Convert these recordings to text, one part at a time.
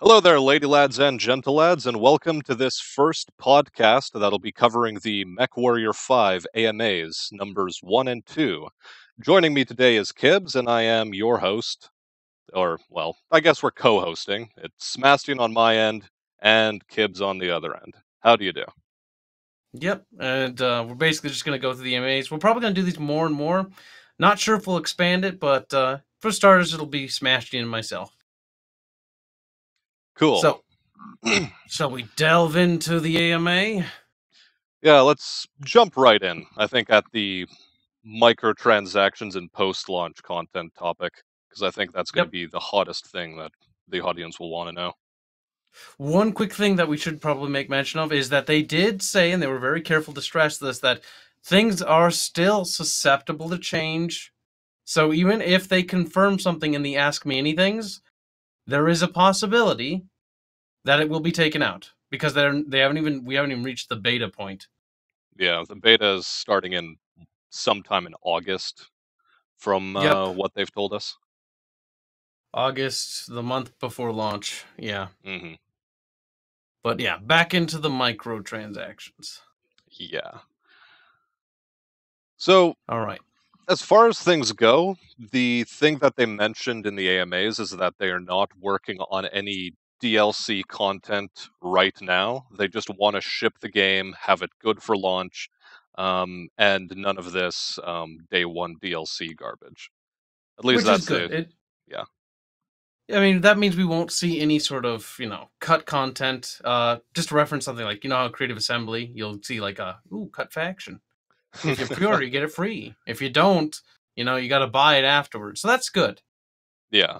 Hello there, lady lads and gentle lads, and welcome to this first podcast that'll be covering the MechWarrior 5 AMAs, numbers 1 and 2. Joining me today is Kibbs, and I am your host, or, well, I guess we're co-hosting. It's Smastian on my end, and Kibbs on the other end. How do you do? Yep, and we're basically just going to go through the MAs. We're probably going to do these more and more. Not sure if we'll expand it, but for starters, it'll be Smastian and myself. Cool. So, shall we delve into the AMA? Yeah, let's jump right in. I think at the microtransactions and post-launch content topic, because I think that's going to be the hottest thing that the audience will want to know. One quick thing that we should probably make mention of is that they did say, and they were very careful to stress this, that things are still susceptible to change. So even if they confirm something in the Ask Me Anythings, there is a possibility that it will be taken out because we haven't even reached the beta point. Yeah, the beta is starting in sometime in August, from what they've told us. August, the month before launch. Yeah. Mm-hmm. But yeah, back into the microtransactions. Yeah. So, all right. As far as things go, the thing that they mentioned in the AMAs is that they are not working on any DLC content right now. They just want to ship the game, have it good for launch, and none of this day one DLC garbage. At least Which that's is good. Yeah. I mean, that means we won't see any sort of, cut content. Just to reference something like, how Creative Assembly, you'll see like cut faction. If you pre-order, you get it free. If you don't, you got to buy it afterwards. So that's good. Yeah.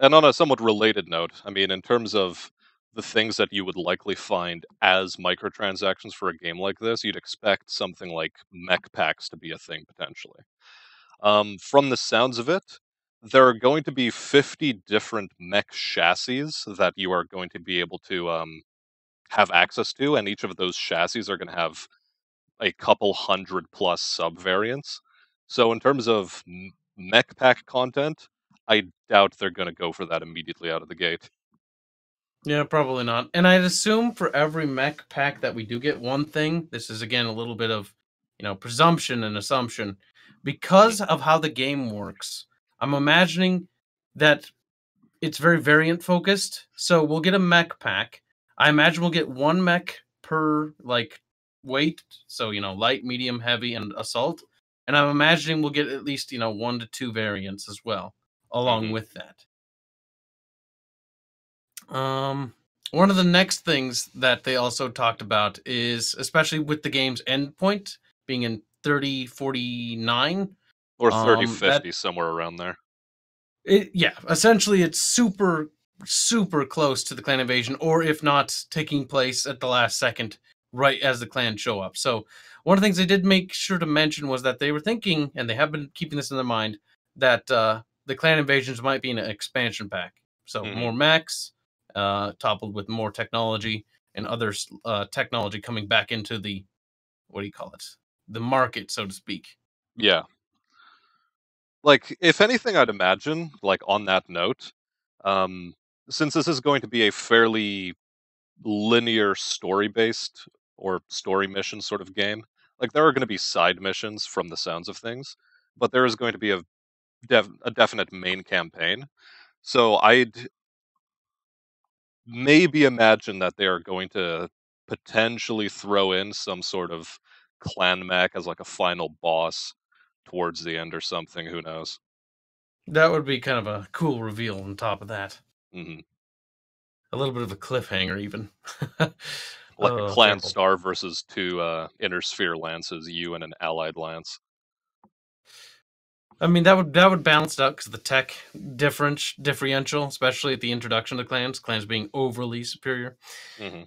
And on a somewhat related note, I mean, in terms of the things that you would likely find as microtransactions for a game like this, you'd expect something like mech packs to be a thing potentially. From the sounds of it, there are going to be 50 different mech chassis that you are going to be able to have access to, and each of those chassis are going to have a couple hundred plus sub variants. So, in terms of mech pack content, I doubt they're going to go for that immediately out of the gate. Yeah, probably not. And I'd assume for every mech pack that we do get one thing, this is again a little bit of, presumption and assumption. Because of how the game works, I'm imagining that it's very variant focused. So we'll get a mech pack. I imagine we'll get one mech per weight. So, light, medium, heavy, and assault. And I'm imagining we'll get at least, 1 to 2 variants as well, along with that. One of the next things that they also talked about is, especially with the game's endpoint being in 3049 or 3050, somewhere around there. Essentially it's super close to the clan invasion, or if not, taking place at the last second right as the clans show up. So one of the things they did make sure to mention was that they were thinking, and they have been keeping this in their mind, that the clan invasions might be an expansion pack. So more mechs, toppled with more technology and other technology coming back into the, the market, so to speak. Yeah. Like, if anything, I'd imagine, like, on that note, since this is going to be a fairly linear story-based or story mission sort of game, like, there are going to be side missions from the sounds of things, but there is going to be a definite main campaign. So I'd maybe imagine that they are going to potentially throw in some sort of clan mech as like a final boss towards the end or something. Who knows? That would be kind of a cool reveal on top of that. Mm-hmm. A little bit of a cliffhanger, even. Like a clan star versus two inner sphere lances, you and an allied lance. I mean, that would balance it out because the tech differential, especially at the introduction of clans being overly superior. Mm-hmm.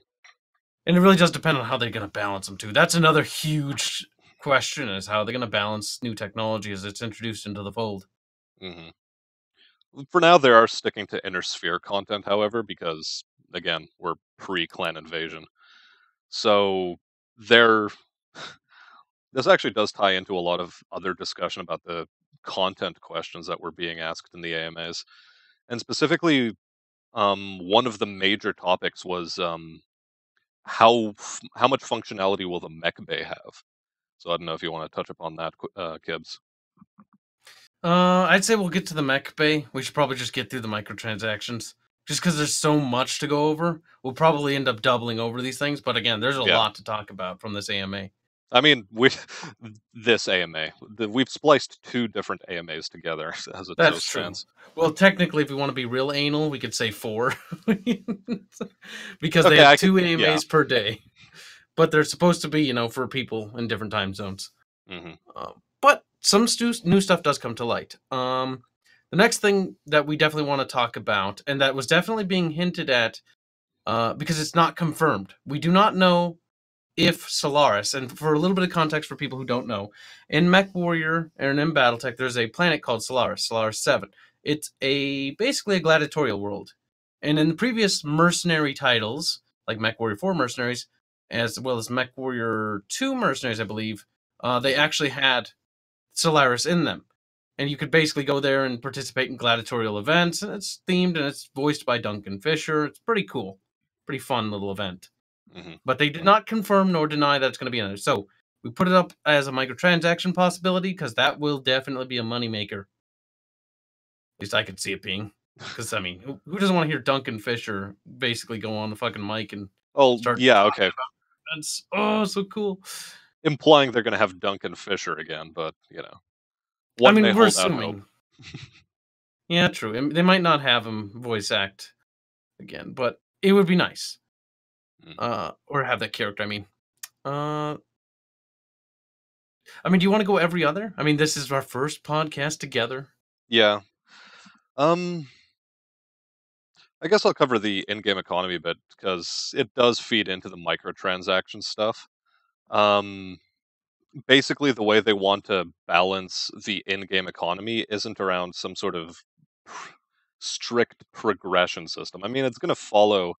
And it really does depend on how they're going to balance them too. That's another huge question: is how they're going to balance new technology as it's introduced into the fold. Mm-hmm. For now, they are sticking to inner sphere content, however, because again, we're pre-clan invasion. So there, this actually does tie into a lot of other discussion about the content questions that were being asked in the AMAs, and specifically, one of the major topics was how much functionality will the mech bay have? So I don't know if you want to touch upon that, Kibbs. I'd say we'll get to the mech bay. We should probably just get through the microtransactions. Just because there's so much to go over, we'll probably end up doubling over these things. But again, there's a Yeah. lot to talk about from this AMA. I mean, we this AMA, we've spliced two different AMAs together as it so That's true. stands. Well, technically, if we want to be real anal, we could say 4. Because they Okay, have I could, 2 yeah. AMAs per day. But they're supposed to be, for people in different time zones. Hmm. But some new stuff does come to light. The next thing that we definitely want to talk about, and that was definitely being hinted at, because it's not confirmed. We do not know if Solaris, and for a little bit of context for people who don't know, in MechWarrior and in BattleTech, there's a planet called Solaris, Solaris 7. It's basically a gladiatorial world. And in the previous mercenary titles, like MechWarrior 4 Mercenaries, as well as MechWarrior 2 Mercenaries, I believe, they Hmm. actually had Solaris in them. And you could basically go there and participate in gladiatorial events, and it's themed and it's voiced by Duncan Fisher. It's pretty cool. Pretty fun little event. Hmm. But they did not confirm nor deny that it's going to be in there. So we put it up as a microtransaction possibility because that will definitely be a moneymaker. At least I could see it being. Because, I mean, who doesn't want to hear Duncan Fisher basically go on the fucking mic and Oh, start yeah, talking okay. about events? Oh, so cool. Implying they're going to have Duncan Fisher again, but I one may mean, we're hold out hope. assuming. Yeah, true. They might not have him voice act again, but it would be nice. Mhm. Or have that character, I mean. Uh, do you want to go every other? I mean, this is our first podcast together. Yeah. Um, I guess I'll cover the in-game economy bit because it does feed into the microtransaction stuff. Um, Basically, the way they want to balance the in-game economy isn't around some sort of pr- strict progression system. I mean, it's going to follow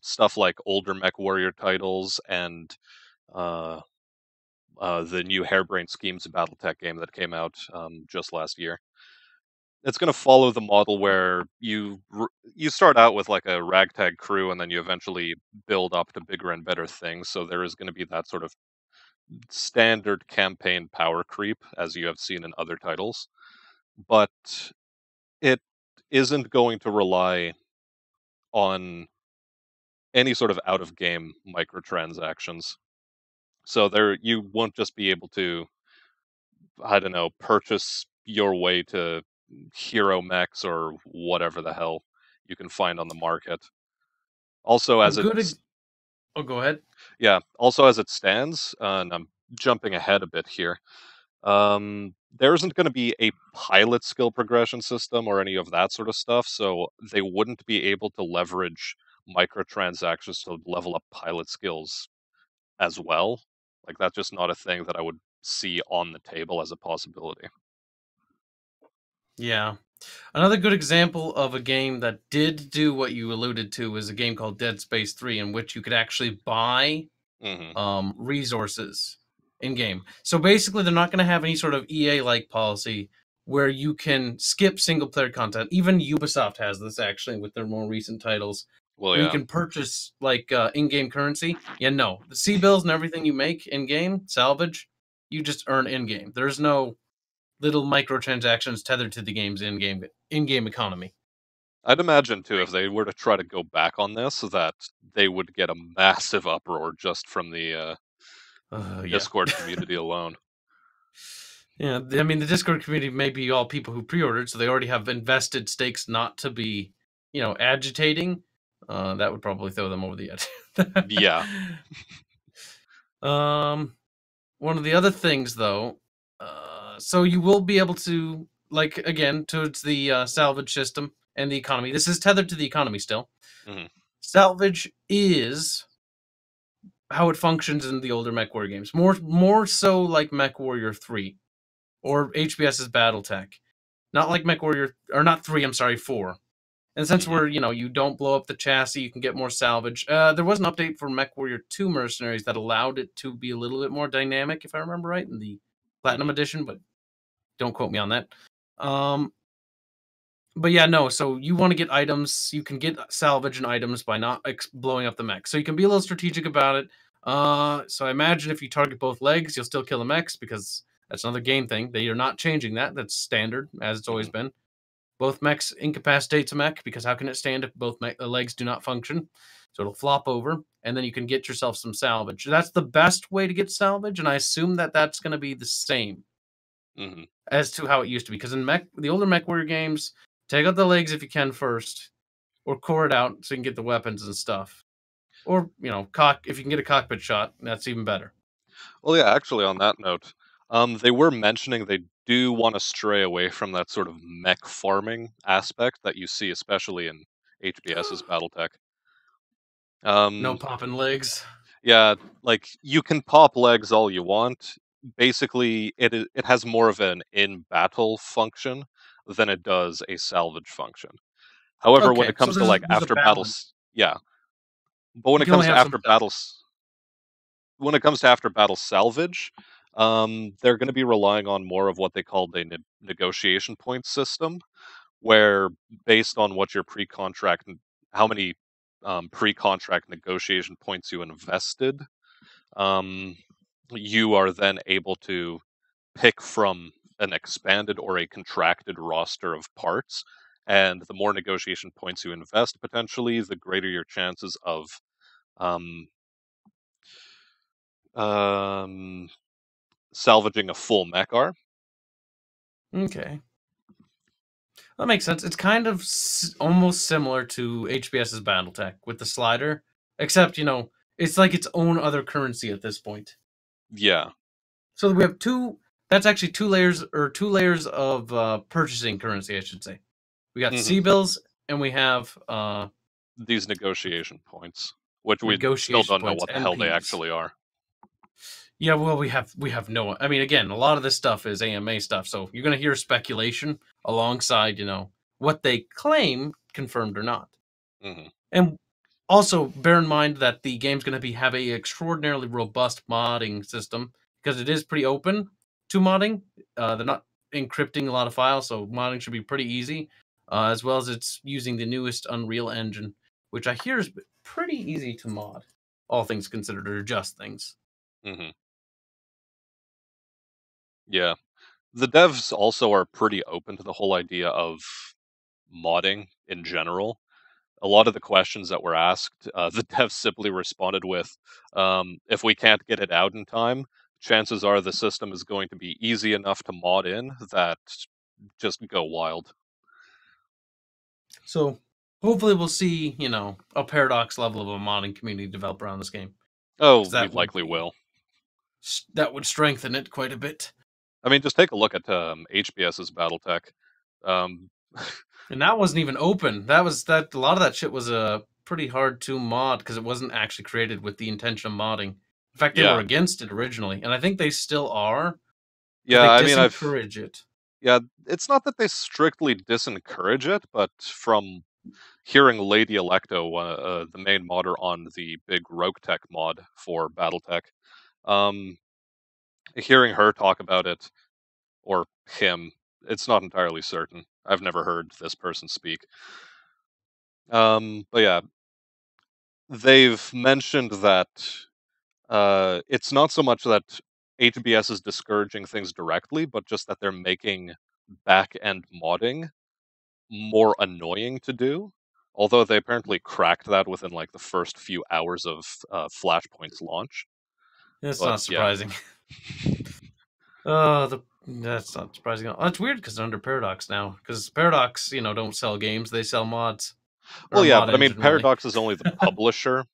stuff like older MechWarrior titles and uh, the new Harebrained Schemes BattleTech game that came out just last year. It's going to follow the model where you start out with like a ragtag crew, and then you eventually build up to bigger and better things. So there is going to be that sort of standard campaign power creep, as you have seen in other titles, but it isn't going to rely on any sort of out of game microtransactions. So there, you won't just be able to, I don't know, purchase your way to hero mechs or whatever the hell you can find on the market. Also, A as good. it's Oh, go ahead. yeah, also as it stands, and I'm jumping ahead a bit here. There isn't going to be a pilot skill progression system or any of that sort of stuff, so they wouldn't be able to leverage microtransactions to level up pilot skills as well. Like that's just not a thing that I would see on the table as a possibility. Yeah. Another good example of a game that did do what you alluded to is a game called Dead Space 3, in which you could actually buy Hmm. resources in game. So basically, they're not going to have any sort of EA like policy where you can skip single player content. Even Ubisoft has this actually with their more recent titles, Well, where you yeah, can purchase like in game currency. Yeah, no, the C bills and everything you make in game salvage, you just earn in game. There's no little microtransactions tethered to the game's in game economy. I'd imagine too if they were to try to go back on this, that they would get a massive uproar just from the Yeah. Discord community alone. Yeah, I mean, the Discord community may be all people who pre-ordered, so they already have invested stakes not to be, agitating. That would probably throw them over the edge. Yeah. um, One of the other things, though, so you will be able to, like, again, towards the salvage system and the economy. This is tethered to the economy still. Hmm. Salvage is how it functions in the older MechWarrior games. More so like MechWarrior 3 or HBS's BattleTech. Not like MechWarrior, or not 3, I'm sorry, 4. And since Hmm. you don't blow up the chassis, you can get more salvage. There was an update for MechWarrior 2 Mercenaries that allowed it to be a little bit more dynamic, if I remember right, in the Platinum Hmm. Edition, but don't quote me on that. Um, But yeah, no. So you want to get items. You can get salvage and items by not blowing up the mech. So you can be a little strategic about it. So I imagine if you target both legs, you'll still kill the mechs because that's another game thing. They are not changing that. That's standard as it's always Hmm. been. Both mechs incapacitates a mech because how can it stand if both legs do not function? So it'll flop over, and then you can get yourself some salvage. That's the best way to get salvage, and I assume that that's going to be the same Hmm. as to how it used to be. Because in the older MechWarrior games, take out the legs if you can first, or core it out so you can get the weapons and stuff. Or cock if you can get a cockpit shot, that's even better. Well, yeah, actually, on that note, they were mentioning they do want to stray away from that sort of mech farming aspect that you see, especially in HBS's BattleTech. No Um, popping legs. yeah, like you can pop legs all you want. Basically, it has more of an in battle function than it does a salvage function. However, when Okay, it so comes to like there's a after balance. battles, yeah, but when You it can only comes to have some after salvage. battles, when it comes to after battle salvage, they're going to be relying on more of what they call the negotiation point system, where based on what your pre-contract, how many pre-contract negotiation points you invested, um, you are then able to pick from an expanded or a contracted roster of parts. And the more negotiation points you invest, potentially, the greater your chances of um, um, salvaging a full mech are. Okay. That makes sense. It's kind of almost similar to HBS's BattleTech with the slider, except it's like its own other currency at this point. Yeah. So we have two. That's actually two layers of purchasing currency, I should say. We got Hmm. C bills and we have These negotiation points, which we still negotiation don't know points, what the hell they NPs. actually are. Yeah, well, we have no. I mean, again, a lot of this stuff is AMA stuff, so you're gonna hear speculation alongside, what they claim, confirmed or not. Hmm. And also bear in mind that the game's going to have a extraordinarily robust modding system because it is pretty open to modding. They're not encrypting a lot of files, so modding should be pretty easy. As well as it's using the newest Unreal Engine, which I hear is pretty easy to mod, all things considered, or adjust things. Hmm. Yeah. The devs also are pretty open to the whole idea of modding in general. A lot of the questions that were asked, the devs simply responded with, if we can't get it out in time, chances are the system is going to be easy enough to mod in that just go wild. So hopefully we'll see, a paradox level of a modding community develop around this game Oh, because we that would likely be will. that would strengthen it quite a bit. I mean, just take a look at HBS's BattleTech. Um, And that wasn't even open. That was that. A lot of that shit was pretty hard to mod because it wasn't actually created with the intention of modding. In fact, they were yeah, against it originally, and I think they still are because yeah. they I mean, I've disencourage it. yeah. It's not that they strictly disencourage it, but from hearing Lady Electo, the main modder on the big Rogue Tech mod for BattleTech, um, hearing her talk about it or him, it's not entirely certain. I've never heard this person speak. But yeah, they've mentioned that it's not so much that HBS is discouraging things directly, but just that they're making back end modding more annoying to do. Although they apparently cracked that within like the first few hours of Flashpoint's launch. It's But not yeah, surprising. That's not surprising. Oh, it's weird because they're under Paradox now. Because Paradox, don't sell games; they sell mods or well, a yeah, mod but I mean, engine, really. Paradox is only the publisher,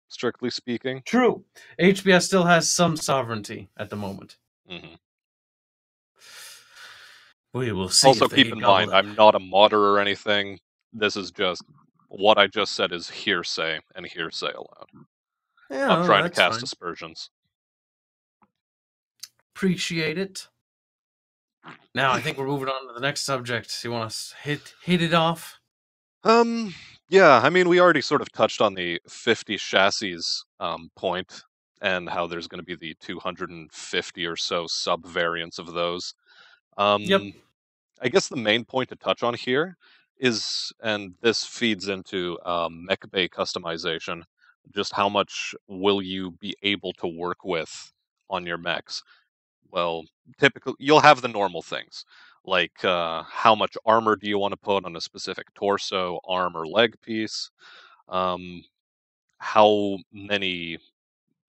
strictly speaking. True. HBS still has some sovereignty at the moment. Hmm. We will see Also, if they keep get in gobbled mind, up. I'm not a modder or anything. This is just what I just said is hearsay and hearsay allowed. Not Yeah, trying to that's cast fine. aspersions. Appreciate it. Now I think we're moving on to the next subject. You want to hit it off? Um, yeah, I mean, we already sort of touched on the 50 chassis point and how there's going to be the 250 or so sub variants of those. Yep. Um, I guess the main point to touch on here and this feeds into mech bay customization. Just how much will you be able to work with on your mechs? Well, typically you'll have the normal things like how much armor do you want to put on a specific torso, arm, or leg piece? Um, how many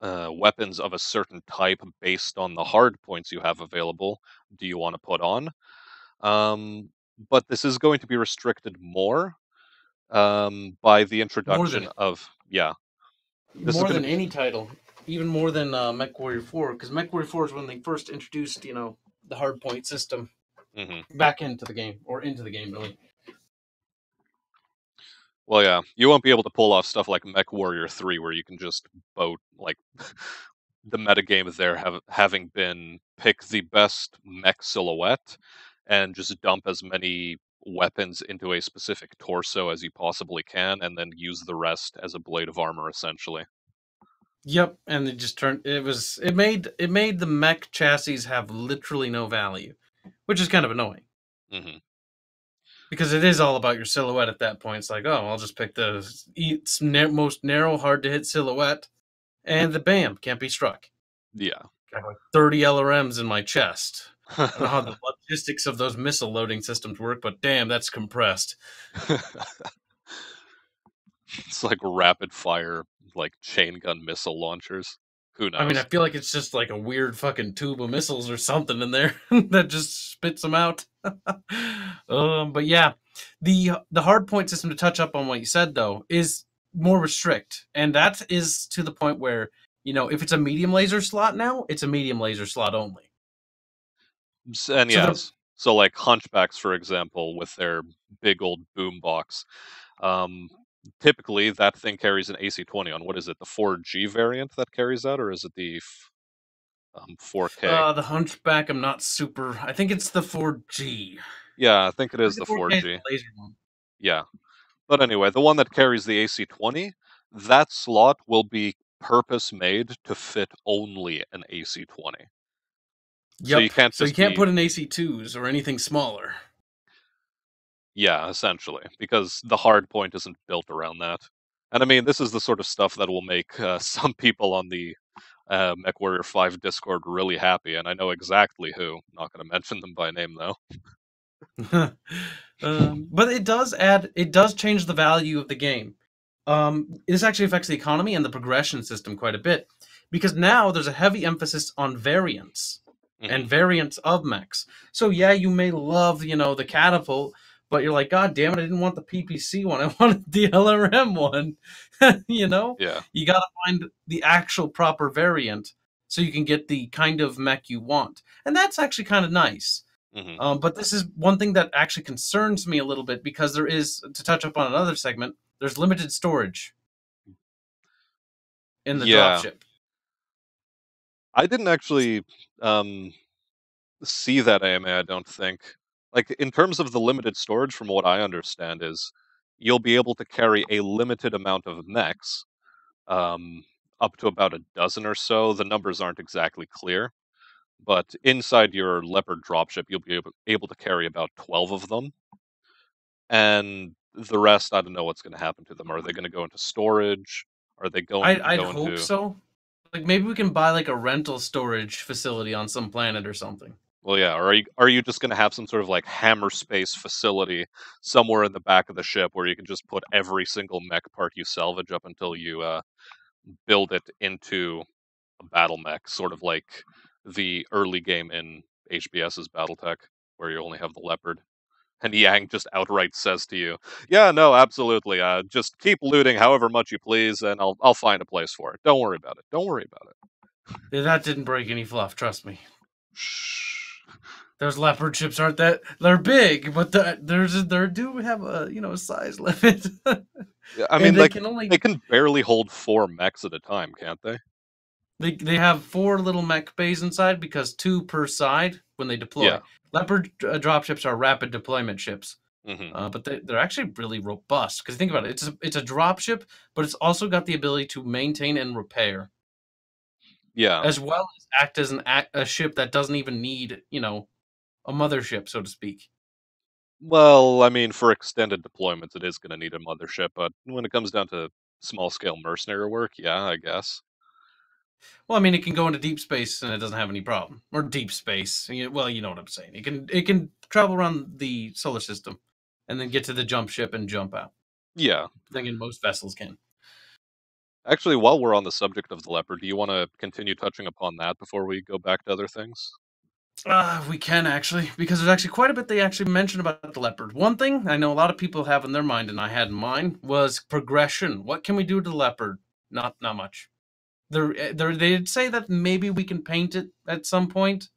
weapons of a certain type based on the hard points you have available do you want to put on? Um, but this is going to be restricted more by the More introduction than of yeah. This is more going to than be any title, even more than MechWarrior 4, because MechWarrior 4 is when they first introduced, the hardpoint system hmm back into the game, or into the game, really. well, yeah. You won't be able to pull off stuff like MechWarrior 3, where you can just boat like the metagame there having been pick the best mech silhouette and just dump as many weapons into a specific torso as you possibly can, and then use the rest as a blade of armor, essentially. Yep, and it just turned it made the mech chassis have literally no value, which is kind of annoying hmm because it is all about your silhouette at that point. It's like, oh, I'll just pick the most narrow, hard to hit silhouette, and the bam can't be struck. Yeah. Got like 30 LRMs in my chest. I don't know how the logistics of those missile loading systems work, but damn, that's compressed. It's like rapid fire, like chain gun missile launchers. Who I mean, I knows? feel like it's just like a weird fucking tube of missiles or something in there that just spits them out. But yeah, the hard point system, to touch up on what you said though, is more restrict, and that is to the point where if it's a medium laser slot now, it's a medium laser slot only. And So they're yes, so like hunchbacks, for example, with their big old boom box. Um, typically, that thing carries an AC-20 on what is it, the 4G variant that carries that, or is it the 4K? the Hunchback. I'm not super. I think it's the 4G. Yeah, I think it I is think the the 4K is 4G. the laser one. Yeah, but anyway, the one that carries the AC-20, that slot will be purpose made to fit only an AC-20. So you Yep. can't So you just can't be put an AC2s or anything smaller. yeah, essentially, because the hard point isn't built around that. And I mean, this is the sort of stuff that will make some people on the MechWarrior 5 Discord really happy, and I know exactly who. Not going to mention them by name, though. But it does change the value of the game. This actually affects the economy and the progression system quite a bit because now there's a heavy emphasis on variants and hmm variants of mechs. So yeah, you may love the catapult, but you're like, God damn it, I didn't want the PPC one. I wanted the LRM one. you know, Yeah. you got to find the actual proper variant so you can get the kind of mech you want, and that's actually kind of nice. hmm But this is one thing that actually concerns me a little bit because there is, to touch up on another segment, there's limited storage in the Yeah. dropship. I didn't actually um, see that AMA, I don't think. Like, in terms of the limited storage, from what I understand, is you'll be able to carry a limited amount of mechs, um, up to about a dozen or so. The numbers aren't exactly clear. But inside your Leopard dropship, you'll be able to carry about 12 of them. And the rest, I don't know what's going to happen to them. Are they going to go into storage? Are they going to I'd go hope into. so. Like maybe we can buy like a rental storage facility on some planet or something. Well, yeah. Or are you just going to have some sort of like hammer space facility somewhere in the back of the ship where you can just put every single mech part you salvage up until you build it into a battle mech, sort of like the early game in HBS's BattleTech, where you only have the Leopard? And Yang just outright says to you, "Yeah, no, absolutely. Just keep looting however much you please, and I'll find a place for it. Don't worry about it. Don't worry about it." Yeah, that didn't break any fluff, trust me. Shh. Those leopard ships aren't that they're big, but they do have a size limit, Yeah, I and mean, they like can they only can barely hold 4 mechs at a time, can't they? they have four little mech bays inside because two per side when they Yeah. deploy. Leopard dropships are rapid deployment ships. hmm But they're actually really robust because think about it. It's a drop ship, but it's also got the ability to maintain and repair, Yeah. as well as act as a ship that doesn't even need a mothership, so to speak. Well, I mean, for extended deployments, it is going to need a mothership, but when it comes down to small-scale mercenary work, yeah, I guess. Well, I mean, it can go into deep space and it doesn't have any problem. Or deep space. Well, you know what I'm saying. It can travel around the solar system and then get to the jump ship and jump out. Yeah. Thinking most vessels can. Actually, while we're on the subject of the Leopard, do you want to continue touching upon that before we go back to other things? We can actually, because there's actually quite a bit they actually mentioned about the leopard. One thing I know a lot of people have in their mind, and I had in mine, was progression. What can we do to the leopard? Not much. They did say that maybe we can paint it at some point,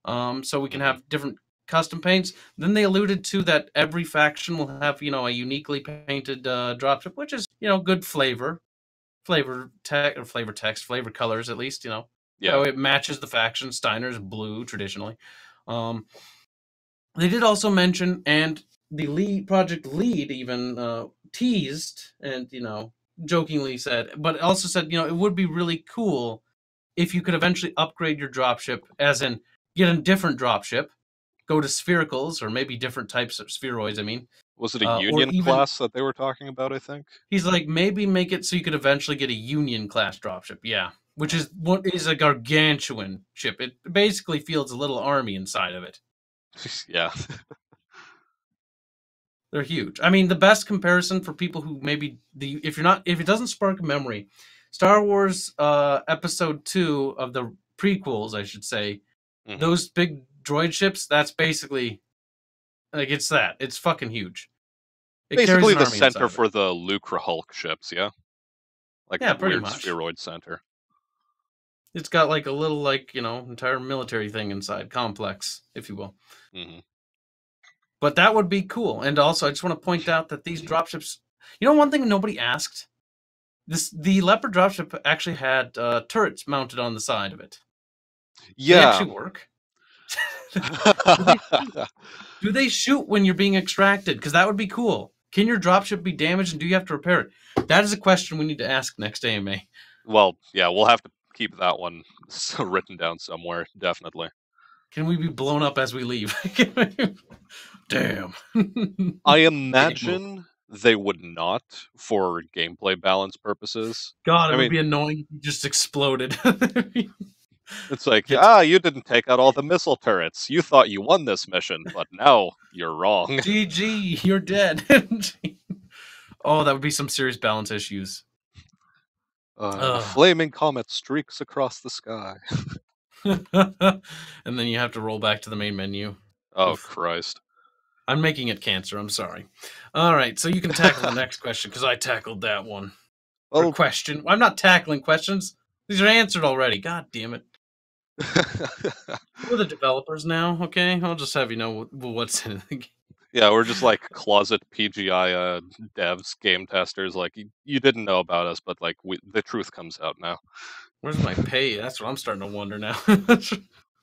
so we can Hmm. have different custom paints. Then they alluded to that every faction will have a uniquely painted dropship, which is good flavor text, flavor colors at least. That Yeah. way it matches the faction. Steiner's blue traditionally. Um, they did also mention, and the lead project lead even teased and jokingly said, but also said it would be really cool if you could eventually upgrade your dropship, as in get a different dropship, go to sphericals or maybe different types of spheroids. I mean, Was it a or Union even class that they were talking about, I think? he's like maybe make it so you could eventually get a Union class dropship. Yeah, which is what is a gargantuan ship. It basically feels a little army inside of it. Yeah. They're huge. I mean, the best comparison for people who maybe if it doesn't spark a memory, Star Wars Episode 2 of the prequels, I should say, Hmm. those big droid ships. That's basically like it's that. It's fucking huge. It carries Basically an the army center inside of it. for the Lucre Hulk ships, yeah? Like Yeah, that pretty weird much. spheroid center. It's got like a little entire military thing inside, complex, if you will. Hmm. But that would be cool. And also, I just want to point out that these dropships. One thing nobody asked. The Leopard dropship actually had turrets mounted on the side of it. Do they Yeah. actually work? do they shoot? Do they shoot when you're being extracted? Because that would be cool. Can your dropship be damaged and do you have to repair it? That is a question we need to ask next AMA. Well, yeah, we'll have to keep that one written down somewhere, definitely. Can we be blown up as we leave? Damn. I Big move. imagine they would not for gameplay balance purposes. God, I it would mean, be annoying if you just exploded. it's like, Get you didn't take out all the missile turrets. You thought you won this mission, but now you're wrong. GG, you're dead. Oh, that would be some serious balance issues. A Ugh. flaming comet streaks across the sky. And then you have to roll back to the main menu. Oh, Oof. Christ. I'm making it cancer. I'm sorry. All right, so you can tackle the next question because I tackled that one. Or Well, question. I'm not tackling questions. These are answered already. God damn it. We're the developers now, okay? I'll just have you know what's in the game. yeah, we're just like closet PGI devs, game testers. Like, you didn't know about us, but like, the truth comes out now. Where's my pay? That's what I'm starting to wonder now.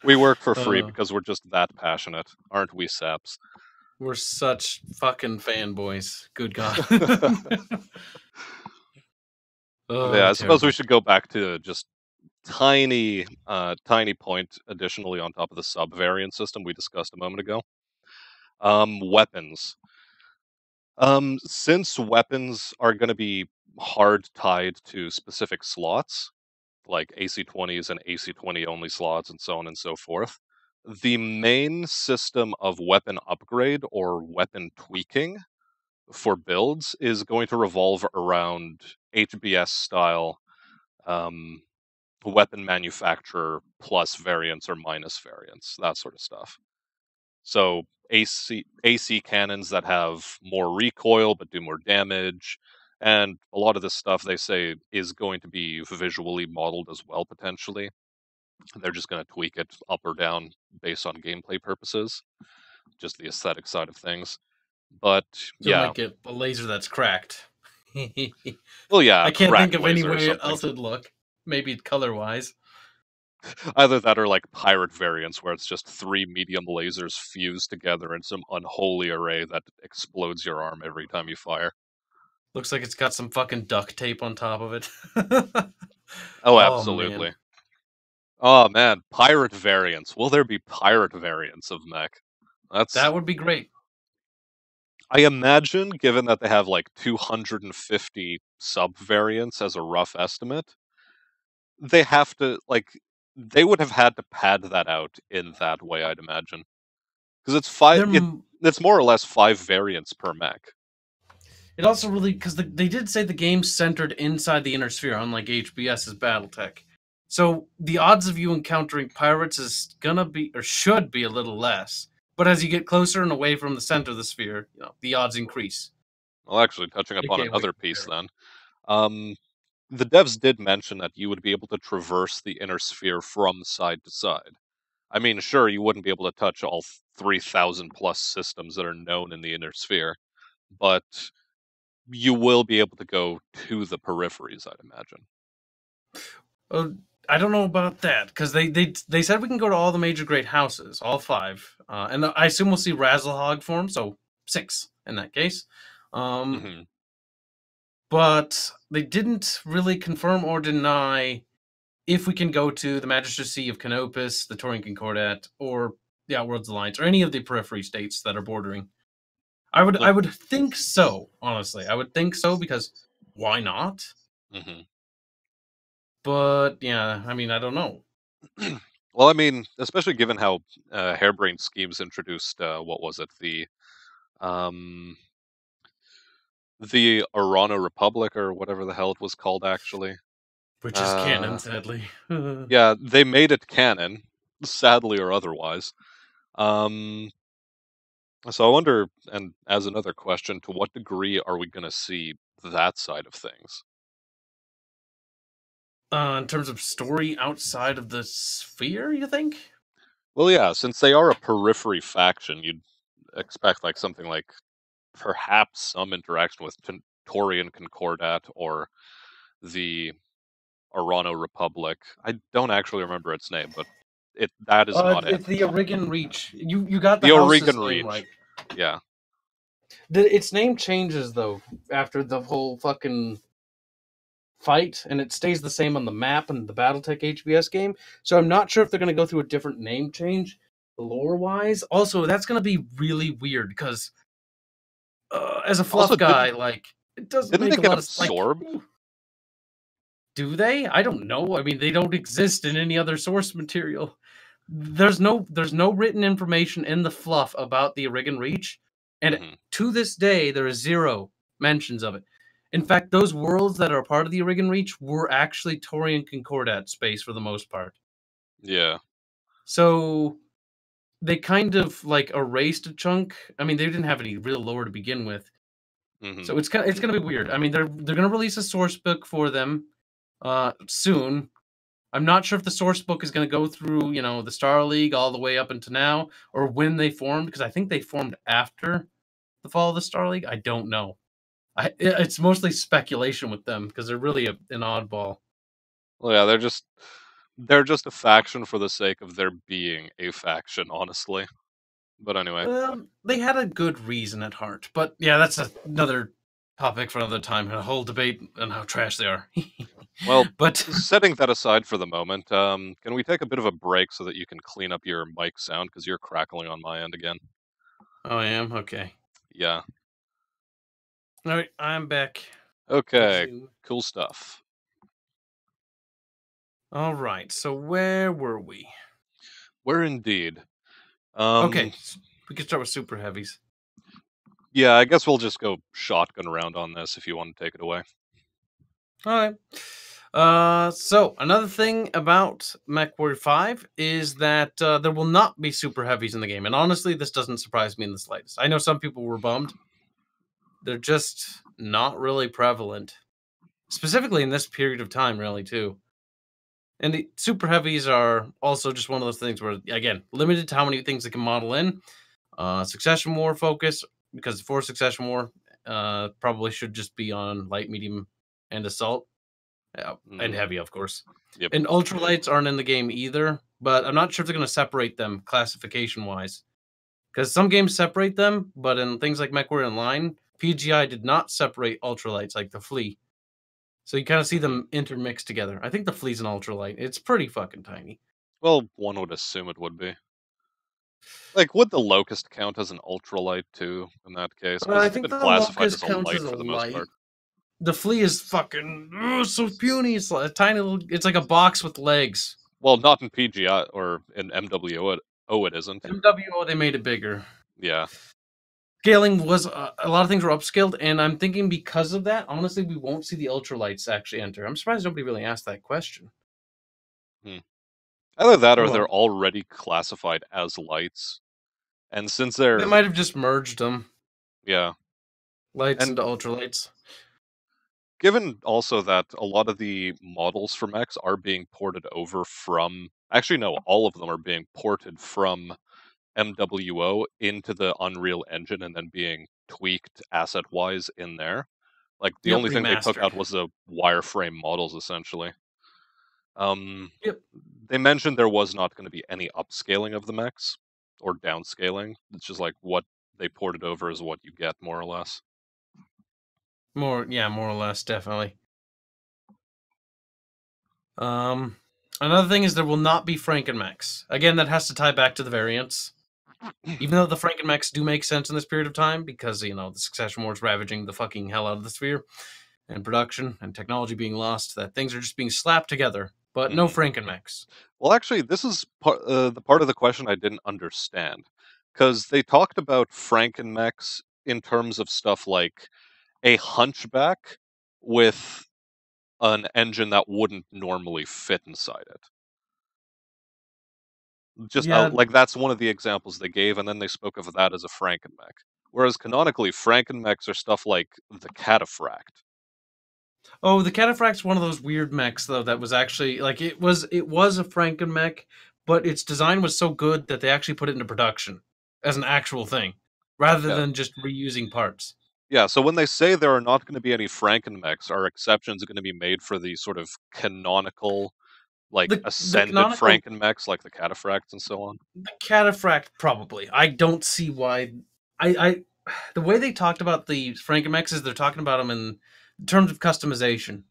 We work for free uh, because we're just that passionate, aren't we, saps? we're such fucking fanboys. Good God. Yeah, Oh, I suppose we terrible. should go back to just tiny point additionally on top of the sub variant system we discussed a moment ago. Weapons. Since weapons are going to be hard tied to specific slots, like AC-20s and AC-20 only slots and so on and so forth, the main system of weapon upgrade or weapon tweaking for builds is going to revolve around HBS style um, weapon manufacturer plus variants or minus variants, that sort of stuff. So AC cannons that have more recoil but do more damage, and a lot of this stuff they say is going to be visually modeled as well potentially. They're just going to tweak it up or down based on gameplay purposes, just the aesthetic side of things. But So yeah, like a laser that's cracked. well, yeah, I a can't think cracked of any laser or way something. else it'd look. Maybe color wise. Either that or like pirate variants where it's just three medium lasers fused together in some unholy array that explodes your arm every time you fire. Looks like it's got some fucking duct tape on top of it. Oh, Oh man. absolutely. Oh man, pirate variants. Will there be pirate variants of mech? That's That would be great. I imagine, given that they have like 250 sub variants as a rough estimate, they have to they would have had to pad that out in that way. I'd imagine because They're it's more or less 5 variants per mech. It also really because they did say the game's centered inside the inner sphere, unlike HBS's BattleTech. So the odds of you encountering pirates is gonna be or should be a little less. But as you get closer and away from the center of the sphere, the odds increase. Well, actually, touching upon AKA way another piece, compare it. then, um, the devs did mention that you would be able to traverse the inner sphere from side to side. I mean, sure, you wouldn't be able to touch all 3,000 plus systems that are known in the inner sphere, but you will be able to go to the peripheries, I'd imagine. Uh, I don't know about that because they said we can go to all the major great houses, all five, and I assume we'll see Razzlehog form, so six in that case. Um, Hmm. but they didn't really confirm or deny if we can go to the Magistracy of Canopus, the Taurian Concordat, or the Outworlds Alliance, or any of the periphery states that are bordering. I would think so, honestly. I would think so because why not? Hmm. But yeah, I mean, I don't know. Well, I mean, especially given how Harebrained Schemes introduced what was it, um, the Arana Republic or whatever the hell it was called, actually. Which is canon, Uh, sadly. yeah, they made it canon, sadly or otherwise. Um, so I wonder, and as another question, to what degree are we going to see that side of things? In terms of story outside of the sphere, you think? Well, yeah, since they are a periphery faction, you'd expect like something like perhaps some interaction with Torian Concordat or the Arano Republic. I don't actually remember its name, but that is not it. It's the Origan Reach. You got the The house's Oregon name Reach. right. Yeah. Its name changes though after the whole fucking fight, and it stays the same on the map and the BattleTech HBS game. So I'm not sure if they're going to go through a different name change, lore wise. Also, that's going to be really weird because as a Also, fluff guy, like it doesn't didn't they make a get lot of like. absorbed? Do they? I don't know. I mean, they don't exist in any other source material. There's no written information in the fluff about the Origan Reach, and Hmm. to this day there is zero mentions of it. In fact, those worlds that are part of the Origan Reach were actually Taurian Concordat space for the most part. Yeah. So they kind of like erased a chunk. I mean, they didn't have any real lore to begin with. Hmm. So it's gonna be weird. I mean, they're gonna release a source book for them soon. I'm not sure if the source book is going to go through, the Star League all the way up into now, or when they formed, because I think they formed after the fall of the Star League. I don't know. It's mostly speculation with them because they're really an oddball. Well, yeah, they're just a faction for the sake of there being a faction, honestly. But anyway, They had a good reason at heart, but yeah, that's another topic for another time. A whole debate on how trash they are. well, But setting that aside for the moment, can we take a bit of a break so that you can clean up your mic sound because you're crackling on my end again? oh, I am okay. Yeah. All right, I'm back. Okay. Resume. Cool stuff. All right, so where were we? Where indeed. Okay, Um, we can start with super heavies. yeah, I guess we'll just go shotgun around on this if you want to take it away. All right. So another thing about MechWarrior 5 is that there will not be super heavies in the game, and honestly, this doesn't surprise me in the slightest. I know some people were bummed; they're just not really prevalent, specifically in this period of time, really too. And the super heavies are also just one of those things where, again, limited to how many things they can model in. Succession War focus because for Succession War, probably should just be on light, medium, and assault. Yeah, and Mm, heavy, of course. yep. And ultralights aren't in the game either, but I'm not sure if they're going to separate them classification wise. Because some games separate them, but in things like MechWarrior Online, PGI did not separate ultralights like the Flea. So you kind of see Hmm. them intermixed together. I think the Flea's an ultralight. It's pretty fucking tiny. Well, one would assume it would be. Like, would the Locust count as an ultralight too in that case? Because I it's think been the classified as locust a counts light as a for the most light. part. The flea is fucking so puny. It's like a tiny little. It's like a box with legs. Well, not in PGI or in MWO. It isn't. MWO they made it bigger. Yeah. Scaling was a lot of things were upscaled, and I'm thinking because of that, honestly, we won't see the ultralights actually enter. I'm surprised nobody really asked that question. Hmm. Either that Oh or well, they're already classified as lights. And since they they're, might have just merged them, yeah. lights And into ultralights. given also that a lot of the models from X are being ported over from, actually, no, all of them are being ported from MWO into the Unreal Engine and then being tweaked asset wise in there. Like, the Yep, only thing they took remastered. out was the wireframe models, essentially. Yep, They mentioned there was not going to be any upscaling of the mechs or downscaling. It's just like what they ported over is what you get, more or less. more or less, definitely. Um, Another thing is there will not be Frankenmechs. Again, that has to tie back to the variants. Even though the Frankenmechs do make sense in this period of time because the Succession War is ravaging the fucking hell out of the sphere, and production and technology being lost, that things are just being slapped together. But no Hmm. Frankenmechs. Well, actually, this is the part of the question I didn't understand, because they talked about Frankenmechs in terms of stuff like a hunchback with an engine that wouldn't normally fit inside it. Just Yeah. like that's one of the examples they gave, and then they spoke of that as a Frankenmech. Whereas canonically, Frankenmechs are stuff like the Cataphract. Oh, the Cataphract's one of those weird mechs though that was actually like it was a Frankenmech, but its design was so good that they actually put it into production as an actual thing rather Yeah. than just reusing parts. Yeah, so when they say there are not going to be any Frankenmechs, are exceptions going to be made for the sort of canonical, like The ascended canonical Frankenmechs, like the Cataphracts and so on? the Cataphract probably. I don't see why. I the way they talked about the Frankenmechs is they're talking about them in terms of customization.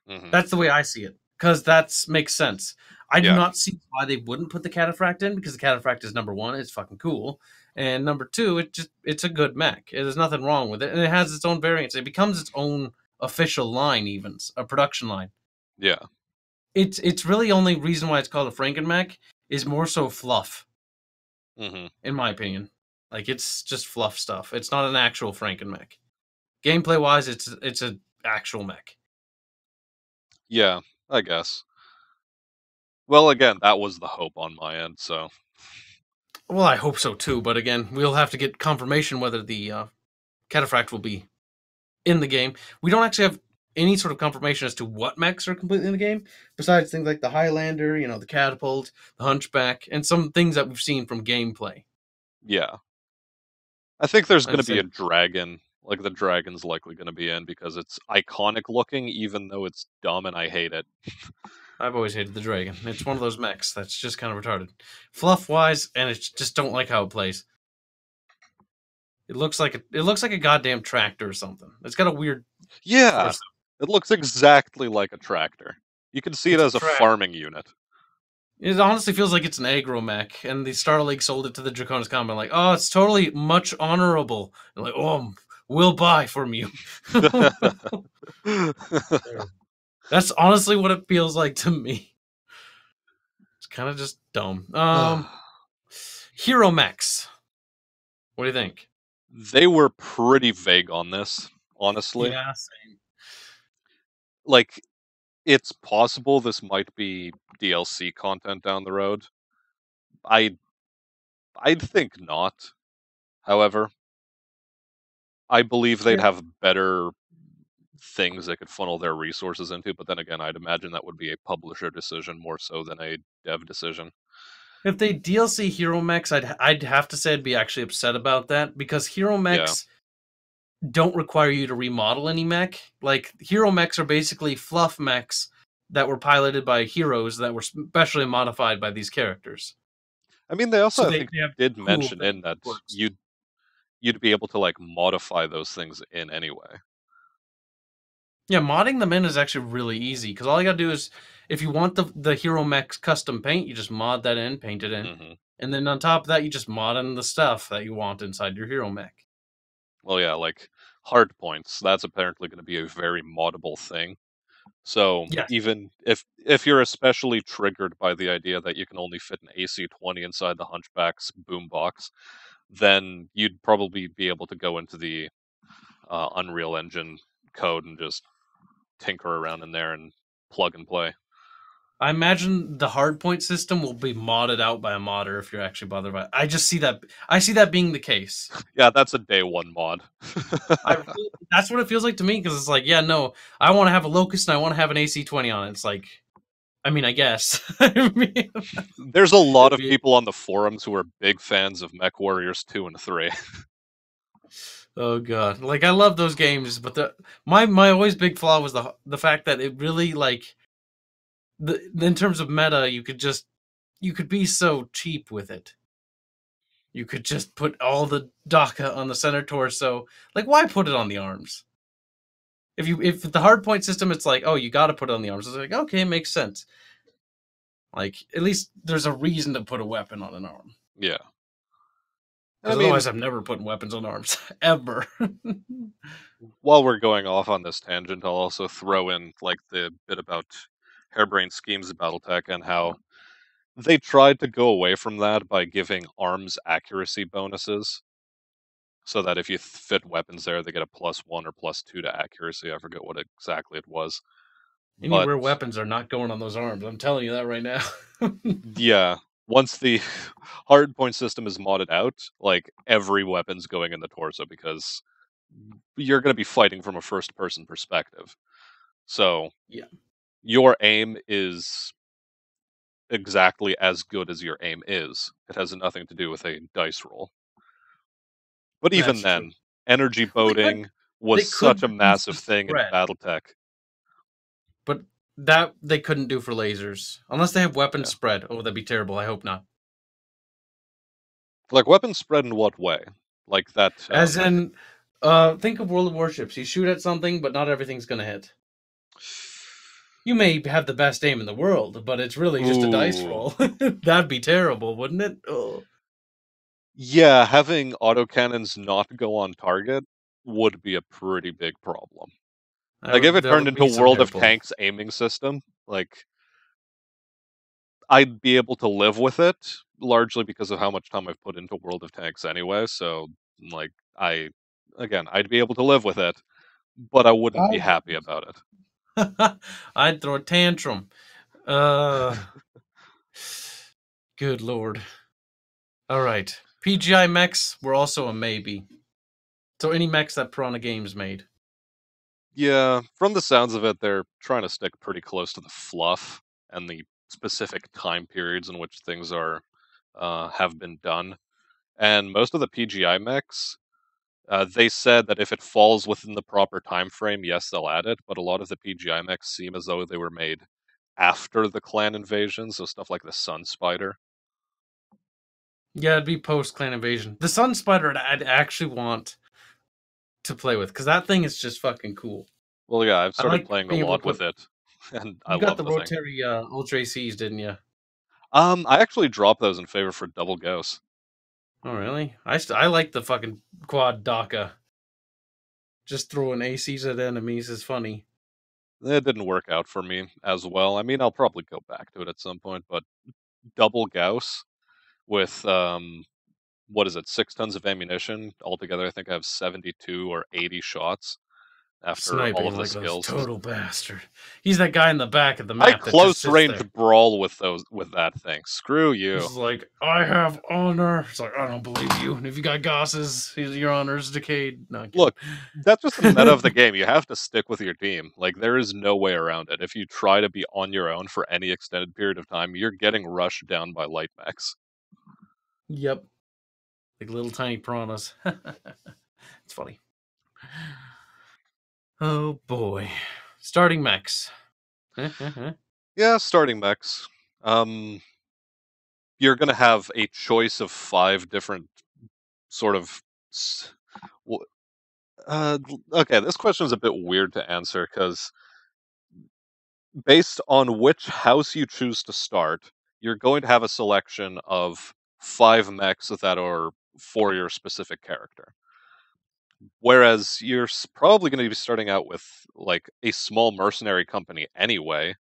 Hmm. That's the way I see it because that makes sense. I do Yeah, not see why they wouldn't put the Cataphract in because the Cataphract is number one, it's fucking cool, and number two, it's a good mech. There's nothing wrong with it, and it has its own variants. It becomes its own official line, even a production line. yeah. It's really only reason why it's called a Frankenmech is more so fluff, Hmm. in my opinion. Like it's just fluff stuff. It's not an actual Frankenmech. Gameplay wise, it's an actual mech. Yeah, I guess. Well, again, that was the hope on my end, so Well, I hope so too, but again, we'll have to get confirmation whether the Cataphract will be in the game. We don't actually have any sort of confirmation as to what mechs are completely in the game, besides things like the Highlander, the Catapult, the Hunchback, and some things that we've seen from gameplay. yeah. I think there's going I'd to be say a dragon. Like, the dragon's likely going to be in because it's iconic looking, even though it's dumb and I hate it. I've always hated the Dragon. It's one of those mechs that's just kind of retarded, fluff wise, and it's just don't like how it plays. It looks like a goddamn tractor or something. It's got a weird Yeah, torso. it looks exactly like a tractor. You can see it It's a as a track. farming unit. It honestly feels like it's an aggro mech, and the Star League sold it to the Draconis Combat like, oh, it's totally much honorable. And like, oh, we'll buy from you. That's honestly what it feels like to me. It's kind of just dumb. Hero mechs. What do you think? They were pretty vague on this, honestly. Yeah, same. Like, it's possible this might be DLC content down the road. I I'd think not. However, I believe they'd Yeah. have better things they could funnel their resources into, but then again, I'd imagine that would be a publisher decision more so than a dev decision. If they DLC hero mechs, I'd have to say I'd be actually upset about that because hero Yeah. mechs don't require you to remodel any mech. Like hero mechs are basically fluff mechs that were piloted by heroes that were specially modified by these characters. I mean, they So also, I they, think, they have did cool mention thing in that works. you'd be able to like modify those things in anyway. Yeah, modding them in is actually really easy because all you gotta do is, if you want the hero mech's custom paint, you just mod that in, paint it in, Hmm. and then on top of that, you just mod in the stuff that you want inside your hero mech. Well, yeah, like hard points. That's apparently going to be a very moddable thing. So Yes, even if you're especially triggered by the idea that you can only fit an AC-20 inside the Hunchback's boombox, then you'd probably be able to go into the Unreal Engine code and just tinker around in there and plug and play. I imagine the hardpoint system will be modded out by a modder if you're actually bothered by it. I just see that. I see that being the case. Yeah, that's a day one mod. That's what it feels like to me because it's like, yeah, no, I want to have a locust and I want to have an AC-20 on it. It's like, I mean, I guess. I mean, There's a lot it'd of be, people on the forums who are big fans of MechWarriors 2 and 3. oh god, like I love those games, but my always big flaw was the fact that it really like in terms of meta, you could be so cheap with it. You could just put all the DACA on the center torso. Like, why put it on the arms? If the hardpoint system, it's like, oh, you got to put it on the arms. It's like, okay, makes sense. Like, at least there's a reason to put a weapon on an arm. Yeah. I Because mean, otherwise, I'm never putting weapons on arms ever. while we're going off on this tangent, I'll also throw in like the bit about Harebrained Schemes of BattleTech and how they tried to go away from that by giving arms accuracy bonuses, so that if you fit weapons there, they get a +1 or +2 to accuracy. I forget what exactly it was, Any but rare weapons are not going on those arms. I'm telling you that right now. yeah, once the hardpoint system is modded out, like every weapon's going in the torso because you're going to be fighting from a first-person perspective. So Yeah, your aim is exactly as good as your aim is. It has nothing to do with a dice roll. But even that's true. then, energy Well, boating was they such could a reduce the massive thing in spread, BattleTech. but that they couldn't do for lasers unless they have weapon Yeah. spread. Oh, that'd be terrible. I hope not. Like weapons spread in what way? Like that As in, think of World of Warships. You shoot at something, but not everything's gonna hit. You may have the best aim in the world, but it's really just a dice Ooh. roll. That'd be terrible, wouldn't it? Oh, Yeah, having autocannons not go on target would be a pretty big problem. Like if it that turned would into be so World of pitiful. Tanks aiming system, like I'd be able to live with it, largely because of how much time I've put into World of Tanks anyway. So, like, I'd be able to live with it, but I wouldn't be I happy about it. I'd throw a tantrum. Uh, good lord. All right. PGI mechs were also a maybe. So any mechs that Piranha Games made. Yeah, from the sounds of it, they're trying to stick pretty close to the fluff and the specific time periods in which things are have been done. And most of the PGI mechs, they said that if it falls within the proper time frame, yes, they'll add it. But a lot of the PGI mechs seem as though they were made after the clan invasion, so stuff like the Sun Spider. Yeah, it'd be post Clan Invasion. The Sun Spider I'd actually want to play with because that thing is just fucking cool. Well, yeah, I've I started like playing a being able to lot with put. it, and I You got love the the thing. rotary Ultra ACs, didn't you? I actually dropped those in favor for double ghosts. Oh, really? I like the fucking quad DACA. Just throwing ACs at enemies is funny. It didn't work out for me as well. I mean, I'll probably go back to it at some point, but double Gauss with what is it, 6 tons of ammunition altogether? I think I have 72 or 80 shots after all Sniping of the like a skills. total bastard. He's that guy in the back of the I map that just close sits range there. brawl with that thing. Screw you. He's like, I have honor. It's like, I don't believe you. And if you got gosses, your honor's decayed. No, I'm kidding. Look, that's just the meta of the game. You have to stick with your team. Like there is no way around it. If you try to be on your own for any extended period of time, you're getting rushed down by light mechs. Yep. Like little tiny piranhas. It's funny. Oh boy. Starting mechs. Yeah, starting mechs. Um, you're gonna have a choice of 5 different sort of Okay, this question is a bit weird to answer because based on which house you choose to start, you're going to have a selection of 5 mechs that are for your specific character. Whereas you're probably going to be starting out with like a small mercenary company anyway,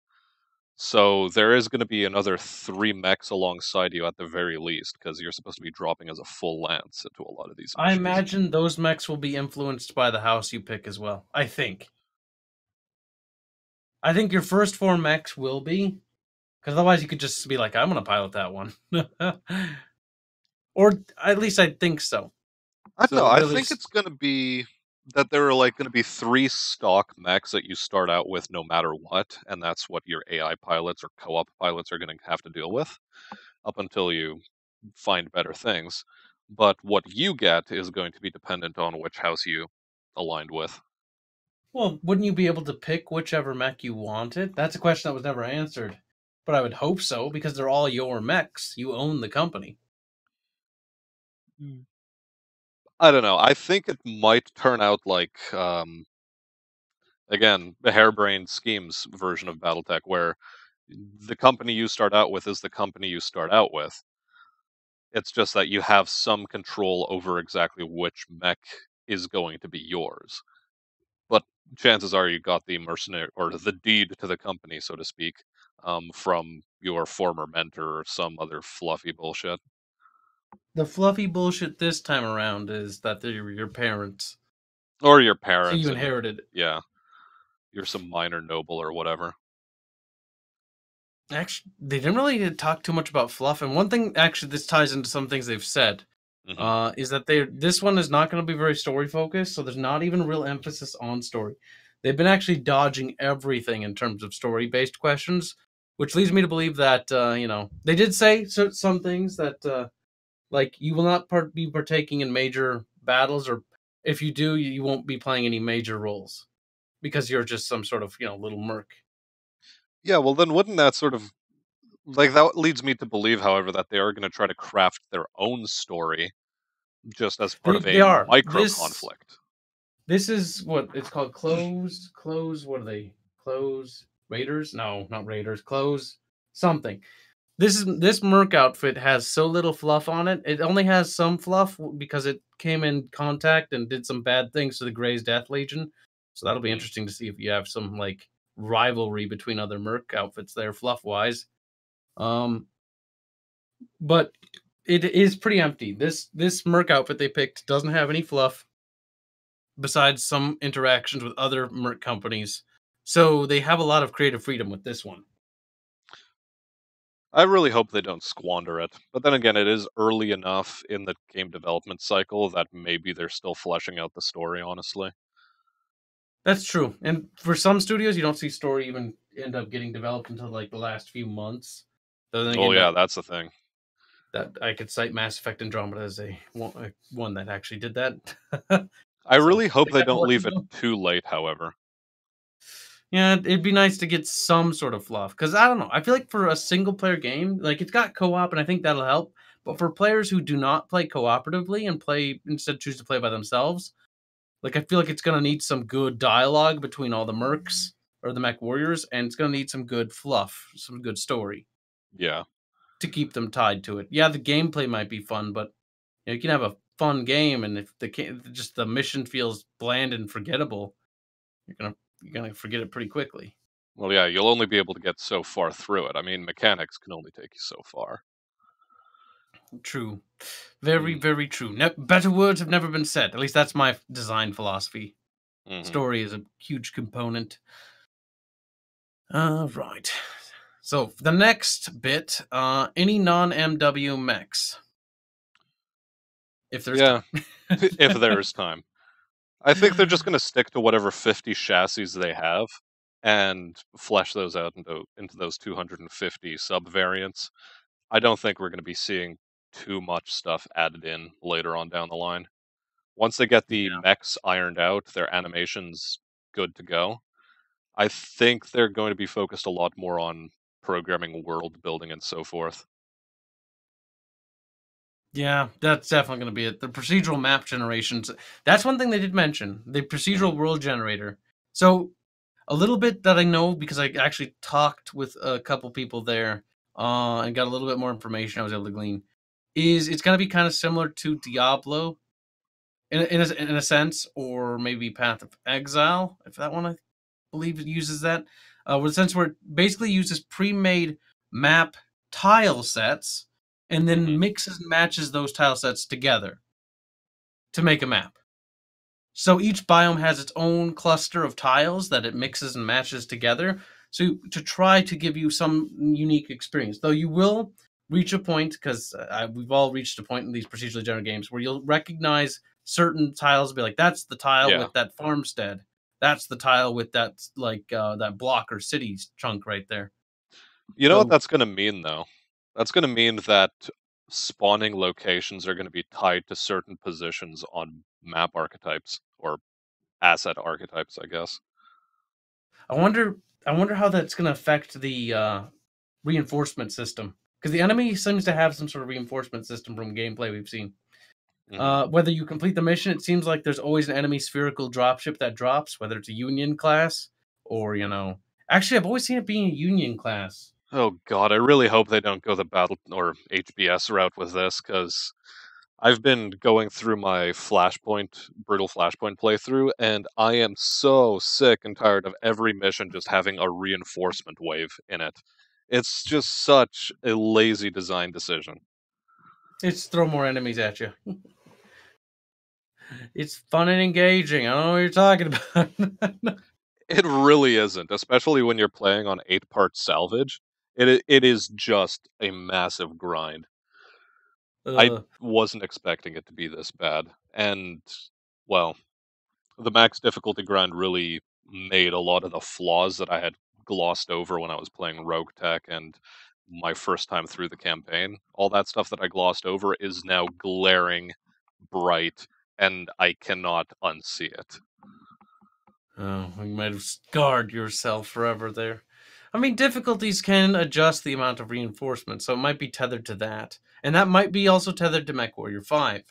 so there is going to be another 3 mechs alongside you at the very least, because you're supposed to be dropping as a full lance into a lot of these I missions. imagine those mechs will be influenced by the house you pick as well. I think. I think your first 4 mechs will be, because otherwise you could just be like, I'm gonna pilot that one. Or at least I think so. I don't know. So I really, think it's going to be that there are like going to be 3 stock mechs that you start out with no matter what, and that's what your AI pilots or co-op pilots are going to have to deal with up until you find better things. But what you get is going to be dependent on which house you aligned with. well, wouldn't you be able to pick whichever mech you wanted? That's a question that was never answered. But I would hope so, because they're all your mechs. You own the company. I don't know. I think it might turn out like again, the harebrained schemes version of BattleTech, where the company you start out with is the company you start out with. It's just that you have some control over exactly which mech is going to be yours. But chances are you got the mercenary or the deed to the company, so to speak, from your former mentor or some other fluffy bullshit. The fluffy bullshit this time around is that they're your parents. Or your So you parents, and inherited it. yeah, you're some minor noble or whatever. Actually, they didn't really talk too much about fluff. And one thing, actually, this ties into some things they've said, Hmm. is that this one is not going to be very story focused. So there's not even a real emphasis on story. They've been actually dodging everything in terms of story based questions, which leads me to believe that they did say some things that like you will not be partaking in major battles, or if you do, you won't be playing any major roles because you're just some sort of little merc. Yeah, well, then wouldn't that sort of like that leads me to believe, however, that they are going to try to craft their own story just as part of They a are micro this. conflict. This is what it's called. Close. What are they? Close Raiders? No, not Raiders. Close something. This Merc outfit has so little fluff on it. It only has some fluff because it came in contact and did some bad things to the Grey's Death Legion. So that'll be Hmm. interesting to see if you have some like rivalry between other Merc outfits there, fluff wise. Um, but it is pretty empty. This Merc outfit they picked doesn't have any fluff besides some interactions with other Merc companies. So they have a lot of creative freedom with this one. I really hope they don't squander it. But then again, it is early enough in the game development cycle that maybe they're still fleshing out the story, honestly. That's true. And for some studios, you don't see story even end up getting developed until like the last few months. So then Oh, again, yeah, that's the thing. that I could cite Mass Effect Andromeda as a one that actually did that. I So really hope they they got don't more to leave it do. too late, however. Yeah, it'd be nice to get some sort of fluff because I don't know. I feel like for a single player game, like it's got co op, and I think that'll help. But for players who do not play cooperatively and play instead choose to play by themselves, like I feel like it's gonna need some good dialogue between all the mercs or the mech warriors, and it's gonna need some good fluff, some good story Yeah. to keep them tied to it. Yeah, the gameplay might be fun, but you can have a fun game, and if just the mission feels bland and forgettable, you're gonna forget it pretty quickly. Well, yeah, you'll only be able to get so far through it. I mean, mechanics can only take you so far. True, very Mm. very true. Better words have never been said. At least that's my design philosophy. Hmm. Story is a huge component. Right. So the next bit, any non-MW mechs, if there's Yeah, time. if there is time. I think they're just going to stick to whatever 50 chassis they have and flesh those out into those 250 sub variants. I don't think we're going to be seeing too much stuff added in later on down the line. Once they get the Yeah. mechs ironed out, their animations good to go, I think they're going to be focused a lot more on programming, world building, and so forth. Yeah, that's definitely going to be it. The procedural map generations. That's one thing they did mention. The Mhm. procedural world generator. So a little bit that I know because I actually talked with a couple people there and got a little bit more information I was able to glean. Is it's going to be kind of similar to Diablo in a sense, or maybe Path of Exile, if that one I believe it uses that. With a sense where it basically uses pre-made map tile sets and then Mhm. mixes and matches those tile sets together to make a map. So each biome has its own cluster of tiles that it mixes and matches together. So to try to give you some unique experience, though you will reach a point because we've all reached a point in these procedurally generated games where you'll recognize certain tiles, be like, that's the tile Yeah. with that farmstead, that's the tile with that that block or city chunk right there. You know what So that's gonna mean, though? That's gonna mean that spawning locations are gonna be tied to certain positions on map archetypes, or asset archetypes, I guess. I wonder, I wonder how that's going to affect the reinforcement system because the enemy seems to have some sort of reinforcement system from gameplay we've seen. Mhm. Whether you complete the mission, it seems like there's always an enemy spherical dropship that drops, whether it's a Union class or Actually, I've always seen it being a Union class. Oh god, I really hope they don't go the battle or HBS route with this, because I've been going through my brutal Flashpoint playthrough, and I am so sick and tired of every mission just having a reinforcement wave in it. It's just such a lazy design decision. It's throw more enemies at you. It's fun and engaging. I don't know what you're talking about. It really isn't, especially when you're playing on 8-part salvage. It is just a massive grind. I uh, wasn't expecting it to be this bad, and well, the max difficulty grind really made a lot of the flaws that I had glossed over when I was playing Rogue Tech and my first time through the campaign. All that stuff that I glossed over is now glaring, bright, and I cannot unsee it. oh, you might have scarred yourself forever there. I mean, difficulties can adjust the amount of reinforcement, so it might be tethered to that. And that might be also tethered to MechWarrior 5.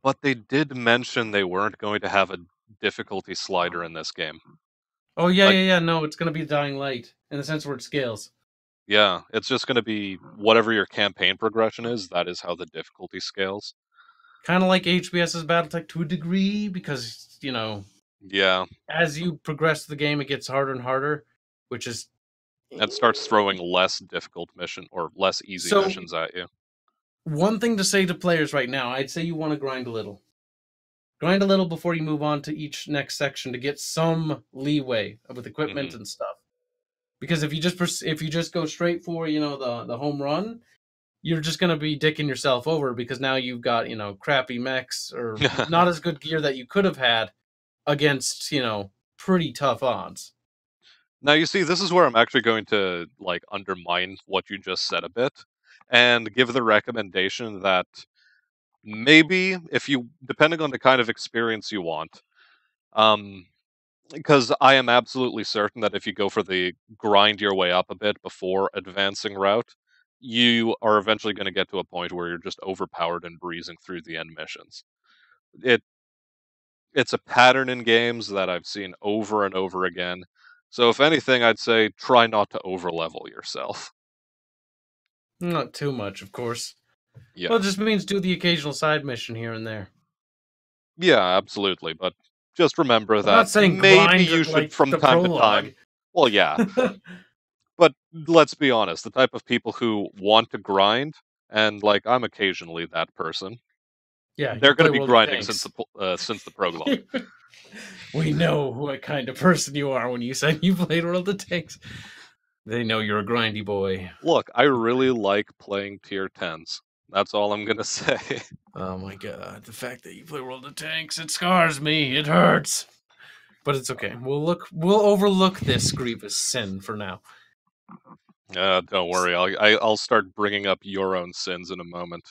But they did mention they weren't going to have a difficulty slider in this game. Oh, yeah, Like, yeah, yeah. No, it's going to be Dying Light in the sense where it scales. yeah, it's just going to be whatever your campaign progression is, that is how the difficulty scales. Kind of like HBS's Battletech to a degree, because, Yeah, as you progress the game, it gets harder and harder, which is. it starts throwing less difficult mission or less easy So, missions at you. one thing to say to players right now, I'd say you want to grind a little. Grind a little before you move on to each next section to get some leeway with equipment Hmm. and stuff. Because if you just go straight for the home run, you're just gonna be dicking yourself over because now you've got crappy mechs or not as good gear that you could have had against pretty tough odds. Now you see, this is where I'm actually going to like undermine what you just said a bit, and give the recommendation that maybe if you, depending on the kind of experience you want, um, because I am absolutely certain that if you go for the grind your way up a bit before advancing route, you are eventually going to get to a point where you're just overpowered and breezing through the end missions. It it's a pattern in games that I've seen over and over again. So if anything, I'd say try not to overlevel yourself. Not too much, of course. Yeah. Well, it just means do the occasional side mission here and there. Yeah, absolutely. But just remember I'm that not saying maybe grind you should like from the time to prologue. time, well, yeah, but let's be honest, the type of people who want to grind, and like I'm occasionally that person, Yeah, you they're going play to be World of grinding Tanks. since the prologue. We know what kind of person you are when you say you played World of Tanks. They know you're a grindy boy. Look, I really like playing tier 10s. That's all I'm going to say. Oh my god, the fact that you play World of Tanks, it scars me. It hurts. But it's okay. We'll overlook this grievous sin for now. Don't worry, I'll start bringing up your own sins in a moment.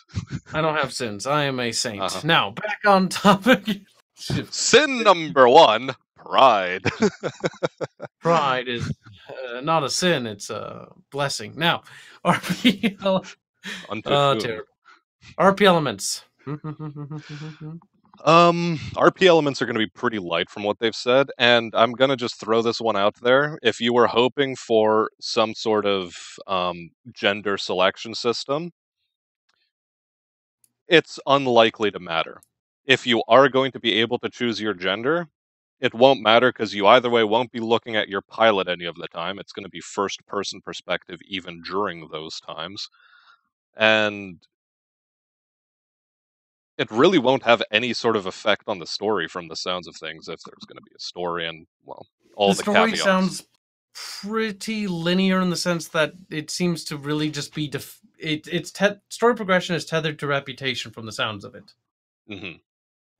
I don't have sins. I am a Uh-huh. saint. Now, back on topic. Sin number one, pride. Pride is not a sin, it's a blessing. Now, RPL Unto whom? terrible. RP elements. RP elements are going to be pretty light from what they've said, and I'm going to just throw this one out there. If you were hoping for some sort of gender selection system, it's unlikely to matter. If you are going to be able to choose your gender, it won't matter because you either way won't be looking at your pilot any of the time. It's going to be first person perspective even during those times. And it really won't have any sort of effect on the story from the sounds of things if there's going to be a story and, well, all The the story caveats. sounds pretty linear in the sense that it seems to really just be story progression is tethered to reputation from the sounds of it. Hmm.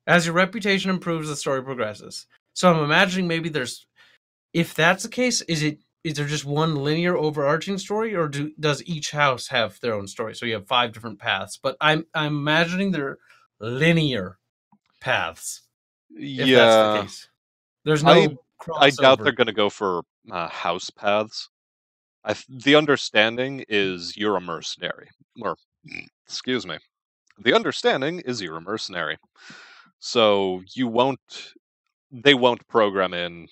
As your reputation improves, the story progresses. So I'm imagining maybe there's, if that's the case, is there just one linear overarching story, or does each house have their own story? So you have 5 different paths, but I'm imagining they're linear paths. If that's the Yeah, case, there's I no I doubt crossover. they're going to go for house paths. The understanding is you're a mercenary, or excuse me, the understanding is you're a mercenary. So they won't program in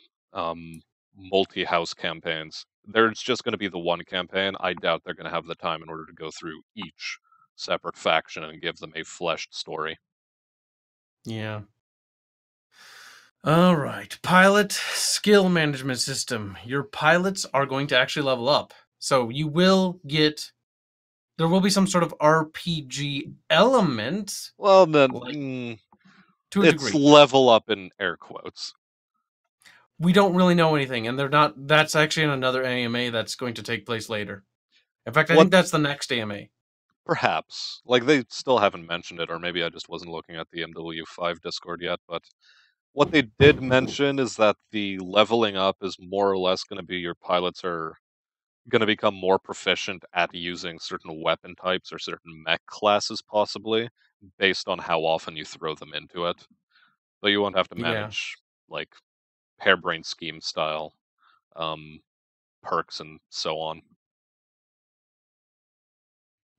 multi-house campaigns. There's just going to be the one campaign. I doubt they're going to have the time in order to go through each separate faction and give them a fleshed story. Yeah. All right. Pilot skill management system. Your pilots are going to actually level up. So there will be some sort of RPG element, Well, then like to a it's degree. level up in air quotes. We don't really know anything, and they're not. That's actually in another AMA that's going to take place later. In fact, I What think that's the next AMA. perhaps like they still haven't mentioned it, or maybe I just wasn't looking at the MW5 Discord yet. But what they did mention is that the leveling up is more or less going to be your pilots are going to become more proficient at using certain weapon types or certain mech classes, possibly, based on how often you throw them into it. But you won't have to Yeah. manage, like, harebrained scheme style um, perks and so on.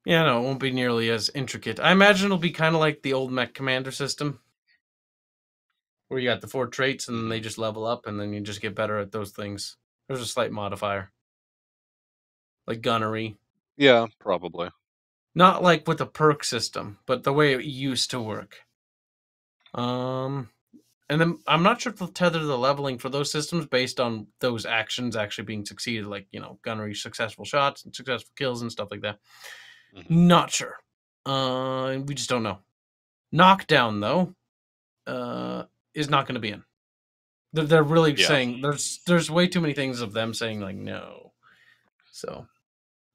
Yeah, no, it won't be nearly as intricate. I imagine it'll be kind of like the old Mech Commander system, where you got the 4 traits and they Hmm. just level up, and then you just get better at those things. There's a slight modifier, like gunnery. Yeah, probably. Not like with a perk system, but the way it used to work. Um, and then I'm not sure if they'll tether the leveling for those systems based on those actions actually being succeeded, like, gunnery successful shots and successful kills and stuff like that. Hmm. Not sure. We just don't know. Knockdown though, is not going to be in. They're really Yeah. saying there's way too many things of them saying like no. So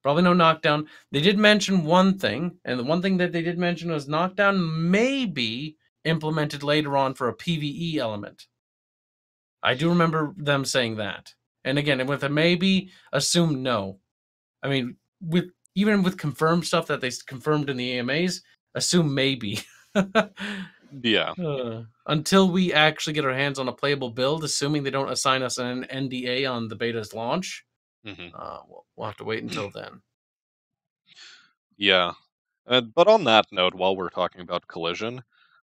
probably no knockdown. They did mention one thing, and the one thing that they did mention was knockdown may be implemented later on for a PvE element. I do remember them saying that. And again, with a maybe, assume no. I mean, even with confirmed stuff that they confirmed in the AMAs, assume maybe. Yeah. Until we actually get our hands on a playable build, assuming they don't assign us an NDA on the beta's launch, Hmm. we'll have to wait until then. Yeah. But on that note, while we're talking about collision,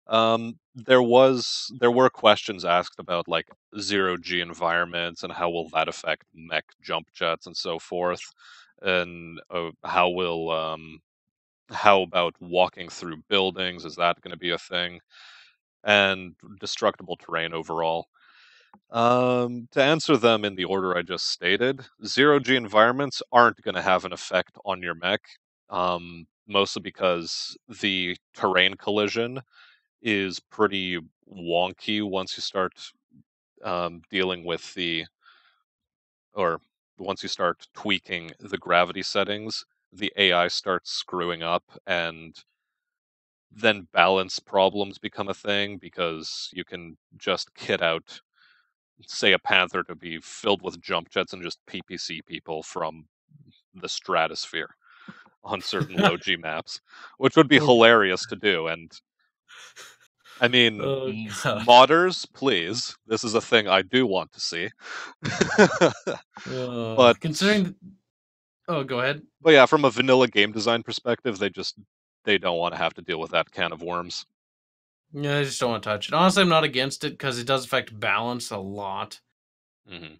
there were questions asked about like zero G environments and how will that affect mech jump jets and so forth, and how about walking through buildings? Is that going to be a thing? And destructible terrain overall. To answer them in the order I just stated, zero G environments aren't going to have an effect on your mech, mostly because the terrain collision is pretty wonky once you start dealing with or once you start tweaking the gravity settings, the AI starts screwing up, and then balance problems become a thing because you can just kit out, say, a panther to be filled with jump jets and just PPC people from the stratosphere on certain low G maps, which would be Oh, hilarious to do. And I mean, oh god. modders, please. This is a thing I do want to see. but Considering. Oh, go ahead. but yeah, from a vanilla game design perspective, they just they don't want to have to deal with that can of worms. Yeah, I just don't want to touch it. Honestly, I'm not against it because it does affect balance a lot. Hmm.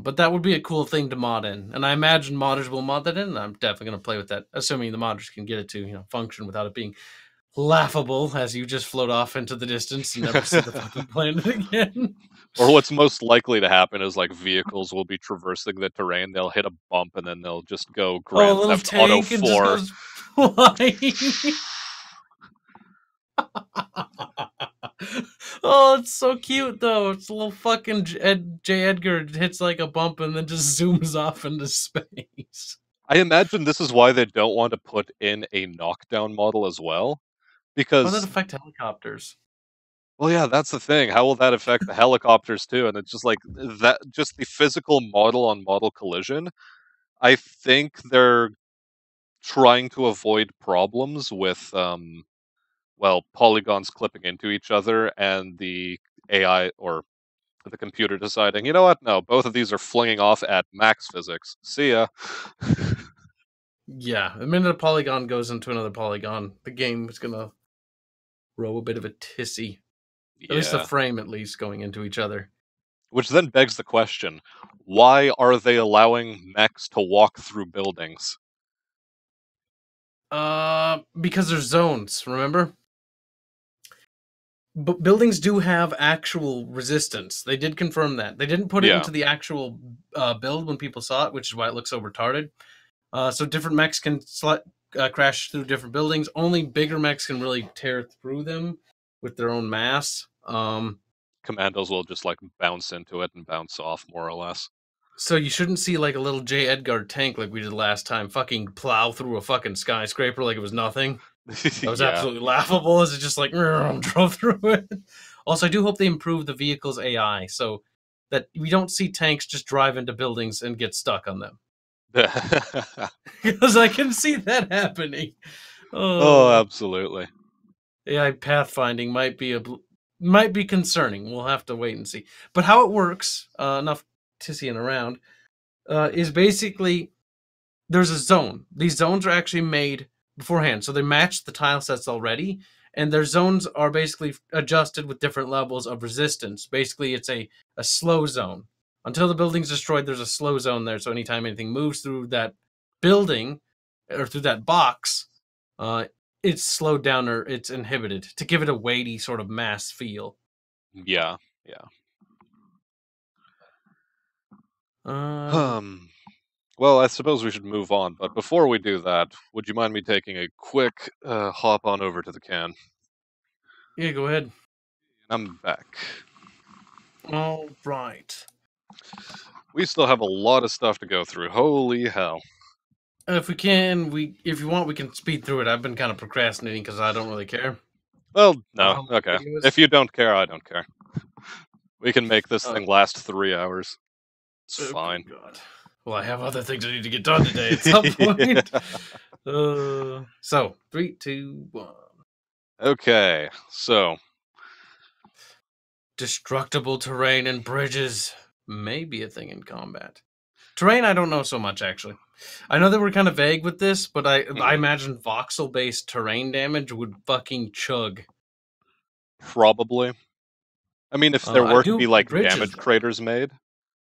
But that would be a cool thing to mod in, and I imagine modders will mod that in. And I'm definitely gonna play with that, assuming the modders can get it to function without it being laughable as you just float off into the distance and never see the fucking planet again. Or what's most likely to happen is like vehicles will be traversing the terrain, they'll hit a bump, and then they'll just go Oh, a Grand little Theft Auto tank and just 4. goes flying. Oh, it's so cute though. It's a little fucking J. Edgar hits like a bump and then just zooms off into space. I imagine this is why they don't want to put in a knockdown model as well, How does because that affect helicopters? well, yeah, that's the thing. How will that affect the helicopters too? And it's just like that, just the physical model on model collision. I think they're trying to avoid problems with, well, polygons clipping into each other and the AI or the computer deciding, you know what? No, both of these are flinging off at max physics. See ya. Yeah, the minute a polygon goes into another polygon, the game is gonna row a bit of a tissy. At least the Yeah. frame, at least, going into each other. Which then begs the question, why are they allowing mechs to walk through buildings? Because there's zones, remember? But buildings do have actual resistance. They did confirm that. They didn't put it Yeah. into the actual build when people saw it, which is why it looks so retarded. So different mechs can crash through different buildings. Only bigger mechs can really tear through them with their own mass. Commandos will just like bounce into it and bounce off more or less. So you shouldn't see like a little J. Edgar tank like we did last time, fucking plow through a fucking skyscraper like it was nothing. That was Yeah. absolutely laughable. As it just like drove through it. Also, I do hope they improve the vehicle's AI so that we don't see tanks just drive into buildings and get stuck on them. Because I can see that happening. Oh, Oh, absolutely. AI pathfinding might be concerning. We'll have to wait and see. But how it works, enough tissying around, is basically there's a zone. These zones are actually made beforehand, so they match the tile sets already, and their zones are basically adjusted with different levels of resistance. Basically, it's a slow zone. Until the building's destroyed, there's a slow zone there, so anytime anything moves through that building or through that box, uh, it's slowed down or it's inhibited to give it a weighty sort of mass feel. Yeah. Yeah. Uh, Um. Well, I suppose we should move on, but before we do that, would you mind me taking a quick hop on over to the can? yeah, go ahead. I'm back. All right. We still have a lot of stuff to go through. Holy hell. If we can, if you want, we can speed through it. I've been kind of procrastinating because I don't really care Well, about no. how long the Okay. video is. If you don't care, I don't care. We can make this Uh, thing last 3 hours. It's oh, good fine. God. Well, I have other things I need to get done today at some point. Yeah. So 3, 2, 1. Okay, so Destructible terrain and bridges may be a thing in combat. Terrain, I don't know so much actually. I know that we're kind of vague with this, but I mhm, imagine voxel based terrain damage would fucking chug. probably. I mean, if there I were to be do like bridges damage though. craters made,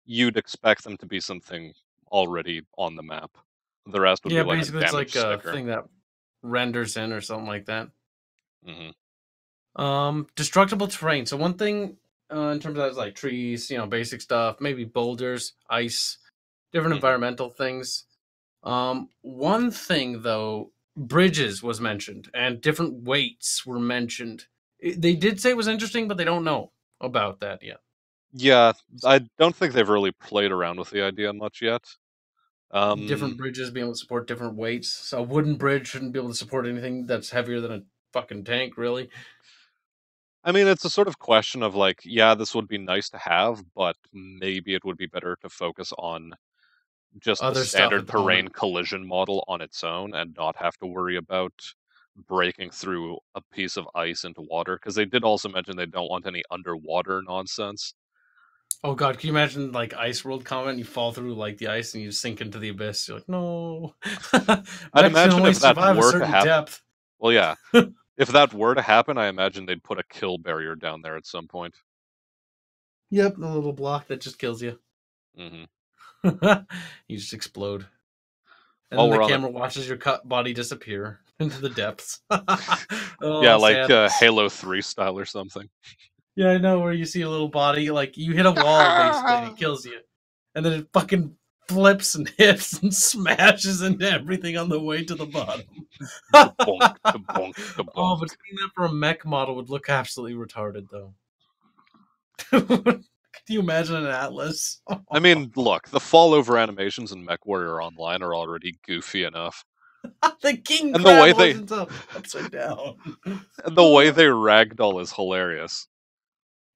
you'd expect them to be something already on the map. The rest would be Yeah, like a basically it's damage like a sticker. thing that renders in or something like that. Hmm. Destructible terrain. So one thing in terms of that is like trees, basic stuff, maybe boulders, ice, different Hmm. environmental things. One thing though, bridges was mentioned and different weights were mentioned. They did say it was interesting, but they don't know about that yet. Yeah, I don't think they've really played around with the idea much yet. Um, Different bridges being able to support different weights. So a wooden bridge shouldn't be able to support anything that's heavier than a fucking tank, really. I mean, it's a sort of question of like, yeah, this would be nice to have, but maybe it would be better to focus on just the Other stuff standard at the moment. terrain collision model on its own and not have to worry about breaking through a piece of ice into water because they did also mention they don't want any underwater nonsense. Oh god, can you imagine like Ice World Combat and you fall through like the ice and you sink into the abyss? You're like, no. I'd Mechs can imagine only if that survive a were to certain happen. depth. Well, yeah, if that were to happen, I imagine they'd put a kill barrier down there at some point. Yep, the little block that just kills you. Hmm. You just explode. And While then the we're on it, camera watches your cut body disappear into the depths. yeah, Oh, like sad. Halo 3 style or something. Yeah, I know where you see a little body, like you hit a wall basically and it kills you. And then it fucking flips and hits and smashes into everything on the way to the bottom. Bonk, to bonk, to Oh, bonk. but seeing that for a mech model would look absolutely retarded though. Could you imagine an Atlas? I mean, look, the fallover animations in MechWarrior Online are already goofy enough, The king and the crab way holds they himself upside down. and the way they ragdoll is hilarious.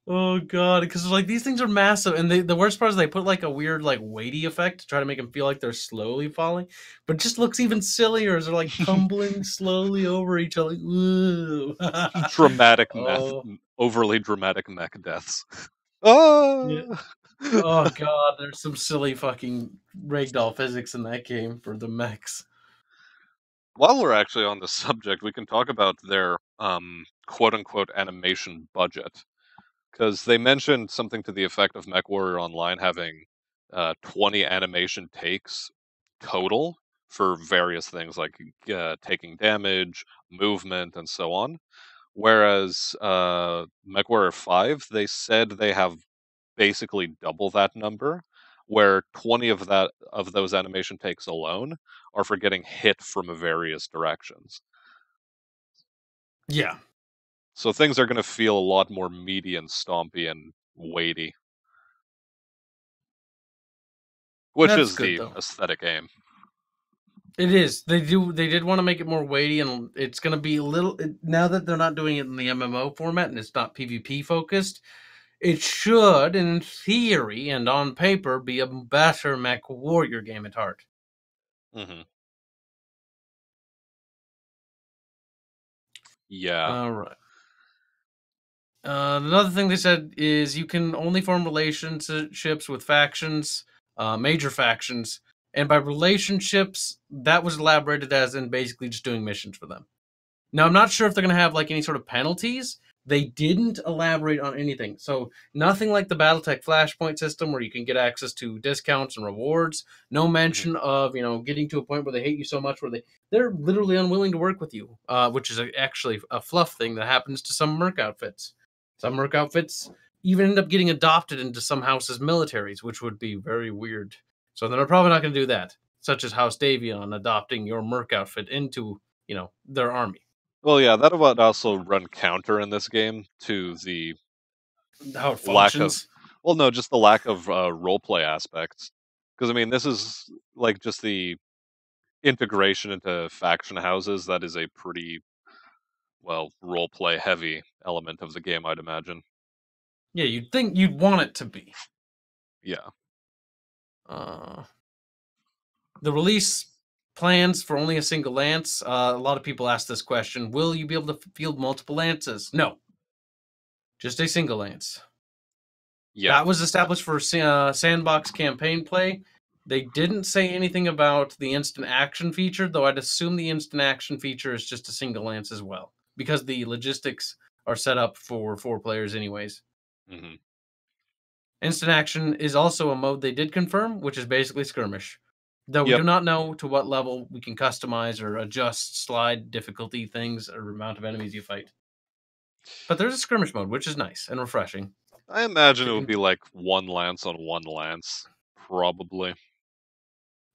Oh god, because like these things are massive, and the worst part is they put like a weird like weighty effect to try to make them feel like they're slowly falling, but it just looks even sillier as they're like tumbling slowly over each other. Like, ooh. Dramatic meth, Oh overly dramatic mech deaths. yeah. Ah! Oh god, there's some silly fucking ragdoll physics in that game for the mechs. While we're actually on the subject, we can talk about their quote unquote animation budget. Because they mentioned something to the effect of MechWarrior Online having 20 animation takes total for various things like taking damage, movement, and so on. Whereas MechWarrior 5, they said they have basically double that number, where 20 of those animation takes alone are for getting hit from various directions. Yeah, So things are going to feel a lot more meaty and stompy and weighty, which that's is good the though. aesthetic aim. It is. They did want to make it more weighty, and it's going to be a little. Now that they're not doing it in the MMO format and it's not PvP focused, it should, in theory and on paper, be a better Mech Warrior game at heart. Hmm. Yeah. All right. Another thing they said is you can only form relationships with factions, major factions, and by relationships, that was elaborated as in basically just doing missions for them. Now, I'm not sure if they're going to have like any sort of penalties. They didn't elaborate on anything. So, nothing like the Battletech Flashpoint system where you can get access to discounts and rewards. No Hmm. mention of, getting to a point where they hate you so much where they're literally unwilling to work with you, which is actually a fluff thing that happens to some Merc outfits. Some Merc outfits even end up getting adopted into some houses' militaries, which would be very weird. So, they're probably not going to do that, such as House Davion adopting your Merc outfit into, their army. Well, yeah, that would also run counter in this game to the How it lack of, functions. well, no, just the lack of roleplay aspects. Because I mean, this is like just the integration into faction houses. That is a pretty well roleplay heavy element of the game, I'd imagine. Yeah, you'd think you'd want it to be. Yeah. Uh, the release plans for only a single lance. A lot of people ask this question: will you be able to field multiple lances? No, just a single lance. Yep. That was established for sandbox campaign play. They didn't say anything about the instant action feature, though I'd assume the instant action feature is just a single lance as well, because the logistics are set up for 4 players anyways. Hmm. Instant action is also a mode they did confirm, which is basically skirmish. Though we Yep. do not know to what level we can customize or adjust slide difficulty things or amount of enemies you fight. But there's a skirmish mode, which is nice and refreshing. I imagine it would And- be like one lance on one lance, probably.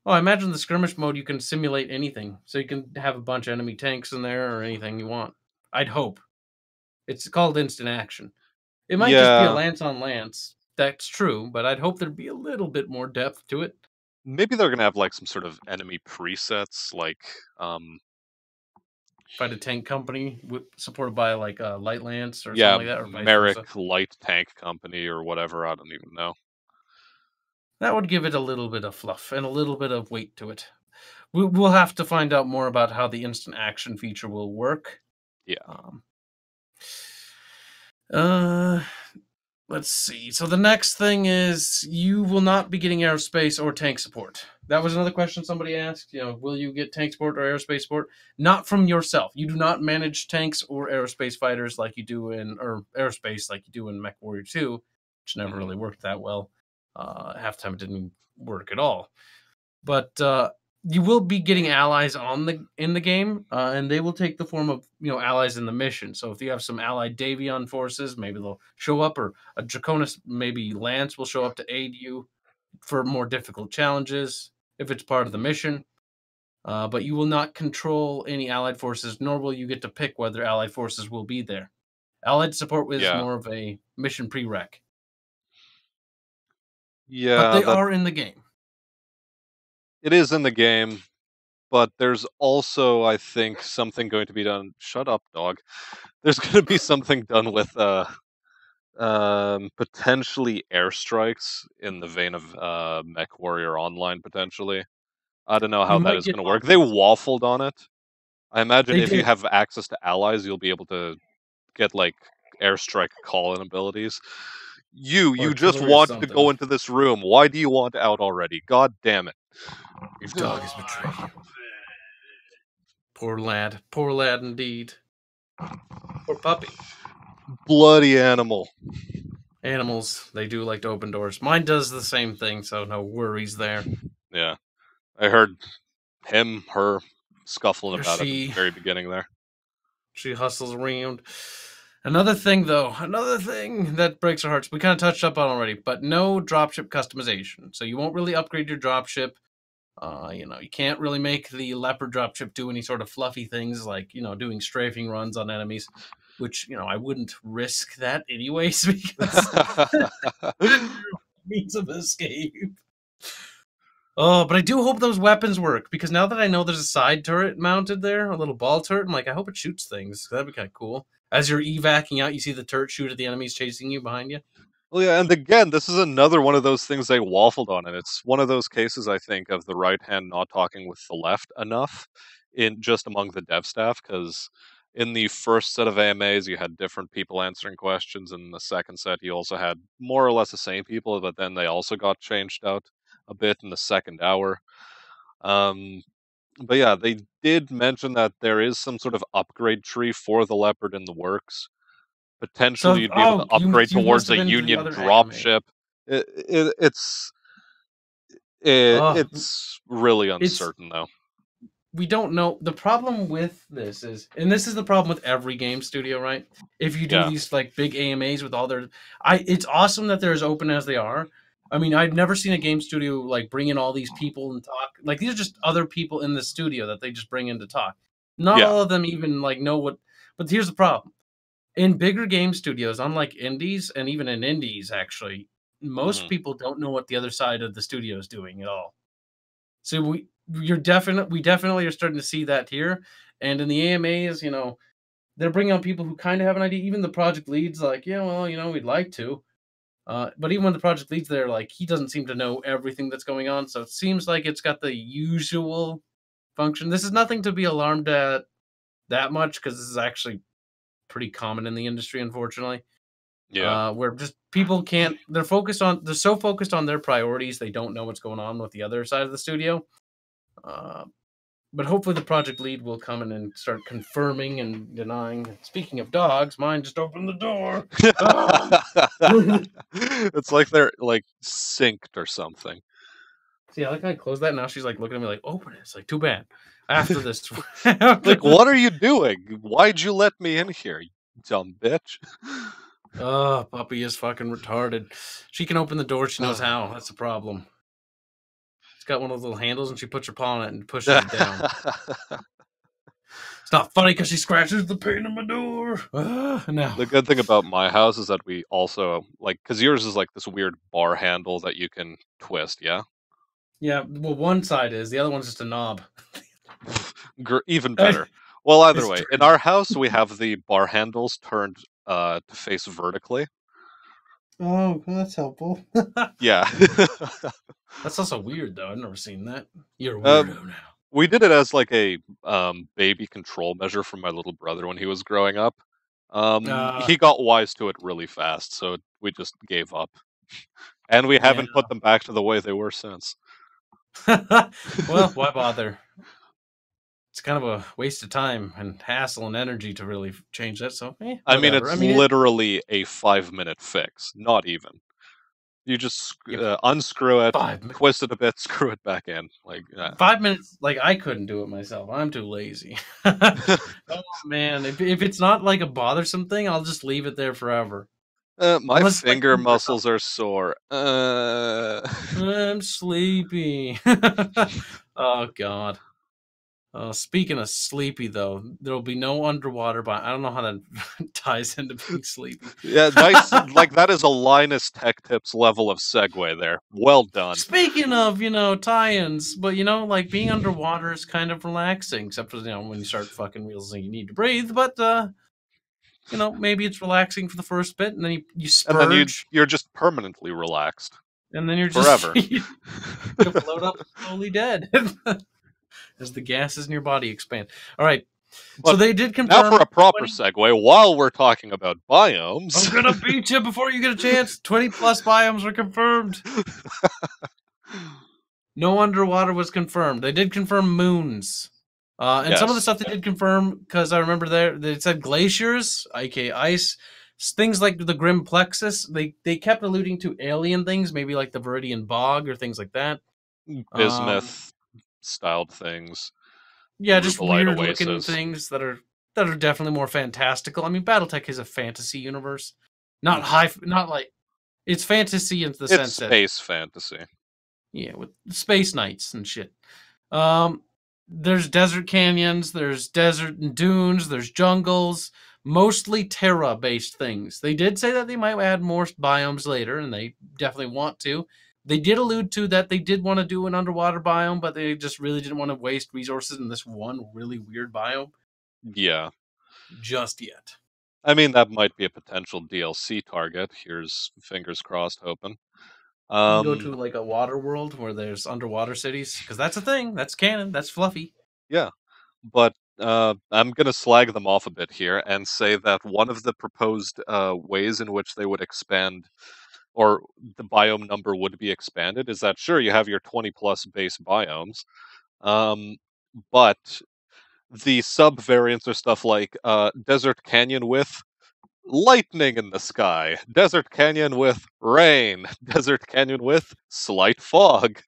Oh, I imagine the skirmish mode you can simulate anything, so you can have a bunch of enemy tanks in there or anything you want. I'd hope. It's called instant action. It might just be a Yeah, lance on lance. That's true, but I'd hope there'd be a little bit more depth to it. maybe they're gonna have like some sort of enemy presets, like Fight a tank company supported by like a light lance or something yeah, like that, or vice versa. Merrick Light Tank Company or whatever. I don't even know. That would give it a little bit of fluff and a little bit of weight to it. We'll have to find out more about how the instant action feature will work. Yeah. Um, uh, let's see. So the next thing is you will not be getting aerospace or tank support. That was another question somebody asked. Will you get tank support or aerospace support? Not from yourself. You do not manage tanks or aerospace fighters like you do or aerospace like you do in MechWarrior 2, which never Hmm. really worked that well. Half the time it didn't work at all. But you will be getting allies in the game, and they will take the form of allies in the mission. So if you have some allied Davion forces, maybe they'll show up, or a Draconis, maybe Lance will show up to aid you for more difficult challenges if it's part of the mission. But you will not control any allied forces, nor will you get to pick whether allied forces will be there. Allied support is Yeah, more of a mission prereq, but yeah, they that are in the game. it is in the game, but there's also, I think, something going to be done. Shut up, dog. There's going to be something done with potentially airstrikes in the vein of MechWarrior Online potentially. I don't know You how that might is get going to work. They options. waffled on it. I imagine They if you did. have access to allies, you'll be able to get like airstrike call-in abilities. You just Artillery or wanted to go something. into this room. Why do you want out already? God damn it. Your dog has betrayed you. Poor lad. Poor lad indeed. Poor puppy. Bloody animal. Animals, they do like to open doors. Mine does the same thing, so no worries there. Yeah. I heard him, her scuffling about at the She very beginning there. she hustles around. Another thing, though, another thing that breaks our hearts, we kind of touched up on already, but no dropship customization. So you won't really upgrade your dropship. You can't really make the leopard dropship do any sort of fluffy things like, doing strafing runs on enemies, which, I wouldn't risk that anyways because means of escape. Oh, but I do hope those weapons work because now that I know there's a side turret mounted there, a little ball turret, I'm like, I hope it shoots things. That'd be kind of cool. As you're evacing out, you see the turret shoot at the enemies chasing you behind you. Well, yeah, and again, this is another one of those things they waffled on, and it's one of those cases I think of the right hand not talking with the left enough in just among the dev staff, because in the first set of AMAs you had different people answering questions, and in the second set you also had more or less the same people, but then they also got changed out a bit in the second hour. Um, but yeah, they did mention that there is some sort of upgrade tree for the Leopard in the works. Potentially, So, you'd be able to upgrade you must towards have a been to the Union other AMA. dropship. It, it, it's Oh, it's really it's uncertain though. we don't know. The problem with this is, and this is the problem with every game studio, right? If you do Yeah, these like big AMAs with all their, it's awesome that they're as open as they are. I mean, I've never seen a game studio like bring in all these people and talk. Like these are just other people in the studio that they just bring in to talk. Not yeah, all of them even like know what. But here's the problem: in bigger game studios, unlike indies, and even in indies, actually, most hmm people don't know what the other side of the studio is doing at all. So we definitely are starting to see that here, and in the AMAs, they're bringing on people who kind of have an idea. Even the project leads, like, yeah, well, we'd like to, but even when the project leads there, like, he doesn't seem to know everything that's going on. So it seems like it's got the usual function. This is nothing to be alarmed at that much because this is actually pretty common in the industry, unfortunately. yeah. Where just people can't. They're so focused on their priorities, they don't know what's going on with the other side of the studio. Uh, but hopefully the project lead will come in and start confirming and denying. Speaking of dogs, mine just opened the door. Ah! It's like they're like synced or something. See, I like how I closed that. Now she's like looking at me like, open it. It's like, too bad. After this, Like, what are you doing? Why'd you let me in here, you dumb bitch? oh, puppy is fucking retarded. She can open the door. She knows how. That's the problem. It's got one of those little handles, and she puts her paw on it and pushes it down. It's not funny because she scratches the pane of my door. No. The good thing about my house is that we also like, because yours is like this weird bar handle that you can twist, yeah? Yeah, well, one side is. The other one's just a knob. Even better. Well, either It's way, in dirty. our house we have the bar handles turned to face vertically. Oh, that's helpful. Yeah. That's also weird, though. I've never seen that. You're a um, weirdo now. we did it as like a baby control measure for my little brother when he was growing up. Uh, He got wise to it really fast, so we just gave up. And we yeah. haven't put them back to the way they were since. Well, why bother? It's kind of a waste of time and hassle and energy to really change that. So, I mean, whatever. I it's mean, it. literally a 5-minute fix, not even. You just Yeah, unscrew it, 5 minutes. twist it a bit, screw it back in. Like, 5 minutes, like I couldn't do it myself. I'm too lazy. Oh man, if it's not like a bothersome thing, I'll just leave it there forever. my Unless it's like finger poop or muscles are sore. something. I'm sleepy. Oh god. Speaking of sleepy though, there will be no underwater. But I don't know how that ties into being sleepy. Yeah, nice. Like that is a Linus Tech Tips level of segue there. Well done. Speaking of, tie-ins, but like being underwater is kind of relaxing, except for when you start fucking realizing you need to breathe. But maybe it's relaxing for the first bit, and then you And then spurge, you're just permanently relaxed and then you're just forever. you float up slowly dead as the gases in your body expand. All right, so But they did now for confirm a proper 20. segue, while we're talking about I'm biomes. gonna beat you before you get a chance. 20 plus biomes are confirmed. No underwater was confirmed. They did confirm moons. And some of the Yes. stuff they did confirm, because I remember they said glaciers, aka ice, things like the Grim Plexus. They kept alluding to alien things, maybe like the Viridian Bog or things like that. Um, Bismuth styled things. yeah, just Rubellite weird looking Oasis. things that are definitely more fantastical. I mean, BattleTech is a fantasy universe, not Mhm. not like it's fantasy in the It's sense that space fantasy. yeah, with space knights and shit. Um, there's desert canyons, there's desert and dunes, there's jungles, mostly Terra-based things. They did say that they might add more biomes later, and they definitely want to. They did allude to that they did want to do an underwater biome, but they just really didn't want to waste resources in this one really weird biome Yeah. just yet. I mean, that might be a potential DLC target. Here's fingers crossed, hoping. You can go Um, to like a water world where there's underwater cities, because that's a thing. That's canon. That's fluffy. yeah. But I'm going to slag them off a bit here and say that one of the proposed ways in which they would expand or the biome number would be expanded is that sure, you have your 20 plus base biomes, um, but the sub variants are stuff like Desert Canyon with lightning in the sky, Desert Canyon with rain, Desert Canyon with slight fog.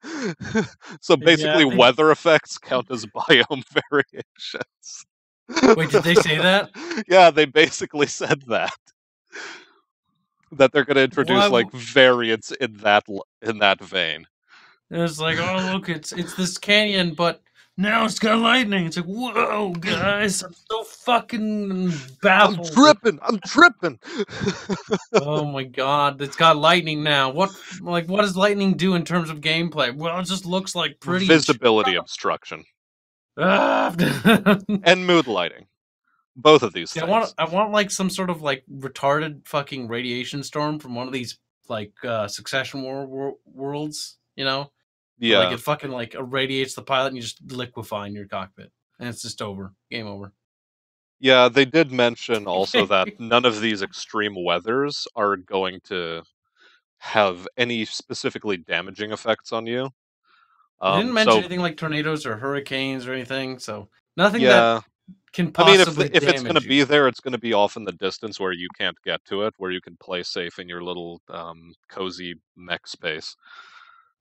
So Yeah. basically, weather effects count as biome variations. Wait, did they say that? Yeah, they basically said that they're going to Why? introduce like variants in that vein. And it's like, oh look, it's this canyon, but now it's got lightning. It's like, whoa, guys, I'm so fucking I'm baffled. tripping. I'm tripping. Oh my god, it's got lightning now. What does lightning do in terms of gameplay? Well, it just looks like pretty. Visibility obstruction Ah. and mood lighting. Both of these See, things. I want like some sort of like retarded fucking radiation storm from one of these like Succession worlds, where like Yeah. it fucking like irradiates the pilot and you just liquefy in your cockpit, and it's just over, game over. Yeah, they did mention also that none of these extreme weathers are going to have any specifically damaging effects on you. They didn't mention So anything like tornadoes or hurricanes or anything, so nothing that yeah, can I mean, possibly if it's going to damage you. be there, it's going to be off in the distance where you can't get to it, where you can play safe in your little cozy mech space.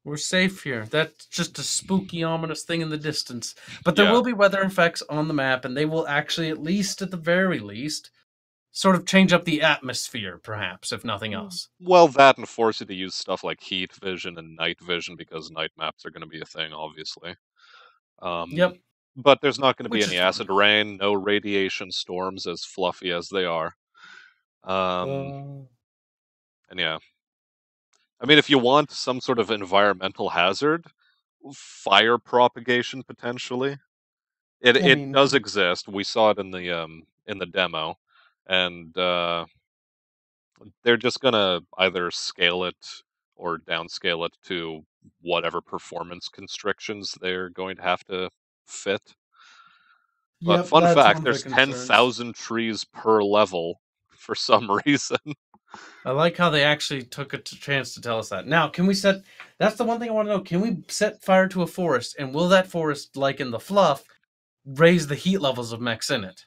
We're safe here. That's just a spooky, ominous thing in the distance. But there Yeah. will be weather effects on the map, and they will actually, at least at the very least, sort of change up the atmosphere, perhaps, if nothing else. Well, that and force you to use stuff like heat vision and night vision because night maps are going to be a thing, obviously. Um, Yep, but there's not going to be which is any fun. acid rain, no radiation storms, as fluffy as they are. Um, Uh, and yeah, I mean, if you want some sort of environmental hazard, fire propagation potentially, I it mean, does exist. We saw it in the demo, and they're just gonna either scale it or downscale it to whatever performance constrictions they're going to have to fit. But yep, fun that's one fact, of the there's concerns. 10,000 trees per level for some reason. I like how they actually took a chance to tell us that. Now, can we set? That's the one thing I want to know. Can we set fire to a forest, and will that forest, like in the fluff, raise the heat levels of mechs in it?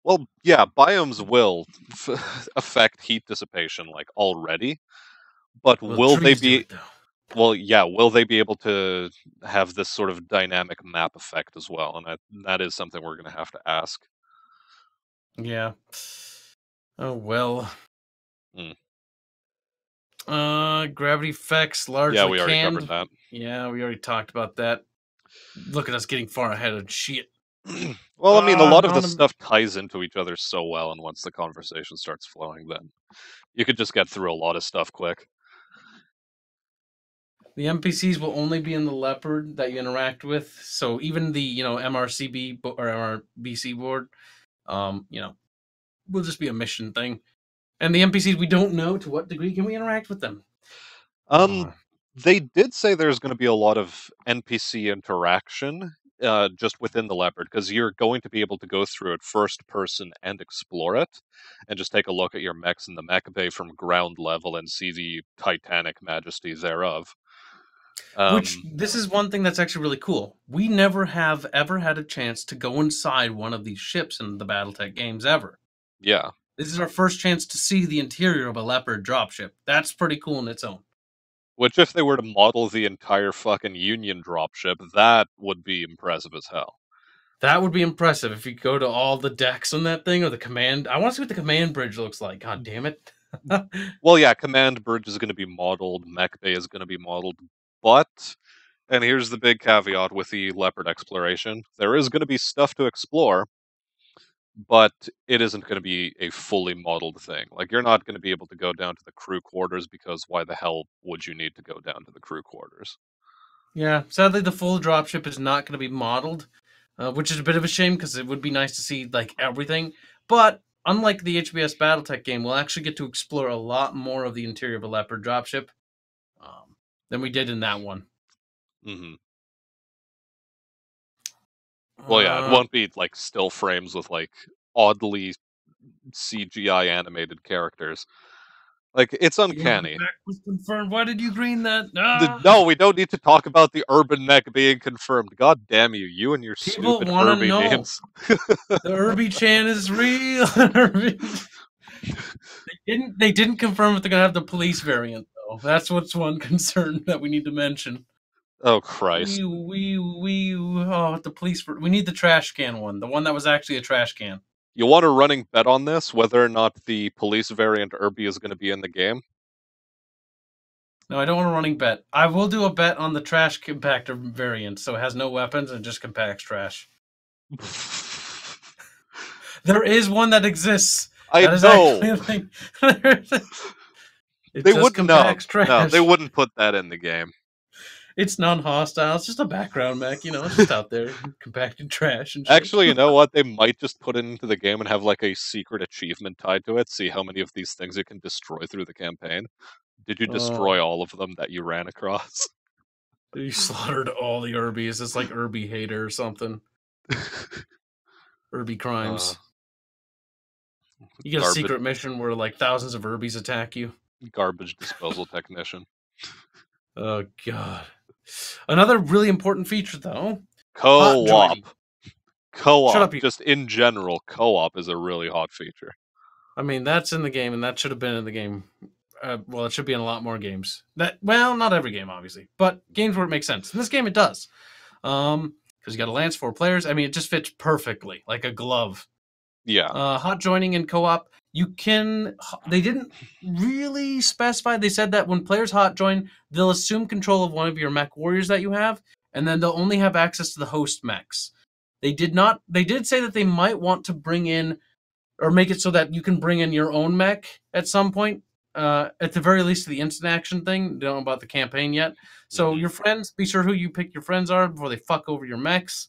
Well, yeah, biomes will affect heat dissipation like already, but Will will they trees do be? it though? Well, yeah, will they be able to have this sort of dynamic map effect as well? And that is something we're going to have to ask. Yeah. Oh well. Hmm. Gravity effects Yeah, largely we already covered canned. that. Yeah, we already talked about that. Look at us getting far ahead of shit. Well, I mean, a lot of this Non. stuff ties into each other so well, and once the conversation starts flowing, then you could just get through a lot of stuff quick. The NPCs will only be in the leopard that you interact with. So even the MRCB or MRBC board, will just be a mission thing. And the NPCs, we don't know to what degree can we interact with them. Um, Uh, they did say there's going to be a lot of NPC interaction just within the leopard, because you're going to be able to go through it first person and explore it, and just take a look at your mechs in the mech bay from ground level and see the titanic majesty thereof. which Um, this is one thing that's actually really cool. We never have ever had a chance to go inside one of these ships in the BattleTech games ever. yeah. This is our first chance to see the interior of a Leopard dropship. That's pretty cool in its own. Which, if they were to model the entire fucking Union dropship, that would be impressive as hell. That would be impressive if you go to all the decks on that thing or the command. I want to see what the command bridge looks like. God damn it. Well, yeah, Command Bridge is going to be modeled, Mech Bay is going to be modeled, but, and here's the big caveat with the Leopard exploration, there is going to be stuff to explore, but it isn't going to be a fully modeled thing. Like, you're not going to be able to go down to the crew quarters, because why the hell would you need to go down to the crew quarters? Yeah, sadly, the full dropship is not going to be modeled, which is a bit of a shame because it would be nice to see like everything. But unlike the HBS BattleTech game, we'll actually get to explore a lot more of the interior of a Leopard dropship than we did in that one. Hmm. Well, yeah, it Uh, won't be like still frames with like oddly CGI animated characters. Like, it's the urban uncanny. mech was confirmed. Why did you green that? Ah, No, we don't need to talk about the urban mech being confirmed. God damn you, you and your people stupid want to Irby know. names. The Irby Chan is real. They didn't confirm if they're gonna have the police variant though. That's what's one concern that we need to mention. Oh Christ! We oh the police. We need the trash can one, the one that was actually a trash can. You want a running bet on this, whether or not the police variant Irby is going to be in the game? No, I don't want a running bet. I will do a bet on the trash compactor variant, so it has no weapons and just compacts trash. There is one that exists. I That is know actually a thing. It they just wouldn't. No, compacts no, they trash. wouldn't put that in the game. It's non-hostile. It's just a background mech, It's just out there compacting trash and shit. Actually, you know what? They might just put it into the game and have like a secret achievement tied to it. See how many of these things you can destroy through the campaign. Did you destroy Oh, all of them that you ran across? you slaughtered all the Urbies. It's like Irby hater or something. Irby uh, crimes. You get a garbage, secret mission where like thousands of Urbies attack you. garbage disposal technician. Oh god. Another really important feature though, hot Co-op. joining. Shut Co-op. up, you. Just in general, co-op is a really hot feature. I mean, that's in the game, and that should have been in the game. Well, it should be in a lot more games. Not every game, obviously, but games where it makes sense. In this game, it does. Because you got a lance, 4 players. I mean, it just fits perfectly, like a glove. Yeah. Hot joining in co-op, you can. They didn't really specify. They said that when players hot join, they'll assume control of one of your mech warriors that you have, and then they'll only have access to the host mechs. They did not. They did say that they might want to bring in or make it so that you can bring in your own mech at some point. At the very least, the instant action thing. Don't know about the campaign yet. So Hmm. your friends, be sure who you pick your friends are before they fuck over your mechs.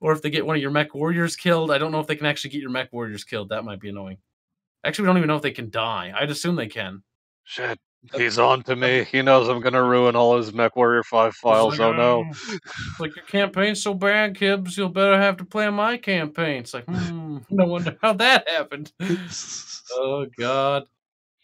Or if they get one of your mech warriors killed. I don't know if they can actually get your mech warriors killed. That might be annoying. Actually, we don't even know if they can die. I'd assume they can. Shit. He's on to me. He knows I'm gonna ruin all his MechWarrior 5 It's files. like, Oh no. oh, it's like your campaign's so bad, Kibbs. You'll better have to play on my campaign. It's like, no wonder how that happened. Oh God!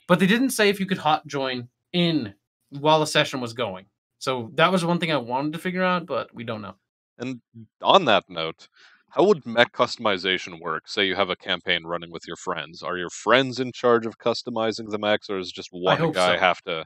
But they didn't say if you could hot join in while the session was going. So that was one thing I wanted to figure out, but we don't know. And on that note, how would mech customization work? Say you have a campaign running with your friends. Are your friends in charge of customizing the mechs, or does just I one hope guy so. have to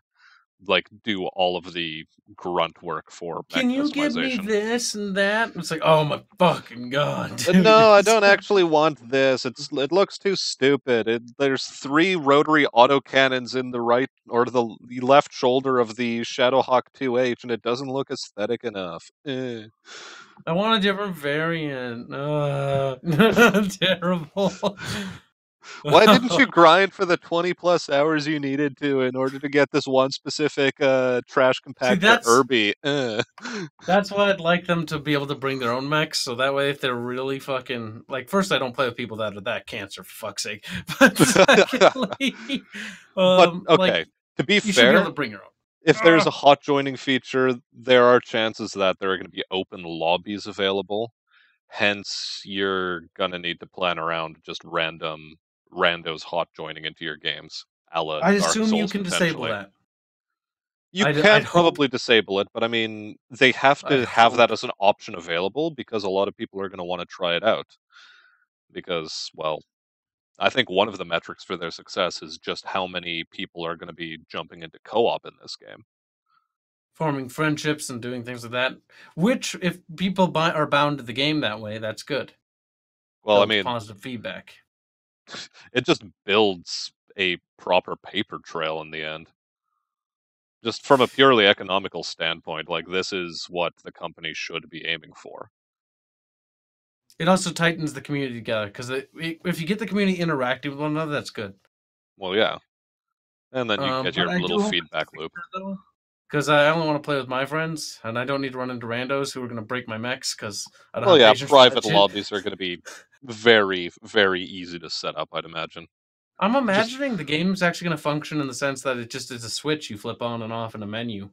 like do all of the grunt work for mech Can you give me customization? this and that? It's like, oh my fucking God, No, dude. I don't actually want this. It looks too stupid. There's three rotary autocannons in the right or the left shoulder of the Shadowhawk 2H, and it doesn't look aesthetic enough. I want a different variant. Terrible. Why didn't you grind for the 20 plus hours you needed to in order to get this one specific trash See, compactor Irby? that's why I'd like them to be able to bring their own mechs, so that way if they're really fucking like, first I don't play with people that are that cancer for fuck's sake, but secondly, But like okay, to be you should be able fair, to bring your own. if there's a Ah, hot joining feature, there are chances that there are going to be open lobbies available. Hence, you're gonna need to plan around just random randos hot joining into your games, a la I Dark assume you Souls can disable potentially. that. You I'd can hope. probably disable it, but I mean, they have I'd to have that hope. as an option available because a lot of people are going to want to try it out. Because, well, I think one of the metrics for their success is just how many people are going to be jumping into co-op in this game. Forming friendships and doing things like that. Which, if people are bound to the game that way, that's good. Well, I Builds mean, positive feedback. it just builds a proper paper trail in the end. Just from a purely economical standpoint, like this is what the company should be aiming for. It also tightens the community together because if you get the community interacting with one another, that's good. Well, yeah, and then you get But your I little do hope it's a feedback loop. feature though, because I only want to play with my friends, and I don't need to run into randos who are going to break my mechs because I don't Well, have yeah, patience for that private shit. lobbies are going to be very, very easy to set up, I'd imagine. I'm Just imagining the game's actually going to function in the sense that it just is a switch you flip on and off in a menu.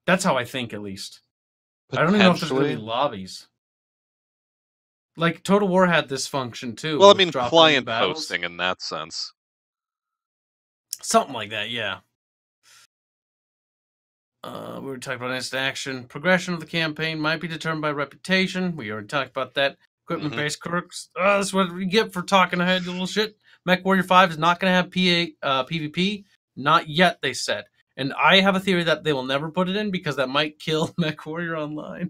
That's how I think, at least. I don't even know if there's going to be potentially. lobbies. Like Total War had this function too Well, I with mean, dropping into client battles, hosting in that sense. something like that. Yeah. We were talking about instant action. Progression of the campaign might be determined by reputation. We already talked about that. Equipment Hmm. based quirks. That's what we get for talking ahead, you little shit. MechWarrior 5 is not going to have PvP. Not yet, they said. And I have a theory that they will never put it in because that might kill MechWarrior Online.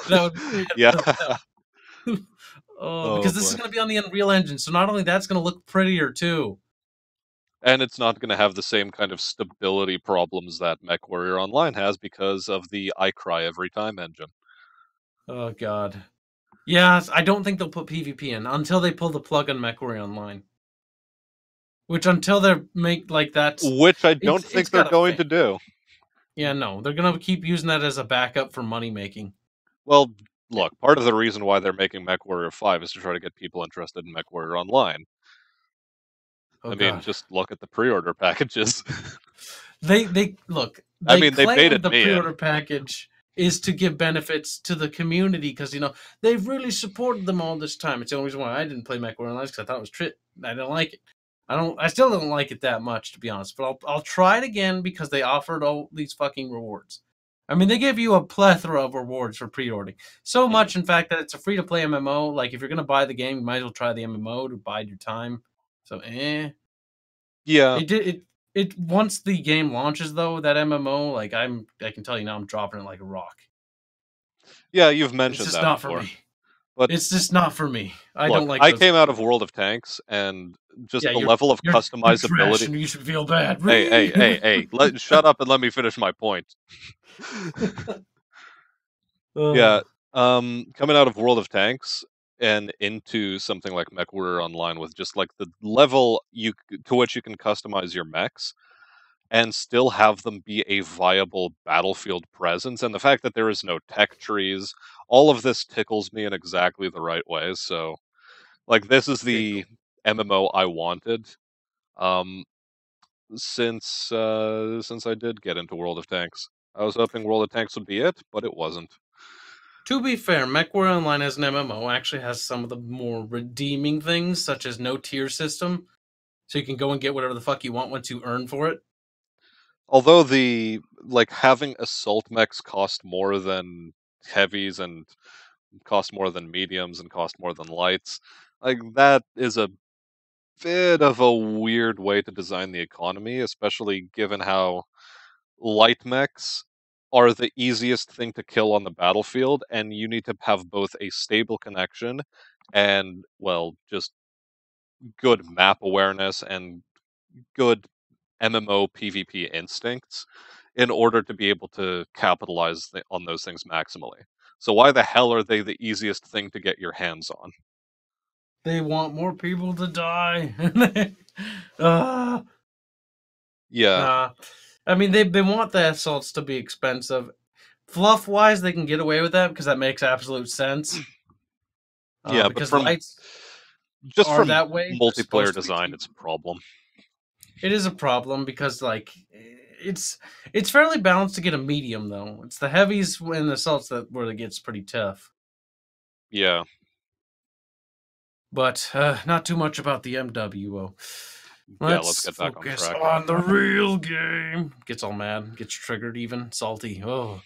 That would be bad Yeah. for them. Oh, Oh because this is boy. going to be on the Unreal Engine, so not only that's going to look prettier too. And it's not going to have the same kind of stability problems that MechWarrior Online has because of the I cry every time engine. Oh god. Yeah, I don't think they'll put PvP in until they pull the plug on MechWarrior Online. Which until they make like that's Which I don't it's think they're gotta going fail. to do. Yeah, no, they're gonna keep using that as a backup for money making. Well, look, part of the reason why they're making MechWarrior 5 is to try to get people interested in MechWarrior Online. Oh I mean, god. just look at the pre-order packages. They look, I they mean, they claim baited the me in. pre-order package is to give benefits to the community because they've really supported them all this time. It's the only reason why I didn't play MechWarrior Online because I thought it was I didn't like it. I still don't like it that much, to be honest. But I'll try it again because they offered all these fucking rewards. I mean, they give you a plethora of rewards for pre-ordering. So Mhm. much, in fact, that it's a free-to-play MMO. Like, if you're gonna buy the game, you might as well try the MMO to bide your time. So, Yeah, it did it once the game launches though, that MMO, like I can tell you now, I'm dropping it like a rock. yeah, you've It's mentioned just that not for before. me. But It's just not for me. I don't look, like I those. came out of World of Tanks, and just Yeah, the level of you're trash, customizability. and you should feel bad. Hey, hey, hey, hey! Shut up and let me finish my point. Yeah, Ugh. coming out of World of Tanks and into something like MechWarrior Online with just like the level to which you can customize your mechs and still have them be a viable battlefield presence, and the fact that there is no tech trees, all of this tickles me in exactly the right way. So, like, this is Okay, the cool. MMO I wanted. Um, since I did get into World of Tanks, I was hoping World of Tanks would be it, but it wasn't. To be fair, MechWarrior Online as an MMO actually has some of the more redeeming things, such as no tier system, so you can go and get whatever the fuck you want once you earn for it. Although having assault mechs cost more than heavies and cost more than mediums and cost more than lights, like that is a bit of a weird way to design the economy, especially given how light mechs are the easiest thing to kill on the battlefield, and you need to have both a stable connection and, well, just good map awareness and good MMO PvP instincts in order to be able to capitalize on those things maximally. So why the hell are they the easiest thing to get your hands on? They want more people to die. uh, Yeah, nah. I mean, they want the assaults to be expensive. Fluff wise, they can get away with that because that makes absolute sense. yeah, but Because lights are from that way. They're multiplayer supposed to be design, cheap. it's a problem. It is a problem because like it's it's fairly balanced to get a medium though. It's the heavies and the assaults that where it gets pretty tough. Yeah, But not too much about the MWO. yeah. Let's Let's get back on focus track. on the real game. Gets all mad, gets triggered even, salty. Oh.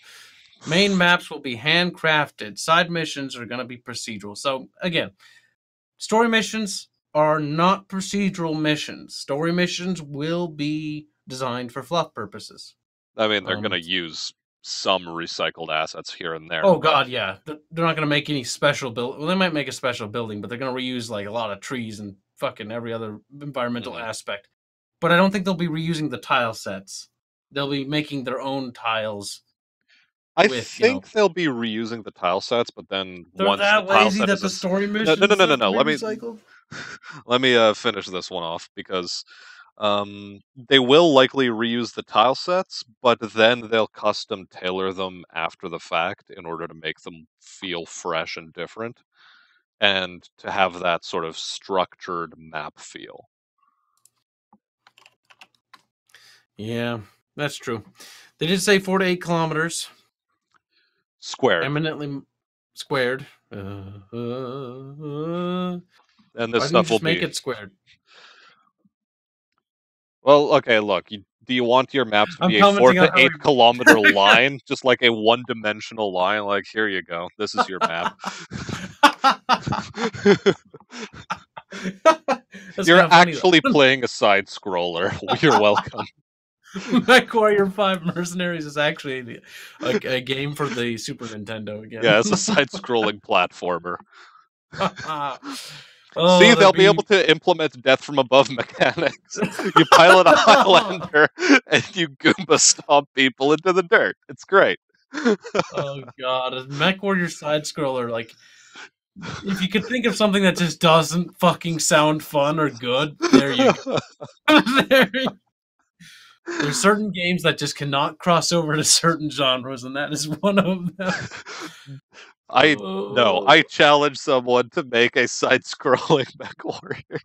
Main maps will be handcrafted. Side missions are going to be procedural. So again, story missions are not procedural missions. Story missions will be designed for fluff purposes. I mean, they're gonna Um, use some recycled assets here and there, oh but god, yeah, they're not going to make any special build. Well, they might make a special building, but they're going to reuse like a lot of trees and fucking every other environmental mhm. aspect. But I don't think they'll be reusing the tile sets. They'll be making their own tiles I with think they'll be reusing the tile sets, but then they're once the that tile lazy set that is the story no, no, no, missions no, no, have to no. be Let me recycled. let me finish this one off because they will likely reuse the tile sets, but then they'll custom tailor them after the fact in order to make them feel fresh and different, and to have that sort of structured map feel. Yeah, that's true. They did say 4 to 8 kilometers, Squared. eminently squared. And this Why didn't you stuff will just make be it squared? well, okay, look, do you want your maps to I'm be a four commenting to on how eight kilometer line, just like a one-dimensional line? Like, here you go, this is your map. That's You're kind of funny actually though. playing a side scroller. You're welcome. MechWarrior 5 Mercenaries is actually a game for the Super Nintendo Yeah, again. it's a side-scrolling platformer. See, Oh, they'll that'd be able be. to implement death from above mechanics. You pilot a Highlander and you Goomba stomp people into the dirt. It's great. Oh god, a MechWarrior side scroller. Like, if you could think of something that just doesn't fucking sound fun or good, there you go. There's certain games that just cannot cross over to certain genres, and that is one of them. I no, Oh, I challenge someone to make a side-scrolling MechWarrior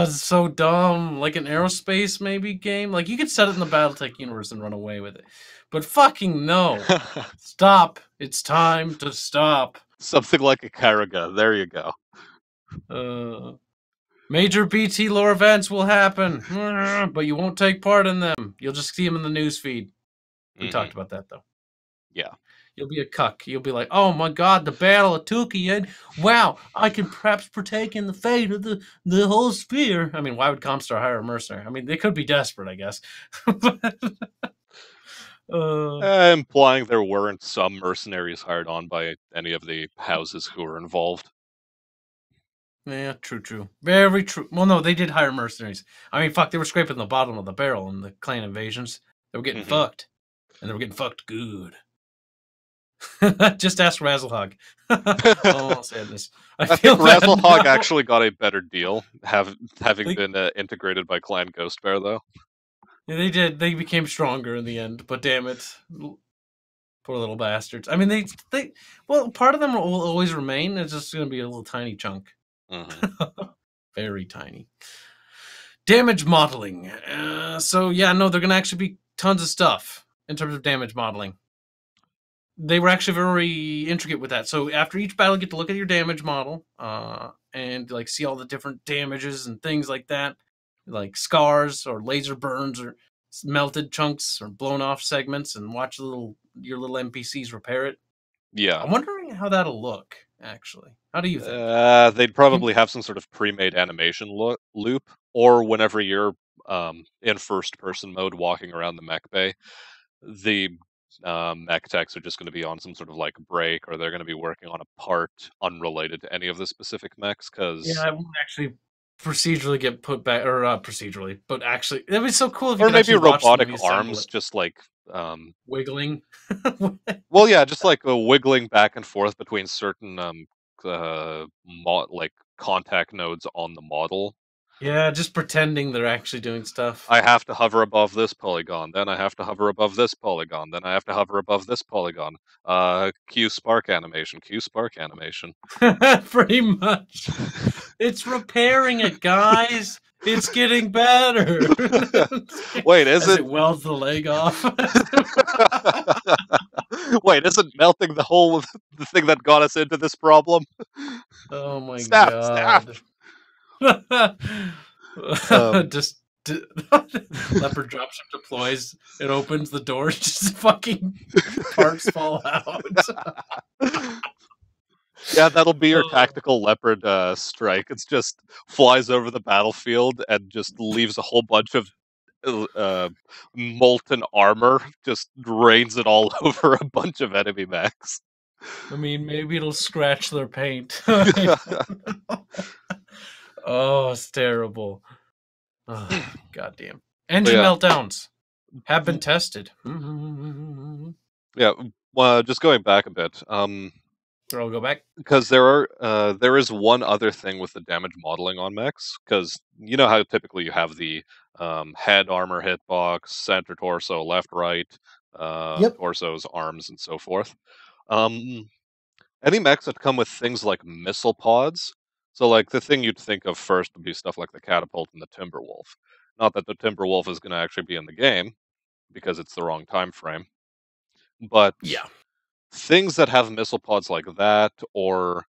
it's so dumb. Like an aerospace maybe game. Like you could set it in the BattleTech universe and run away with it, but fucking no. game. Stop. It's time to stop. Something like a Karaga. There you go. Uh, Major BT lore events will happen, but you won't take part in them. You'll just see them in the news feed. We Hmm. talked about that though. Yeah. You'll be a cuck. You'll be like, "Oh my god, the Battle of Tukien! Wow, I can perhaps partake in the fate of the whole sphere." I mean, why would Comstar hire a mercenary? I mean, they could be desperate, I guess. uh, Implying there weren't some mercenaries hired on by any of the houses who were involved. yeah, true, true, very true. Well, no, they did hire mercenaries. I mean, fuck, they were scraping the bottom of the barrel in the clan invasions. They were getting Hmm. fucked, and they were getting fucked good. Just ask Razzlehog. Oh, sadness. I I think feel bad Razzlehog now. actually got a better deal, having been integrated by Clan Ghost Bear, though. Yeah, they did. They became stronger in the end, but damn it, poor little bastards. I mean, they well, part of them will always remain. It's just going to be a little tiny chunk, Hmm. very tiny. Damage modeling. So yeah, no, they're gonna actually be tons of stuff in terms of damage modeling. They were actually very intricate with that. So after each battle, you get to look at your damage model, and like see all the different damages and things like that, like scars or laser burns or melted chunks or blown off segments, and watch your little NPCs repair it. Yeah. I'm wondering how that'll look. Actually, how do you think? They'd probably have some sort of pre-made animation loop, or whenever you're in first-person mode walking around the mech bay, the mech techs are just going to be on some sort of like break, or they're going to be working on a part unrelated to any of the specific mechs. Yeah, Because, I won't actually procedurally get put back, or procedurally, but actually, that'd be so cool if you or could maybe actually watch them robotic reassemble arms, it, just like, um, wiggling. well, yeah, just like wiggling back and forth between certain like contact nodes on the model. Yeah, just pretending they're actually doing stuff. I have to hover above this polygon, then I have to hover above this polygon, then I have to hover above this polygon. Cue spark animation, cue spark animation. Pretty much. It's repairing it, guys. It's getting better. Wait, is As it? it welds the leg off. Wait, isn't melting the whole the thing that got us into this problem? Oh my Snap, snap. god. Um, Just leopard dropship deploys. It opens the door. Just fucking parts fall out. yeah, that'll be your Oh, tactical leopard strike. It's just flies over the battlefield and just leaves a whole bunch of uh, molten armor, just rains it all over a bunch of enemy mechs. I mean, maybe it'll scratch their paint. I don't know. Oh, it's terrible. Oh, goddamn. But Engine yeah, meltdowns have been w- tested. yeah. Just going back a bit, I'll go back. because there is one other thing with the damage modeling on mechs, because you know how typically you have the head armor hitbox, center torso, left right, Yep. torsos, arms, and so forth. Um, any mechs that come with things like missile pods, so like the thing you'd think of first would be stuff like the catapult and the Timberwolf. Not that the Timberwolf is going to actually be in the game because it's the wrong time frame, but Yeah. things that have missile pods like that, or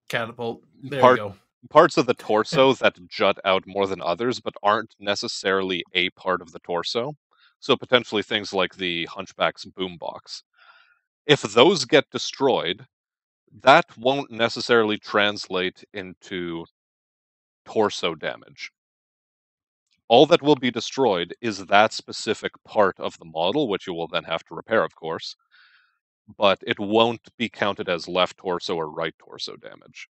Catapult. There you part go. parts of the torso that jut out more than others, but aren't necessarily a part of the torso. So potentially things like the Hunchback's boombox. If those get destroyed, that won't necessarily translate into torso damage. All that will be destroyed is that specific part of the model, which you will then have to repair, of course, but it won't be counted as left torso or right torso damage.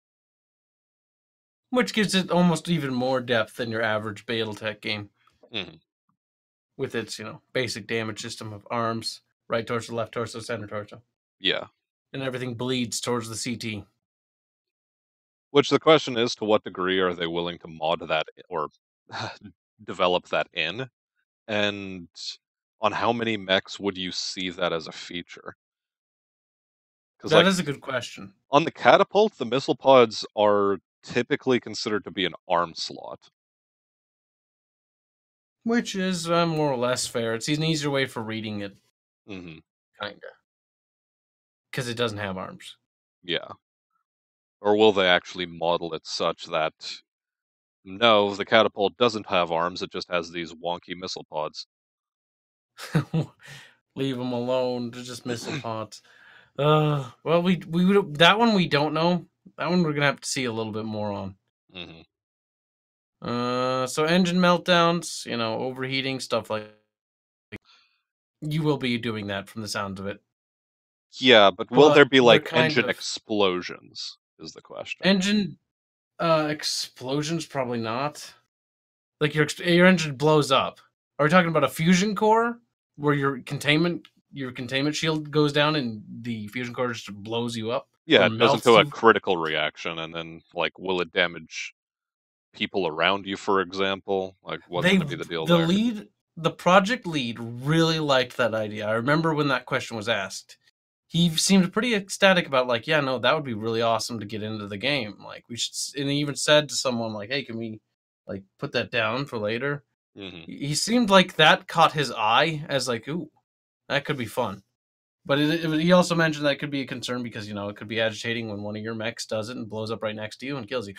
Which gives it almost even more depth than your average Battletech game Mhm. with its, basic damage system of arms, right torso, left torso, center torso. Yeah. And everything bleeds towards the CT. Which the question is, to what degree are they willing to mod that or develop that in? And on how many mechs would you see that as a feature? Because, That like, is a good question. on the catapult, the missile pods are typically considered to be an arm slot. Which is more or less fair. It's an easier way for reading it, Hmm. kinda, because it doesn't have arms. Yeah. Or will they actually model it such that, no, the catapult doesn't have arms, it just has these wonky missile pods? Leave them alone. They're just missile pods. Well, that one we don't know. That one we're gonna have to see a little bit more on. Hmm. So engine meltdowns, overheating stuff like you will be doing that from the sounds of it. Yeah, but will there But be, they're like, kind engine of explosions, is the question. engine explosions. Probably not. Like your engine blows up. Are we talking about a fusion core where your containment shield goes down and the fusion core just blows you up Yeah, or it goes melts into a you? critical reaction, and then, like, will it damage people around you, for example? Like, what's They gonna be the deal the there? lead the project lead really liked that idea. I remember when that question was asked. He seemed pretty ecstatic about like, yeah, no, that would be really awesome to get into the game. Like we should, and he even said to someone like, hey, can we? like put that down for later. Hmm. He seemed like that caught his eye as like, ooh, that could be fun. But he also mentioned that could be a concern because it could be agitating when one of your mechs does it and blows up right next to you and kills you.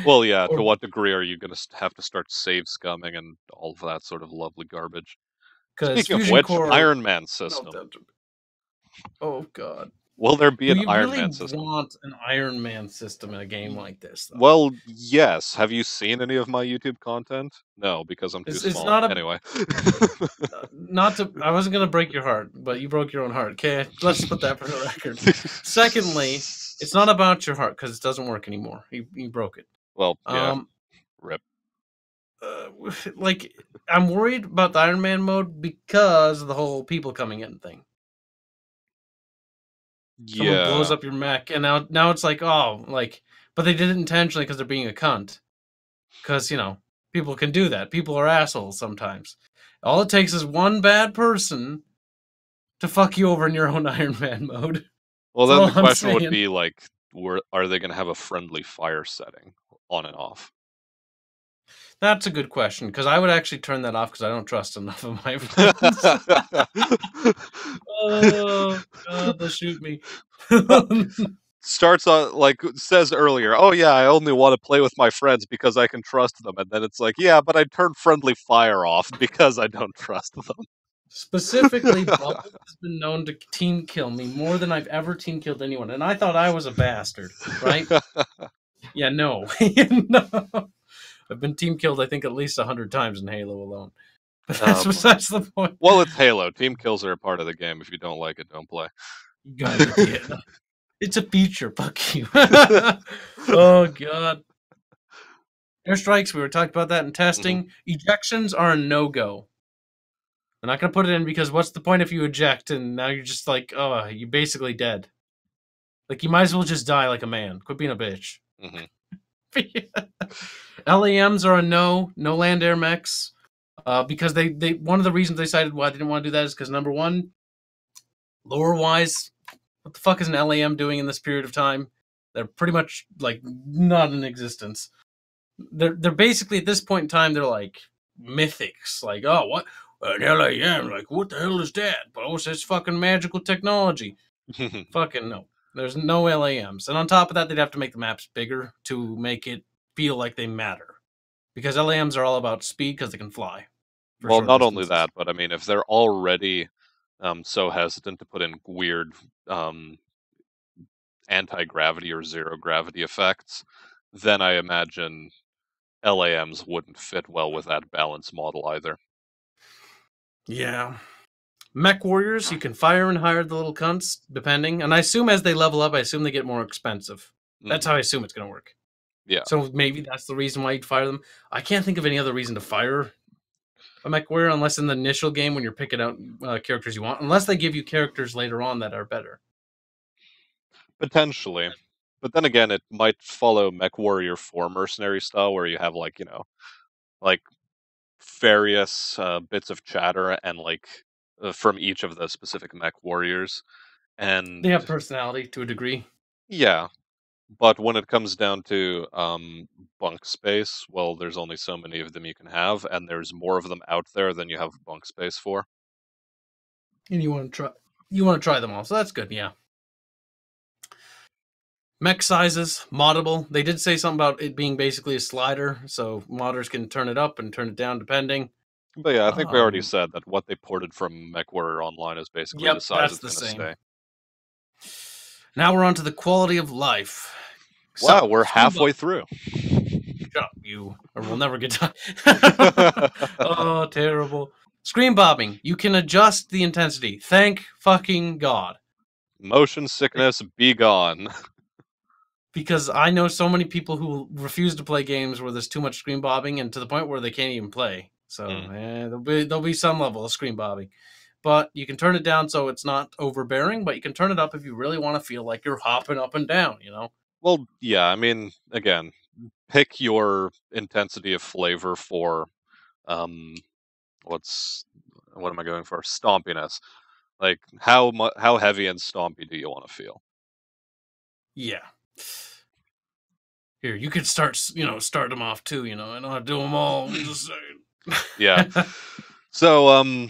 Well, yeah. To Or what degree are you going to have to start save scumming and all of that sort of lovely garbage? because Speaking of Fusion which, Core, Iron Man no, system. oh god, Will there be do an you Iron really Man system? want an Iron Man system in a game like this though? Well, yes. Have you seen any of my YouTube content? No, because I'm too It's small. not a Anyway. not to. I wasn't gonna break your heart, but you broke your own heart. Okay, let's put that for the record. Secondly, it's not about your heart because it doesn't work anymore. You broke it. Well, yeah. Um, Rip. uh, like I'm worried about the Iron Man mode because of the whole people coming in thing. Someone blows Yeah. up your mech, and now it's like, oh, like, but they did it intentionally because they're being a cunt. Because people can do that. People are assholes sometimes. All it takes is one bad person to fuck you over in your own Iron Man mode. Well, That's then all the I'm question would saying. be like, are they going to have a friendly fire setting on and off? That's a good question because I would actually turn that off because I don't trust enough of my friends. Oh God, they'll shoot me. Starts on like says earlier, oh yeah, I only want to play with my friends because I can trust them, and then it's like, yeah, but I turn friendly fire off because I don't trust Specifically, them. Bubbles has been known to team kill me more than I've ever team killed anyone, and I thought I was a bastard, right? Yeah, no, no. I've been team killed, I think, at least 100 times in Halo alone. But that's Oh boy. besides the point. Well, it's Halo. Team kills are a part of the game. If you don't like it, don't play. You gotta get the hit. It's a feature. Fuck you. Oh god. Airstrikes. We were talking about that in Mhm. testing. Ejections are a no go. I'm not gonna put it in because what's the point if you eject and now you're just like, oh, you're basically dead. Like you might as well just die like a man. Quit being a bitch. Mhm. LAMs are a no. No land air mechs. Because they one of the reasons they decided why they didn't want to do that is because number one, lore wise, what the fuck is an LAM doing in this period of time? They're pretty much like not in existence. They're basically at this point in time they're like mythics. Like, oh, what an LAM? Like, what the hell is that? Boss, that's fucking magical technology. Fucking no. There's no LAMs, and on top of that, they'd have to make the maps bigger to make it feel like they matter. Because LAMs are all about speed because they can fly for Well, short not only distances. that, but I mean, if they're already so hesitant to put in weird um, anti-gravity or zero gravity effects, then I imagine LAMs wouldn't fit well with that balance model either. Yeah. Mech warriors, you can fire and hire the little cunts, depending. And I assume as they level up, I assume they get more expensive. That's Hmm. how I assume it's going to work. Yeah. So maybe that's the reason why you'd fire them. I can't think of any other reason to fire a mech warrior unless in the initial game when you're picking out characters you want, unless they give you characters later on that are better. Potentially. But then again, it might follow MechWarrior 4 mercenary style, where you have like various bits of chatter and from each of the specific mech warriors. And They have personality to a degree. yeah, but when it comes down to bunk space, well, there's only so many of them you can have, and there's more of them out there than you have bunk space for. And you want to try them all. So that's good, yeah. Mech sizes, moddable. They did say something about it being basically a slider, so modders can turn it up and turn it down depending. But yeah, I think we already Um, said that what they ported from MechWarrior Online is basically the yep, size that's it's the going to same. stay. Now we're on to the quality of life. Wow, So, we're screen halfway buff. through. Shut up, you, or we'll never get done. Oh, terrible. Screen bobbing. You can adjust the intensity. Thank fucking God. Motion sickness, be gone. Because I know so many people who refuse to play games where there's too much screen bobbing and to the point where they can't even play. So Mm. there'll be some level of screen bobbing. But you can turn it down so it's not overbearing, but you can turn it up if you really want to feel like you're hopping up and down. Well, yeah, I mean, again, pick your intensity of flavor for um what's what am I going for? Stompiness. Like how heavy and stompy do you want to feel? Yeah. Here, you could start them off too. I know how to do them all. I'm just Yeah. saying. So,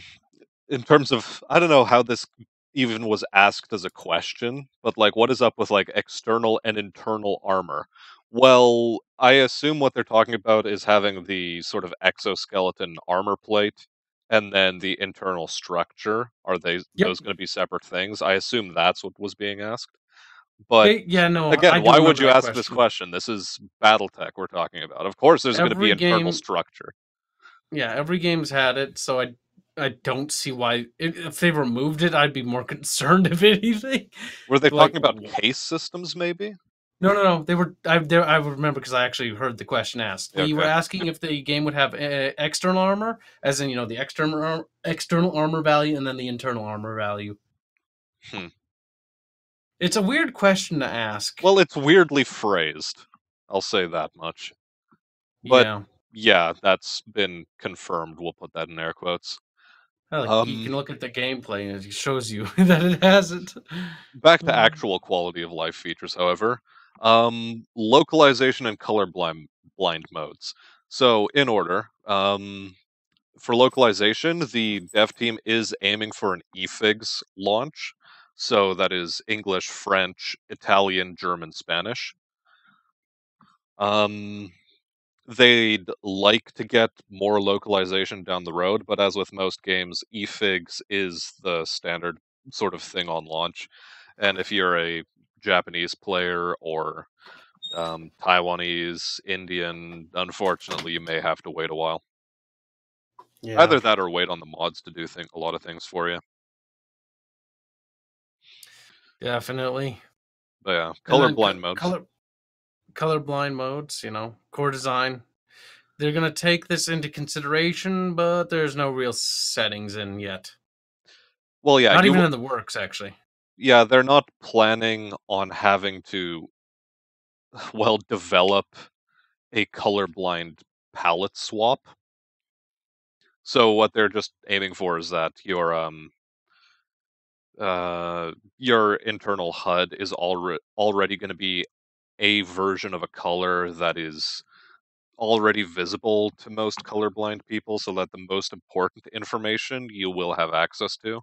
in terms of, I don't know how this even was asked as a question, but like, what is up with like external and internal armor? Well, I assume what they're talking about is having the sort of exoskeleton armor plate and then the internal structure. Are they Yep. those going to be separate things? I assume that's what was being asked. But Yeah, no, I again, do why would remember you that ask this question. question? This is BattleTech we're talking about. Of course, there's going to be Every internal game, structure. yeah, every game's had it, so I don't see why if they removed it, I'd be more concerned if anything. Were they Like, talking about case systems, maybe? no. They were. I would remember because I actually heard the question asked. They were Okay. asking if the game would have external armor, as in the external armor value and then the internal armor value. Hmm. It's a weird question to ask. Well, it's weirdly phrased. I'll say that much. But Yeah, yeah, that's been confirmed. We'll put that in air quotes. like you Um, can look at the gameplay and it shows you that it has it. Back to actual quality of life features, however. Localization and color blind modes. So, in order, for localization, the dev team is aiming for an eFigs launch. So that is English, French, Italian, German, Spanish. Um, They'd like to get more localization down the road, but as with most games, eFigs is the standard sort of thing on launch. And if you're a Japanese player or Taiwanese, Indian, unfortunately, you may have to wait a while. Yeah, Either that or wait on the mods to do a lot of things for you. definitely. But yeah, And then colorblind modes. colorblind modes, core design. They're gonna take this into consideration, but there's no real settings in yet. Well, yeah, Not even in the works, actually. yeah, they're not planning on having to, well, develop a colorblind palette swap. So what they're just aiming for is that your internal HUD is already going to be a version of a color that is already visible to most colorblind people, so that the most important information you will have access to.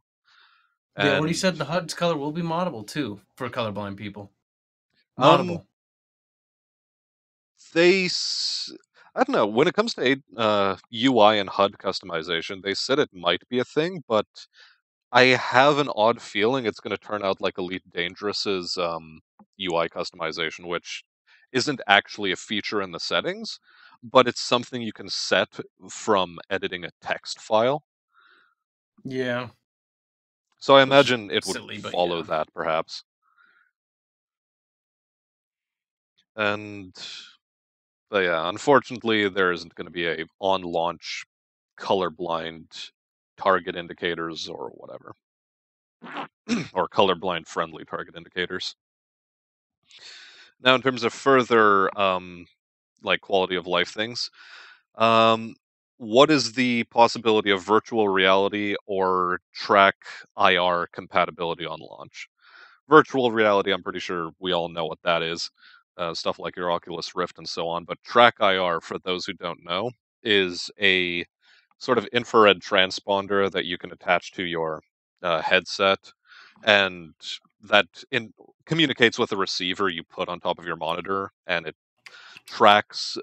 They already And said the HUD's color will be moddable too for colorblind people. um, Moddable. I don't know, when it comes to UI and HUD customization, they said it might be a thing, but I have an odd feeling it's going to turn out like Elite Dangerous's UI customization, which isn't actually a feature in the settings, but it's something you can set from editing a text file. Yeah, So I which is imagine it would silly, but follow yeah. that, perhaps. And but yeah, unfortunately, there isn't going to be a on launch colorblind target indicators or whatever, or colorblind friendly target indicators. Now, in terms of further like quality of life things, um, what is the possibility of virtual reality or track IR compatibility on launch? Virtual reality, I'm pretty sure we all know what that is. Stuff like your Oculus Rift and so on. But track IR, for those who don't know, is a sort of infrared transponder that you can attach to your headset, and that communicates with a receiver you put on top of your monitor, and it tracks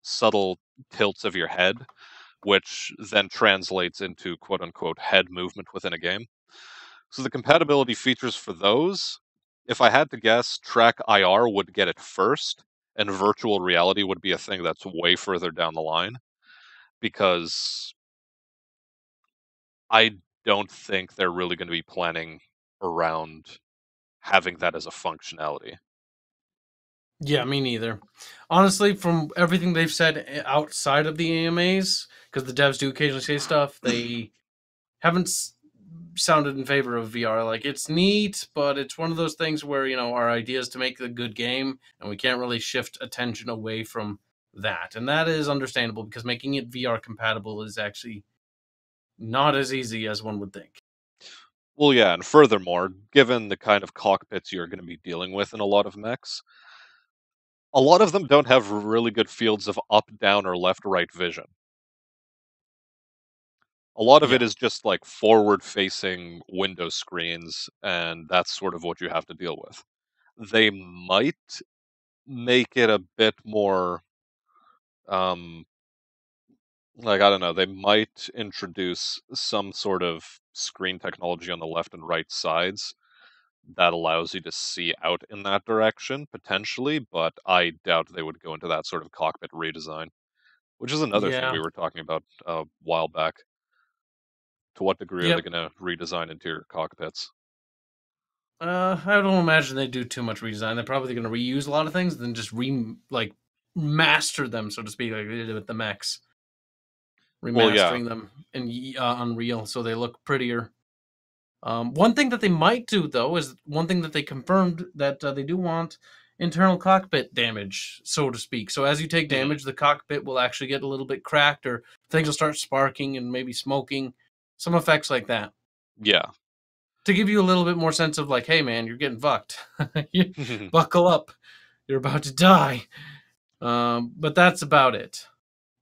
subtle tilts of your head, which then translates into quote unquote head movement within a game. So the compatibility features for those, if I had to guess, Track IR would get it first, and virtual reality would be a thing that's way further down the line, because I don't think they're really going to be planning around having that as a functionality. Yeah, me neither. Honestly, from everything they've said outside of the AMAs, because the devs do occasionally say stuff, they haven't sounded in favor of VR. Like, it's neat, but it's one of those things where, our idea is to make a good game, and we can't really shift attention away from that. And that is understandable because making it VR compatible is actually not as easy as one would think. Well, yeah, and furthermore, given the kind of cockpits you're going to be dealing with in a lot of mechs, A lot of them don't have really good fields of up, down, or left, right vision. A lot of it Yeah. is just like forward-facing window screens, and that's sort of what you have to deal with. They might make it a bit more, um, like, I don't know, they might introduce some sort of screen technology on the left and right sides that allows you to see out in that direction, potentially, but I doubt they would go into that sort of cockpit redesign, which is another thing Yeah. we were talking about a while back. To what degree are they Yep. gonna redesign interior cockpits? I don't imagine they do too much redesign. They're probably going to reuse a lot of things, then just master them, so to speak, like they did with the mechs, Well, yeah. remastering them in Unreal so they look prettier. One thing that they might do though is one thing that they confirmed that they do want internal cockpit damage, so to speak. So as you take Hmm. damage, the cockpit will actually get a little bit cracked, or things will start sparking and maybe smoking, some effects like that, Yeah. to give you a little bit more sense of like, hey man, you're getting fucked. You buckle up, you're about to die. But that's about it,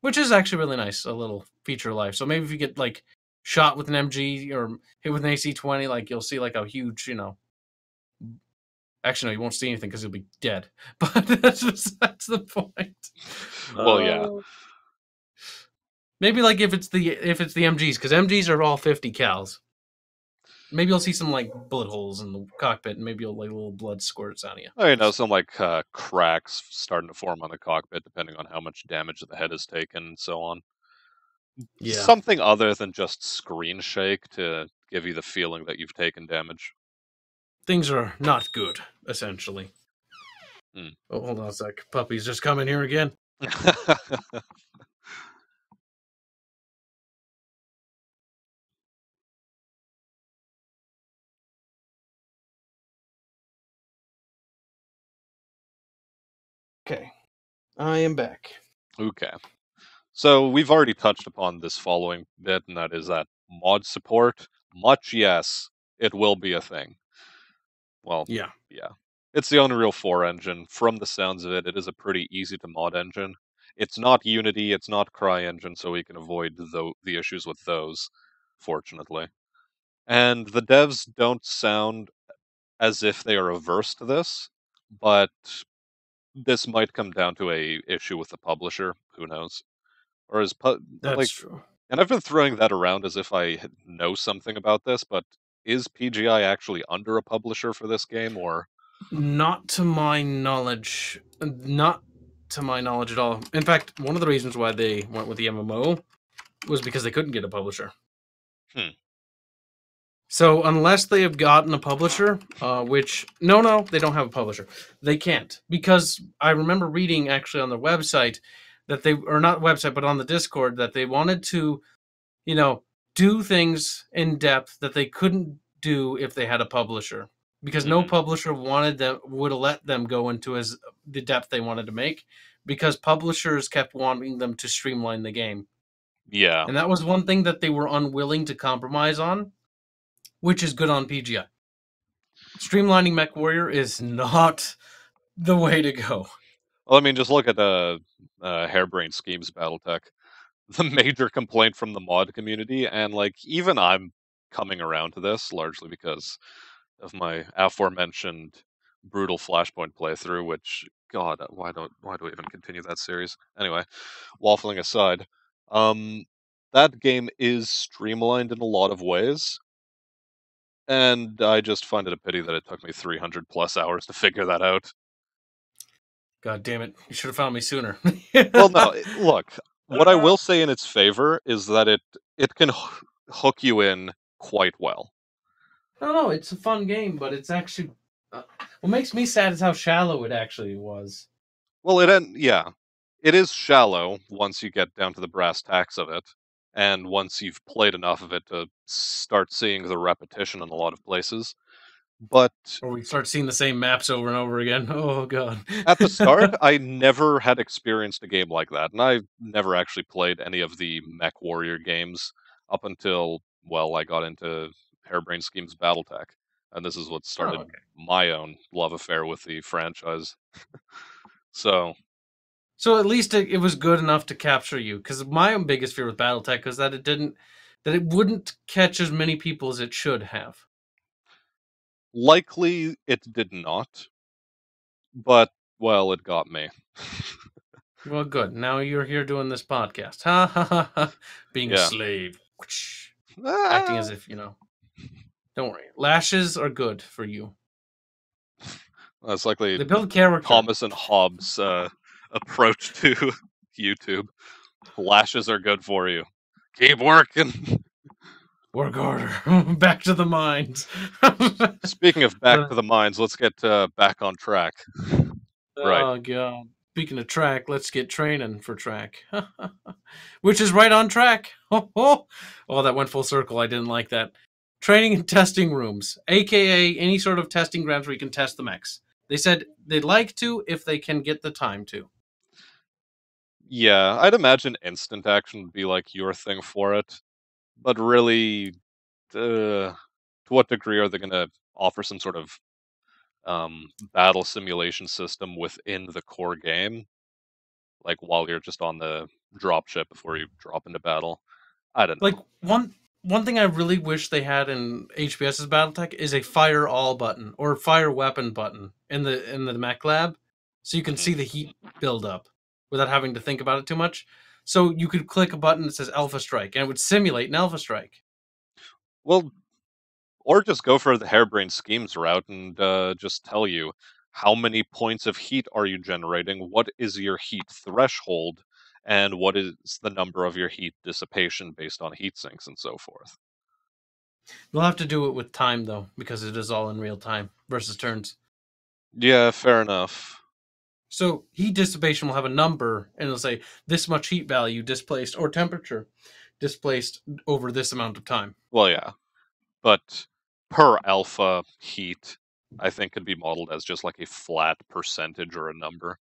which is actually really nice, a little feature of life. So maybe if you get like shot with an MG or hit with an AC-20, like you'll see like a huge, Actually, no, you won't see anything because you'll be dead. But that's the point. Well, yeah. Uh, Maybe like if it's the MGs, because MGs are all 50 cals. Maybe you'll see some like bullet holes in the cockpit, and maybe you'll like little blood squirts out of you. Oh, you We'll know, see. some like cracks starting to form on the cockpit, depending on how much damage the head has taken, and so on. Yeah, Something other than just screen shake to give you the feeling that you've taken damage. things are not good essentially. Hmm. Oh, hold on a sec. Puppy's just coming here again. Okay, I am back. Okay. So we've already touched upon this following bit, and that is that mod support. Much yes, it will be a thing. Well, Yeah, yeah. It's the Unreal 4 engine. From the sounds of it, it is a pretty easy to mod engine. It's not Unity, it's not CryEngine, so we can avoid the issues with those, fortunately. And the devs don't sound as if they are averse to this, but this might come down to a issue with the publisher. Who knows? Or is that's like, true. and I've been throwing that around as if I know something about this, but is PGI actually under a publisher for this game, or Not to my knowledge. Not to my knowledge at all. In fact, one of the reasons why they went with the MMO was because they couldn't get a publisher. hmm, So unless they have gotten a publisher, which no, they don't have a publisher. They can't, because I remember reading actually on their website that they, or not website, but on the Discord, that they wanted to, you know, do things in depth that they couldn't do if they had a publisher, because no hmm, publisher wanted them, would have let them go into as the depth they wanted to make, because publishers kept wanting them to streamline the game, yeah. and that was one thing that they were unwilling to compromise on, which is good on PGI. Streamlining MechWarrior is not the way to go. Well, I mean, just look at the Harebrained Schemes BattleTech. The major complaint from the mod community, and like even I'm coming around to this largely because of my aforementioned brutal Flashpoint playthrough. Which, God, why do I even continue that series? Anyway, waffling aside, um, that game is streamlined in a lot of ways, and I just find it a pity that it took me 300 plus hours to figure that out. God damn it! You should have found me sooner. Well, no, look, what I will say in its favor is that it can hook you in quite well. No, it's a fun game, but it's actually what makes me sad is how shallow it actually was. Well, yeah, it is shallow once you get down to the brass tacks of it, and once you've played enough of it to start seeing the repetition in a lot of places. But Or we start seeing the same maps over and over again. Oh god. at the start, I never had experienced a game like that, and I never actually played any of the MechWarrior games up until, well, I got into Harebrained Schemes BattleTech, and this is what Oh, started okay. my own love affair with the franchise. So at least it was good enough to capture you. Because my biggest fear with BattleTech was that it wouldn't catch as many people as it should have. likely it did not, but well, it got me. Well, good. Now you're here doing this podcast. Ha ha ha ha. Being a Yeah. slave. Acting as Ah, if, don't worry. Lashes are good for you. that's likely They build character. Thomas and Hobbes' approach to YouTube. Lashes are good for you. Keep working. Work harder. Back to the mines. Speaking of back to But, the mines, let's get back on track. Right. oh, God. Speaking of track, let's get training for track. Which is right on track. Oh, that went full circle. I didn't like that. Training and testing rooms, aka any sort of testing grounds where you can test the mechs. They said they'd like to if they can get the time to. Yeah, I'd imagine instant action would be like your thing for it, but really, to what degree are they going to offer some sort of battle simulation system within the core game, like while you're just on the drop ship before you drop into battle? I don't Like know. one thing I really wish they had in HBS's BattleTech is a fire all button or fire weapon button in the mech lab, so you can Hmm. see the heat build up without having to think about it too much. So you could click a button that says Alpha Strike, and it would simulate an Alpha Strike. Well, or just go for the harebrained schemes route and just tell you how many points of heat are you generating, what is your heat threshold, and what is the number of your heat dissipation based on heat sinks and so forth. You'll have to do it with time though, because it is all in real time versus turns. Yeah, fair enough. So heat dissipation will have a number, and it'll say this much heat value displaced or temperature displaced over this amount of time. Well, yeah, but per alpha heat, I think could be modeled as just like a flat percentage or a number.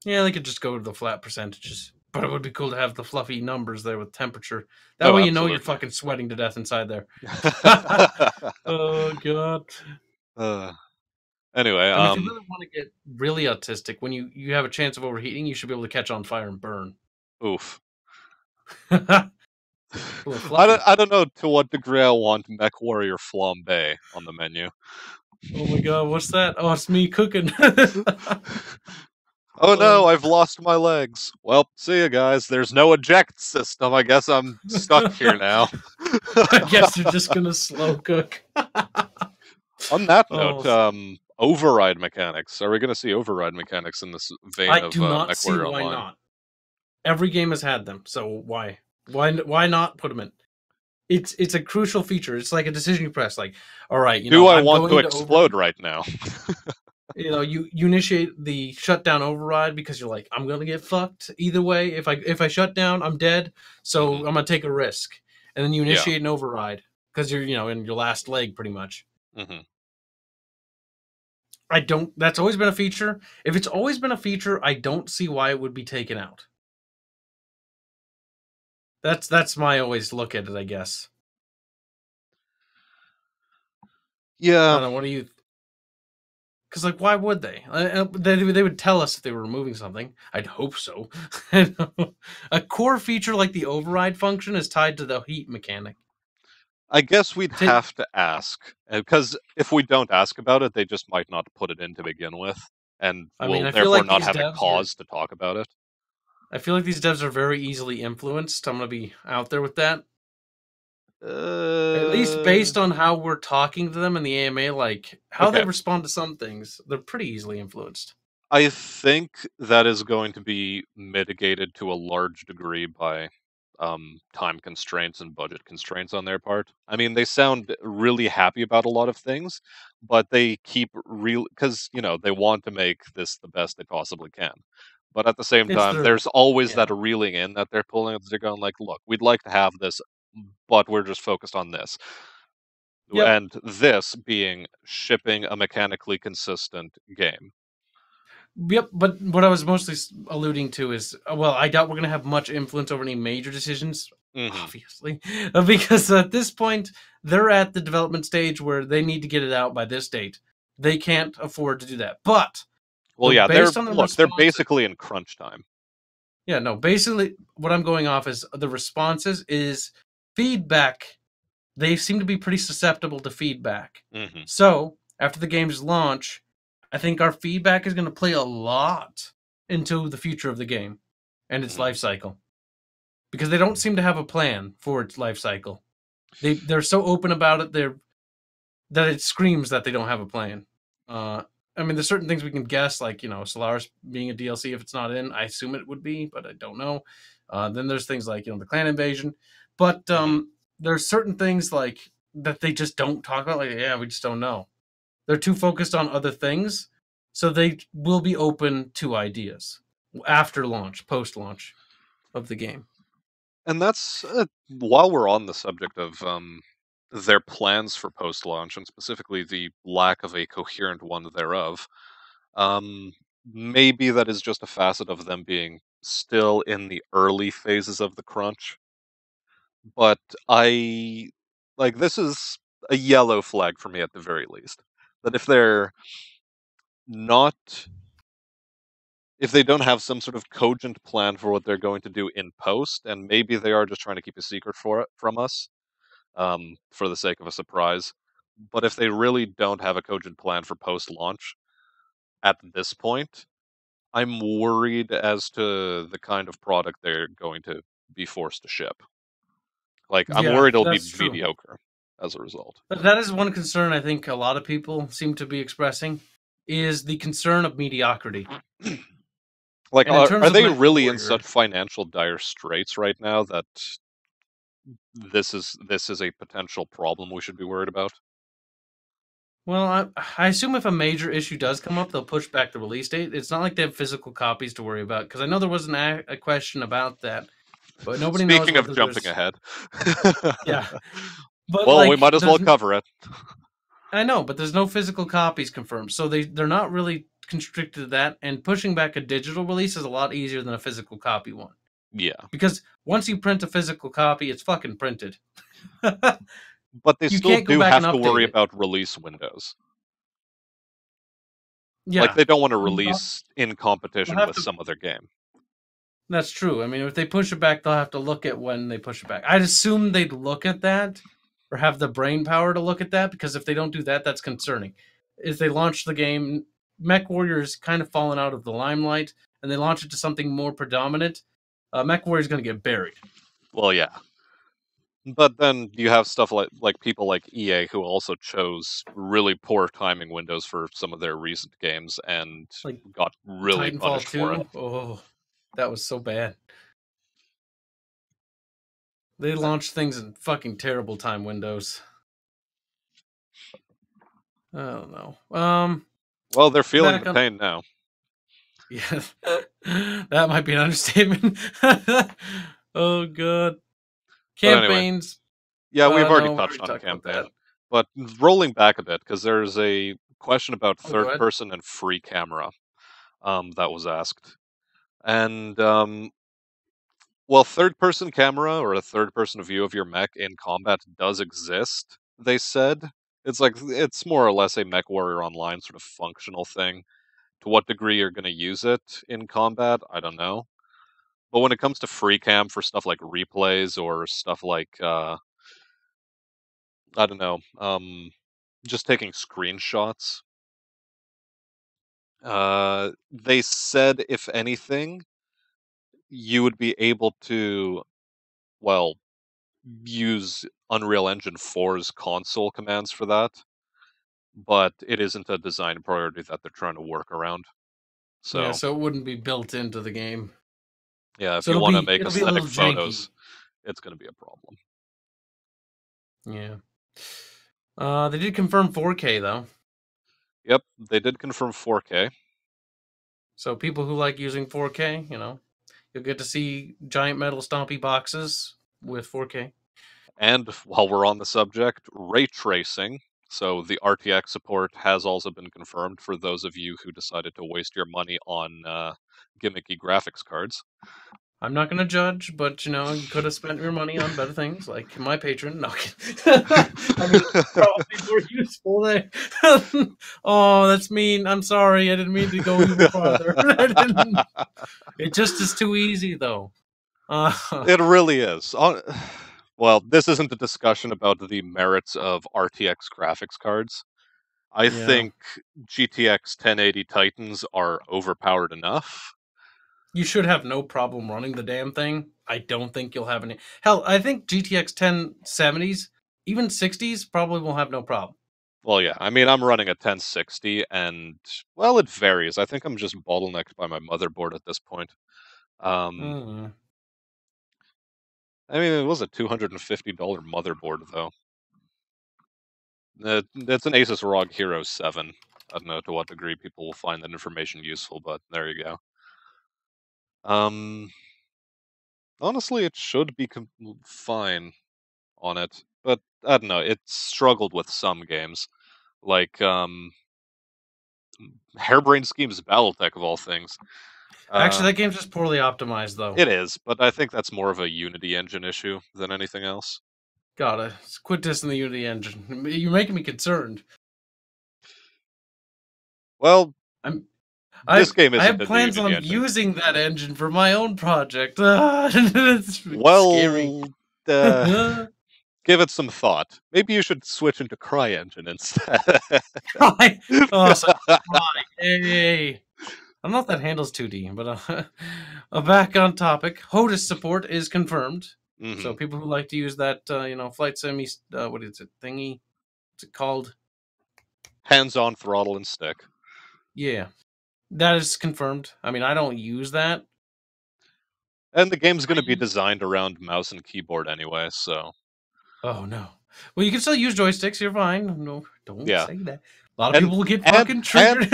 Yeah, they could just go to the flat percentages. But it would be cool to have the fluffy numbers there with temperature. That Oh, way you know you're absolutely. fucking sweating to death inside there. Oh god. uh, anyway, And if you really want to get really autistic, when you have a chance of overheating, you should be able to catch on fire and burn. oof. A little fluffy. I don't know to what degree I want MechWarrior flambe on the menu. Oh my god, what's that? Oh, it's me cooking. Oh no, Oh, I've lost my legs. Well, see you guys. There's no eject system. I guess I'm stuck here now. I guess they're just gonna slow cook. On that Oh, note, override mechanics. Are we going to see override mechanics in this vein I of do not see MechWarrior why Online? not. Every game has had them, so why not put them in? It's a crucial feature. It's like a decision you press. Like, all right, Do I I'm want to going to explode right now? you initiate the shutdown override because you're like, I'm gonna get fucked either way. If I shut down, I'm dead. So Hmm. I'm gonna take a risk, and then you Yeah. initiate an override because you're in your last leg pretty much. Hmm. I don't. That's always been a feature. If it's always been a feature, I don't see why it would be taken out. That's my always look at it, I guess. I Yeah, don't know. What do you? Because like, why would they? They would tell us if they were removing something. I'd hope so. A core feature like the override function is tied to the heat mechanic. I guess we'd Ta- have to ask. Because if we don't ask about it, they just might not put it in to begin with. And I mean, we'll I feel therefore like not these have a devs are. cause to talk about it. I feel like these devs are very easily influenced. I'm gonna be out there with that. At least Uh, based on how we're talking to them in the AMA, like how they okay. respond to some things, they're pretty easily influenced. I think that is going to be mitigated to a large degree by time constraints and budget constraints on their part. I mean, they sound really happy about a lot of things, but they keep real because they want to make this the best they possibly can. But at the same It's time, their there's always yeah. that reeling in that they're pulling. They're going like, "Look, we'd like to have this, but we're just focused on this." Yep. And this being shipping a mechanically consistent game. Yep, but what I was mostly alluding to is, well, I doubt we're going to have much influence over any major decisions, Hmm. obviously, because at this point, they're at the development stage where they need to get it out by this date. They can't afford to do that. But Well, So yeah, based on the they're responses, basically in crunch time. yeah, no, basically what I'm going off is the responses is feedback. They seem to be pretty susceptible to feedback. Hmm. So after the game's launch, I think our feedback is going to play a lot into the future of the game and its Hmm. life cycle because they don't seem to have a plan for its life cycle. They're so open about it. That it screams that they don't have a plan. Uh, I mean, there's certain things we can guess, like Solaris being a DLC. If it's not in, I assume it would be, but I don't know. Then there's things like the clan invasion, but Hmm. there's certain things like that they just don't talk about. Like, yeah, we just don't know. They're too focused on other things, so they will be open to ideas after launch, post launch of the game. And that's while we're on the subject of their plans for post-launch, and specifically the lack of a coherent one thereof. Um, Maybe that is just a facet of them being still in the early phases of the crunch. But I like this is a yellow flag for me at the very least. That not if they don't have some sort of cogent plan for what they're going to do in post, and maybe they are just trying to keep a secret for it from us, for the sake of a surprise. But if they really don't have a cogent plan for post launch at this point, I'm worried as to the kind of product they're going to be forced to ship. Like, I'm Yeah, worried it'll be that's true. mediocre as a result. That is one concern I think a lot of people seem to be expressing is the concern of mediocrity. Like, And in terms are of they Mech really in Warrior, such financial dire straits right now that this is a potential problem we should be worried about? well, I assume if a major issue does come up, they'll push back the release date. It's not like they have physical copies to worry about because I know there was a question about that, but nobody knows Speaking of whether jumping there's ahead, yeah. But well, we like, might as well cover it. I know, but there's no physical copies confirmed, so they're not really constricted to that. And pushing back a digital release is a lot easier than a physical copy one Yeah, because once you print a physical copy, it's fucking printed. but they You still can't go do back and have to worry update it. about release windows. Like, Yeah, they don't want to they'll release in competition have with to. some other game. That's true. I mean, if they push it back, they'll have to look at when they push it back. I'd assume they'd look at that or have the brain power to look at that because if they don't do that, that's concerning. If they launch the game, Mech Warrior's kind of fallen out of the limelight, and they launch it to something more predominant. Mech Warrior's going to get buried. Well, yeah. But then you have stuff like people like EA who also chose really poor timing windows for some of their recent games and Like got really Titanfall punished for it. 2. Oh, that was so bad. They launched things in fucking terrible time windows. I don't know. Well, they're feeling the Back on. pain now. Yeah, that might be an understatement. Oh god, But anyway, campaigns. yeah, we've already No, we touched already on talked about that. campaign. But rolling back a bit, because there's a question about Oh, go third ahead. person and free camera that was asked. And well, third person camera or a third person view of your mech in combat does exist, they said. It's more or less a Mech Warrior Online sort of functional thing. To what degree you're going to use it in combat, I don't know. But when it comes to free cam for stuff like replays or stuff like I don't know, just taking screenshots, they said if anything, you would be able to, well, use Unreal Engine 4's console commands for that, but it isn't a design priority that they're trying to work around. Yeah, So, so it wouldn't be built into the game. yeah, if So you it'll want to be make it'll be a aesthetic little photos, janky. it's going to be a problem. Yeah. They did confirm 4K though. Yep, they did confirm 4K. So people who like using 4K, you'll get to see giant metal stompy boxes with 4K. And while we're on the subject, ray tracing. So the RTX support has also been confirmed for those of you who decided to waste your money on gimmicky graphics cards. I'm not gonna judge, but you could have spent your money on better things, like my patron. No, I mean, it's probably more useful there. Oh, that's mean. I'm sorry. I didn't mean to go even farther. I didn't. It just is too easy, though. It really is. Well, this isn't a discussion about the merits of RTX graphics cards. I Yeah. think GTX 1080 Titans are overpowered enough. You should have no problem running the damn thing. I don't think you'll have any. Hell, I think GTX 1070s, even 60s, probably will have no problem. Well, yeah, I mean, I'm running a 1060, and, well, it varies. I think I'm just bottlenecked by my motherboard at this point. Um, Mm. I mean, it was a $250 motherboard, though. It's an Asus ROG Hero 7. I don't know to what degree people will find that information useful, but there you go. Honestly, it should be fine on it, but I don't know. It's struggled with some games, like Hairbrain Schemes BattleTech of all things. Actually, that game's just poorly optimized, though. It is, but I think that's more of a Unity engine issue than anything else. Gotta quit dissing the Unity engine. You're making me concerned. Well, I'm this game I isn't have in the plans Unity on engine. using that engine for my own project. It's scary. Well, give it some thought. Maybe you should switch into CryEngine instead. Cry. Oh, so cry. Hey. I don't know if that handles 2D, but back on topic. HOTAS support is confirmed. So Hmm. people who like to use that, flight semi, what is it, thingy? What's it called? Hands-on throttle and stick. Yeah, that is confirmed. I mean, I don't use that. And the game's I going to be use. designed around mouse and keyboard anyway, so Oh no. Well, you can still use joysticks. You're fine. No, don't yeah. say that. A lot of And people will get and fucking and triggered.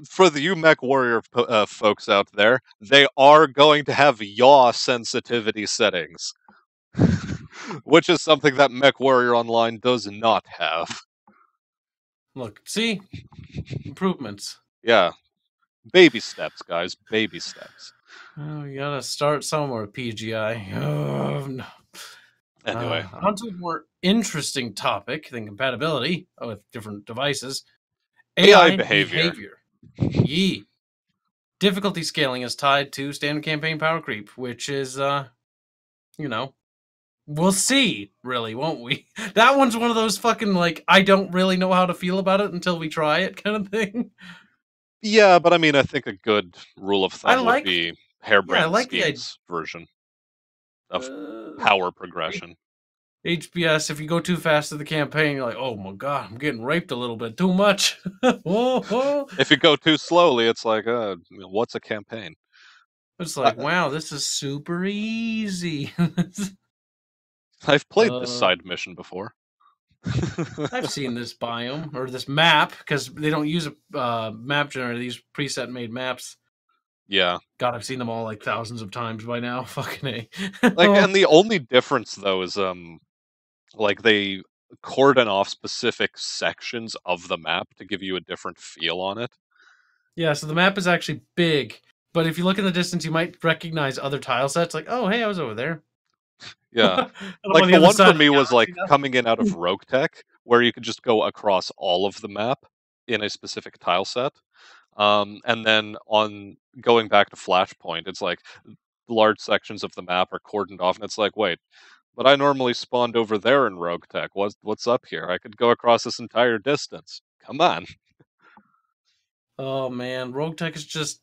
for the you MechWarrior folks out there, they are going to have yaw sensitivity settings, which is something that MechWarrior Online does not have. Look, see improvements. Yeah, baby steps, guys, baby steps. Oh, you gotta start somewhere, PGI. Oh, no. Anyway, On to a more interesting topic than compatibility with different devices. AI AI behavior. behavior. Yee. Difficulty scaling is tied to standard campaign power creep, which is, we'll see, really, won't we? That one's one of those fucking, like, I don't really know how to feel about it until we try it kind of thing. Yeah, but I mean, I think a good rule of I thumb would like, be yeah, I Hairbrain like the idea. Schemes version of power progression. HBS, if you go too fast to the campaign, you're like, oh my god, I'm getting raped a little bit too much. If you go too slowly, it's like, what's a campaign? It's I, like, wow, this is super easy. I've played this uh, side mission before. I've seen this biome or this map because they don't use a map generator. These preset made maps. Yeah. God, I've seen them all like thousands of times by now. Fucking Like, a. and the only difference though is like they cordon off specific sections of the map to give you a different feel on it. Yeah, so the map is actually big, but if you look in the distance, you might recognize other tile sets. Like, oh, hey, I was over there. Yeah. And I'm Like on the the other one for side of the me was like galaxy now. coming in out of Rogue Tech, where you could just go across all of the map in a specific tile set. And then on going back to Flashpoint, it's like large sections of the map are cordoned off, and it's like, wait, but I normally spawned over there in Rogue Tech. What's up here? I could go across this entire distance. Come on. Oh man, Rogue Tech is just.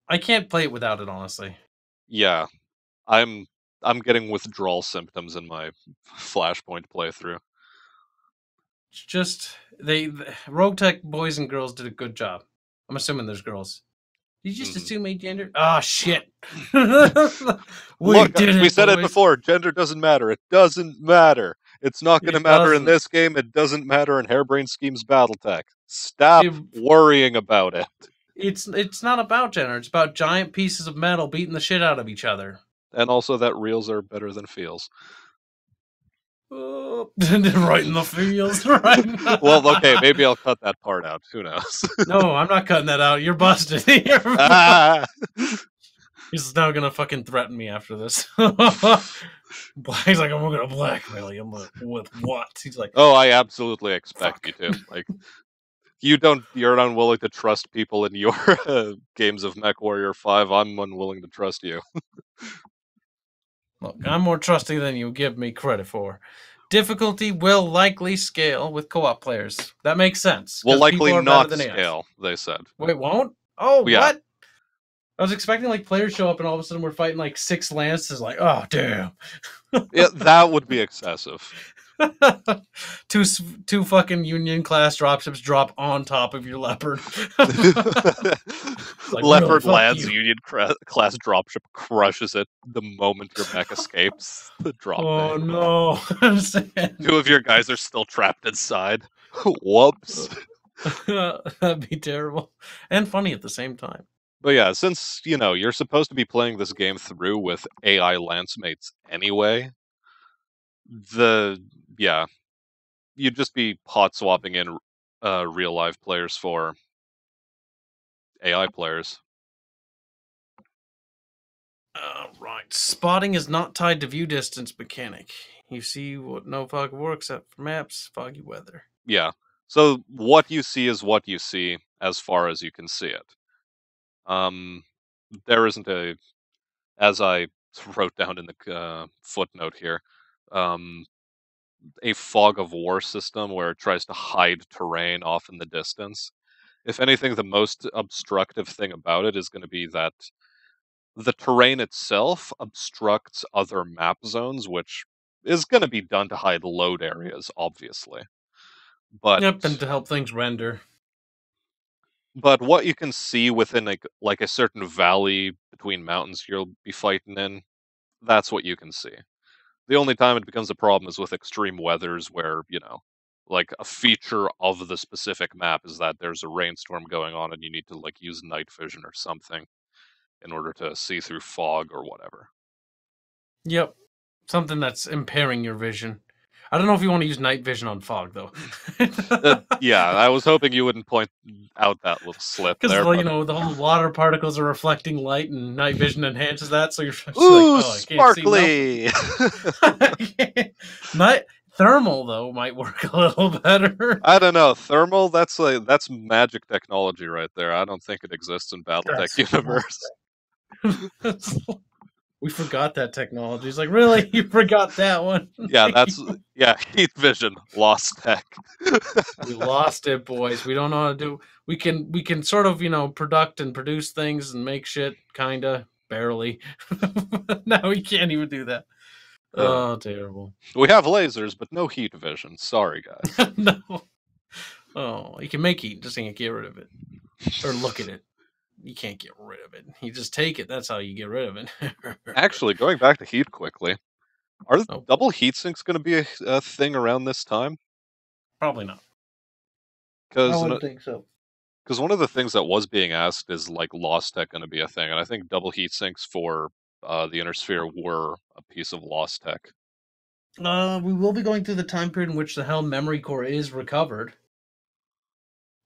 I can't play it without it, honestly. Yeah, I'm I'm getting withdrawal symptoms in my Flashpoint playthrough. It's just Rogue Tech boys and girls did a good job. I'm assuming there's girls. Did you just Mhm. assume a gender? Ah, shit. We Look, did we it, said it boys. before. Gender doesn't matter. It doesn't matter. It's not going to It matter in doesn't. this game. It doesn't matter in Hairbrain Schemes BattleTech. Stop It, worrying about it. it's not about gender. It's about giant pieces of metal beating the shit out of each other. And also that reels are better than feels. Oh, right in the feels, right? Well, okay, maybe I'll cut that part out. Who knows? No, I'm not cutting that out. You're busted. You're Ah! He's now gonna fucking threaten me after this. He's like, I'm gonna blackmail you. I'm like, with what? He's like, Oh, I absolutely expect you fuck. to. Like, you're unwilling to trust people in your games of MechWarrior 5. I'm unwilling to trust you. Look, I'm more trusting than you give me credit for. Difficulty will likely scale with co-op players. That makes sense Will because people likely are better not than AI. scale, they said. Wait, won't? Oh, Yeah, what? I was expecting like players show up and all of a sudden we're fighting like 6 lances. Like, oh damn. yeah, that would be excessive. two two fucking Union class dropships drop on top of your leopard. It's like, really, Leopard fuck lands, you. Union class dropship crushes it the moment your mech escapes the drop bay. Oh no. I'm saying. Two of your guys are still trapped inside. Whoops. That'd be terrible and funny at the same time. But yeah, since, you're supposed to be playing this game through with AI lance mates anyway, the, yeah, you'd just be hot swapping in real life players for AI players. Right. Spotting is not tied to view distance mechanic. You see what no fog works at for maps, foggy weather. Yeah. So what you see is what you see as far as you can see it. There isn't as I wrote down in the footnote here, um, a fog of war system where it tries to hide terrain off in the distance. If anything, the most obstructive thing about it is going to be that the terrain itself obstructs other map zones, which is going to be done to hide load areas, obviously. But Yep, and to help things render. what you can see within like a certain valley between mountains you'll be fighting in, that's what you can see. The only time it becomes a problem is with extreme weathers where, like a feature of the specific map is that there's a rainstorm going on and you need to like use night vision or something in order to see through fog or whatever. Yep. Something that's impairing your vision. I don't know if you want to use night vision on fog though. Yeah, I was hoping you wouldn't point out that little slip Because there, but the whole water particles are reflecting light, and night vision enhances that. So you're just like, ooh, oh, I can't see nothing. sparkly. Night thermal though might work a little better. I don't know. Thermal, that's magic technology right there. I don't think it exists in BattleTech That's universe. we forgot that technology. It's like, really, you forgot that one? Yeah, heat vision, lost tech. We lost it, boys. We don't know how to do. We can sort of product and produce things and make shit, kinda barely. Now we can't even do that. Oh, terrible. We have lasers, but no heat vision. Sorry, guys. No. Oh, you can make heat, just can't get rid of it or look at it. You can't get rid of it. You just take it. That's how you get rid of it. Actually, going back to heat quickly, are Oh, double heat sinks going to be a thing around this time? probably not. I Because wouldn't think so. one of the things that was being asked is like lost tech going to be a thing, and I think double heat sinks for the inner sphere were a piece of lost tech. We will be going through the time period in which the Helm memory core is recovered.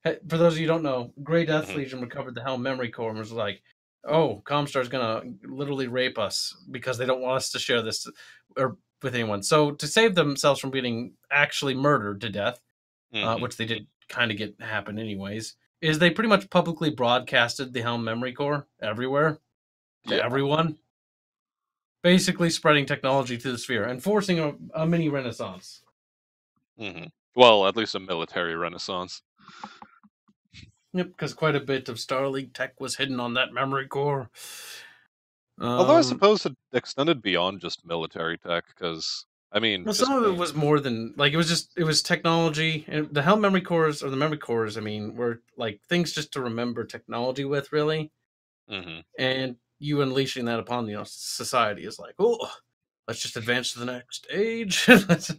Hey, for those of you who don't know, Grey Death Hmm. Legion recovered the Helm memory core and was like, "Oh, Comstar's gonna literally rape us because they don't want us to share this or with anyone." So to save themselves from getting actually murdered to death, Hmm. which they did kind of get happen anyways, is they pretty much publicly broadcasted the Helm memory core everywhere to Yeah. everyone, basically spreading technology to the sphere and forcing a mini renaissance. Hmm. Well, at least a military renaissance. Yep, because quite a bit of Starlink tech was hidden on that memory core. Although I Um, suppose it extended beyond just military tech, because I mean, well, just some of it was more than like it was technology, and the Helm memory cores or the memory cores. I mean, were like things just to remember technology with, really. hmm. And you unleashing that upon society is like, oh, let's just advance to the next age. It's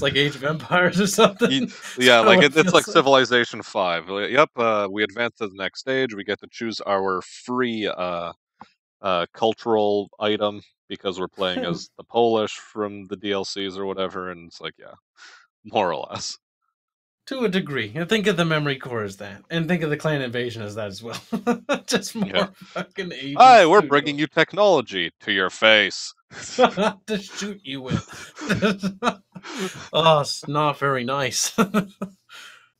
like Age of Empires or something. Yeah, So like it it's like feels like. Civilization 5. Yep, we advance to the next stage. We get to choose our free cultural item because we're playing as the Polish from the DLCs or whatever, and it's like, yeah, more or less. To a degree. And think of the memory core as that. And think of the clan invasion as that as well. Just Yeah. more fucking Hi, agents we're to bringing do you technology to your face. it. To shoot you with. Oh, it's not very nice.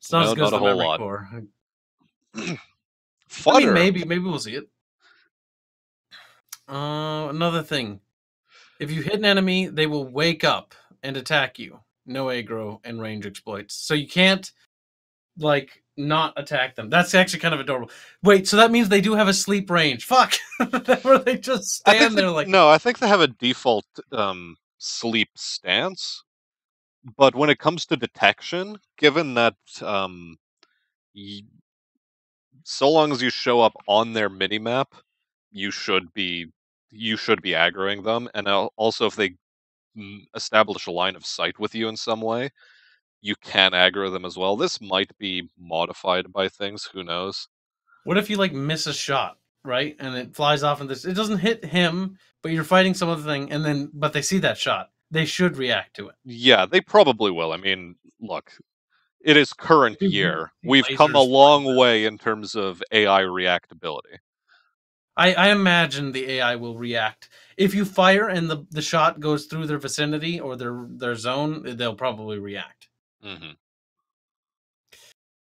It's not as No, good as not a the whole memory lot. core. I mean, Fodder. maybe we'll see it. Another thing. If you hit an enemy, they will wake up and attack you. No aggro and range exploits. So you can't like not attack them. That's actually kind of adorable. Wait, so that means they do have a sleep range. Fuck. Where they just I think stand there like I think they have a default sleep stance, but when it comes to detection, given that y- so long as you show up on their minimap, you should be aggroing them, and also if they establish a line of sight with you in some way, you can aggro them as well. This might be modified by things, who knows? what if you like miss a shot, right? And it flies off and this it doesn't hit him, but you're fighting some other thing and then but they see that shot. They should react to it. Yeah, they probably will. I mean, look, it is current Maybe year. We've come a lasers flying long way in terms of AI reactability. I imagine the AI will react. If you fire and the shot goes through their vicinity or their zone, they'll probably react. Hmm.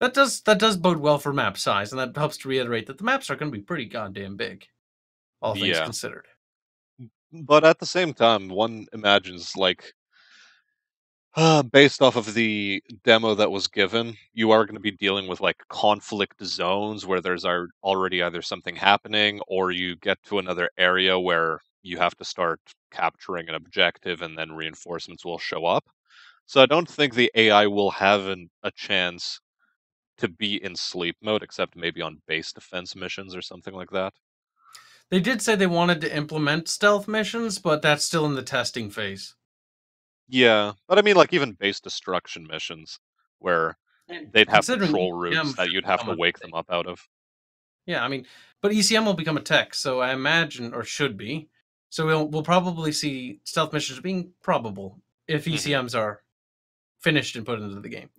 That does bode well for map size, and that helps to reiterate that the maps are going to be pretty goddamn big, all things Yeah, considered. but at the same time, one imagines like based off of the demo that was given, you are going to be dealing with like conflict zones where there's already either something happening or you get to another area where you have to start capturing an objective and then reinforcements will show up. So I don't think the AI will have a chance to be in sleep mode, except maybe on base defense missions or something like that. They did say they wanted to implement stealth missions, but that's still in the testing phase. Yeah, but I mean, like even base destruction missions where And they'd have considering patrol ECM routes that should you'd have become to a wake thing. them up out of. Yeah, I mean, but ECM will become a tech, so I imagine, or should be. So we'll probably see stealth missions being probable if Hmm. ECMs are finished and put into the game.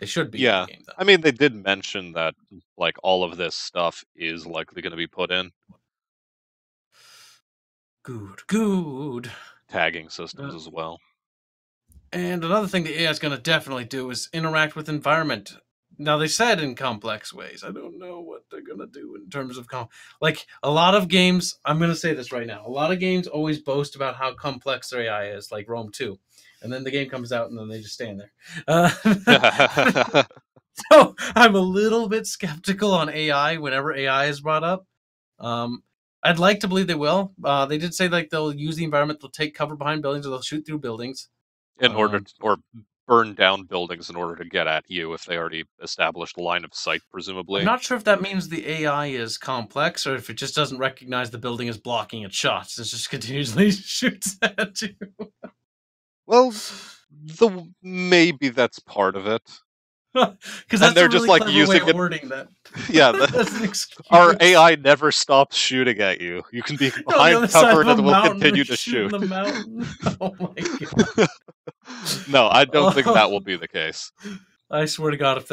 They should be in the Yeah, game, though. I mean, they did mention that like all of this stuff is likely going to be put in Good, good. tagging systems Uh, as well. and another thing the AI is going to definitely do is interact with environment. Now they said in complex ways. I don't know what they're going to do in terms of like a lot of games. I'm going to say this right now. A lot of games always boast about how complex their AI is, like Rome 2. And then the game comes out and then they just stand there. So I'm a little bit skeptical on AI whenever AI is brought up. Um, I'd like to believe they will. They did say like they'll use the environment, they'll take cover behind buildings, or they'll shoot through buildings. In order Um, to, or burn down buildings in order to get at you if they already established a line of sight, I'm presumably. not sure if that means the AI is complex or if it just doesn't recognize the building as blocking its shots. It just continuously shoots at you. Well, maybe that's part of it, Because and that's a they're just really like clever way using of it. wording that. Yeah, As an our excuse. AI never stops shooting at you. You can be You're on the behind other side cover of and a it will mountain, we're continue to shooting shoot. the mountain. Oh my god. No, I don't think that will Oh, be the case. I swear to God, if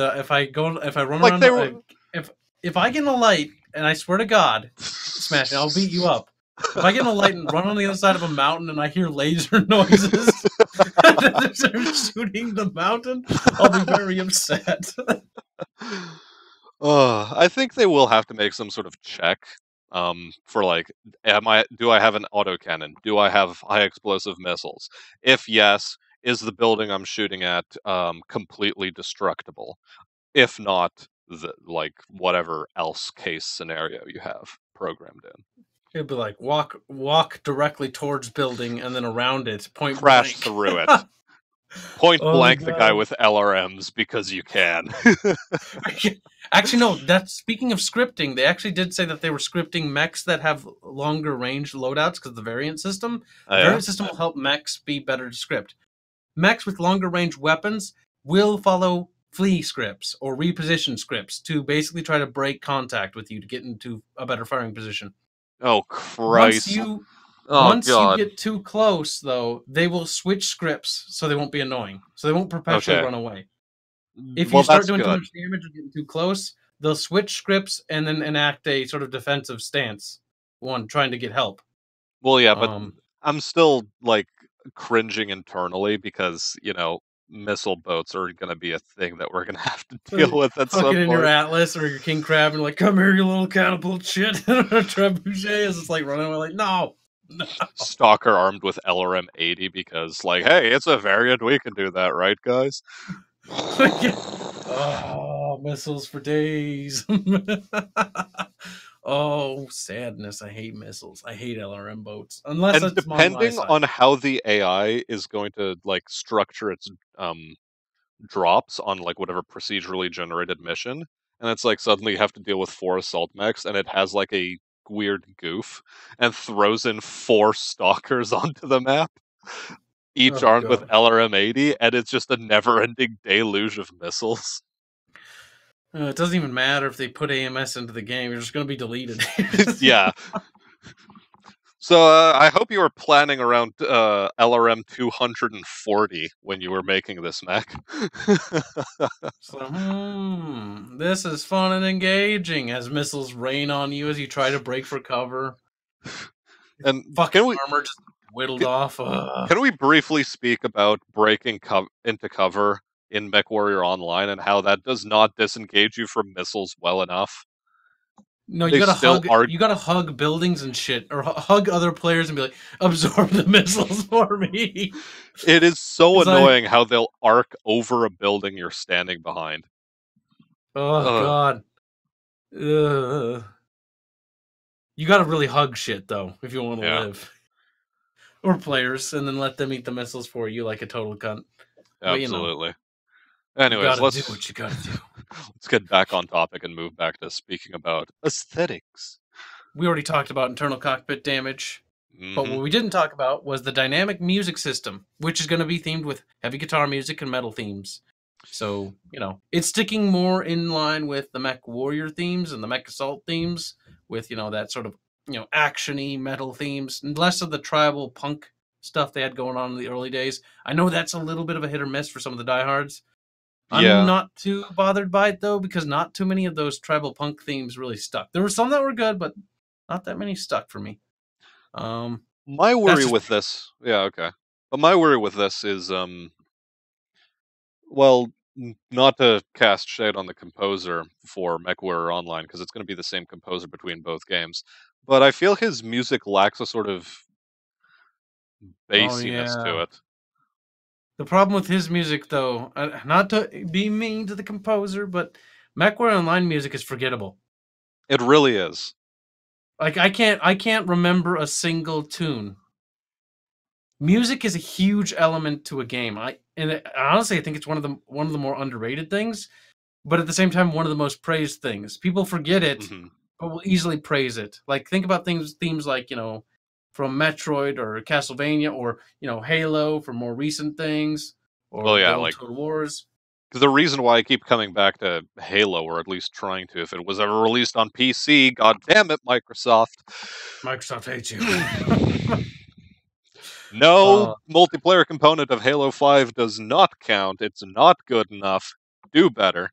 I run Like around they were. if if I get in a light and I swear to God, Smash, I'll beat you up. If I get in a light and run on the other side of a mountain and I hear laser noises and they're shooting the mountain, I'll be very upset. I think they will have to make some sort of check. For like, do I have an autocannon? Do I have high explosive missiles? If yes, is the building I'm shooting at completely destructible? If not, like whatever else case scenario you have programmed in. It'd be like walk directly towards building and then around it, point Crash blank. through it. Point Oh my blank the guy God. with LRMs because you can. Actually, no. That's speaking of scripting. They actually did say that they were scripting mechs that have longer range loadouts because the variant system. Oh The yeah. variant system will help mechs be better to script. Mechs with longer range weapons will follow flee scripts or reposition scripts to basically try to break contact with you to get into a better firing position. Oh Once Christ. you Oh once you God. get too close, though, they will switch scripts so they won't be annoying. So they won't perpetually Okay. run away. If you Well, start that's doing too good. much damage or getting too close, they'll switch scripts and then enact a sort of defensive stance. One trying to get help. Well, yeah, but Um, I'm still like cringing internally because missile boats are going to be a thing that we're going to have to deal with at fucking some in your point. Atlas or your King Crab and like, come here, you little catapult shit. Trebuchet is just like running away, like, no, no. Stalker armed with LRM-80 because, like, hey, it's a variant. We can do that, right, guys? Oh, missiles for days. Oh, sadness. I hate missiles. I hate LRM boats. Unless And it's on my depending side. on how the AI is going to like structure its drops on like whatever procedurally generated mission, and it's like suddenly you have to deal with 4 assault mechs, and it has like a weird goof and throws in 4 stalkers onto the map, each Oh, armed with God. LRM-80, and it's just a never-ending deluge of missiles. It doesn't even matter if they put AMS into the game. You're just going to be deleted. Yeah. So I hope you were planning around LRM 240 when you were making this mech. So, this is fun and engaging as missiles rain on you as you try to break for cover. And Fucking armor just whittled off. can we briefly speak about breaking into cover in MechWarrior Online and how that does not disengage you from missiles well enough? No, you They gotta still hug. are. You gotta hug buildings and shit, or hug other players and be like, "Absorb the missiles for me." It is so Because I, annoying how they'll arc over a building you're standing behind. oh Ugh. god, Ugh. You gotta really hug shit though if you want to Yeah, live, or players, and then let them eat the missiles for you like a total cunt. But absolutely. you Anyways, gotta do let's what you gotta do. let's get back on topic and move back to speaking about aesthetics. We already talked about internal cockpit damage. But Hmm. what we didn't talk about was the dynamic music system, which is going to be themed with heavy guitar music and metal themes. So, it's sticking more in line with the Mech Warrior themes and the Mech Assault themes, with, that sort of, actiony metal themes, and less of the tribal punk stuff they had going on in the early days. I know that's a little bit of a hit or miss for some of the diehards. I'm Yeah, not too bothered by it, though, because not too many of those tribal punk themes really stuck. There were some that were good, but not that many stuck for me. Um, my that's worry just with this. Yeah, okay. But my worry with this is well, not to cast shade on the composer for MechWarrior Online, because it's going to be the same composer between both games. But I feel his music lacks a sort of Oh bassiness to yeah. it. The problem with his music, though, not to be mean to the composer, but MechWarrior Online music is forgettable. It really is. Like I can't remember a single tune. Music is a huge element to a game. Honestly, I think it's one of the more underrated things, but at the same time, one of the most praised things. People forget it, Hmm. but will easily praise it. Like think about themes like from Metroid or Castlevania or Halo for more recent things Well, or the yeah, old like Total Wars. the reason why I keep coming back to Halo, or at least trying to, if it was ever released on PC, god damn it, Microsoft. Microsoft hates you. No uh, multiplayer component of Halo 5 does not count. It's not good enough. Do better.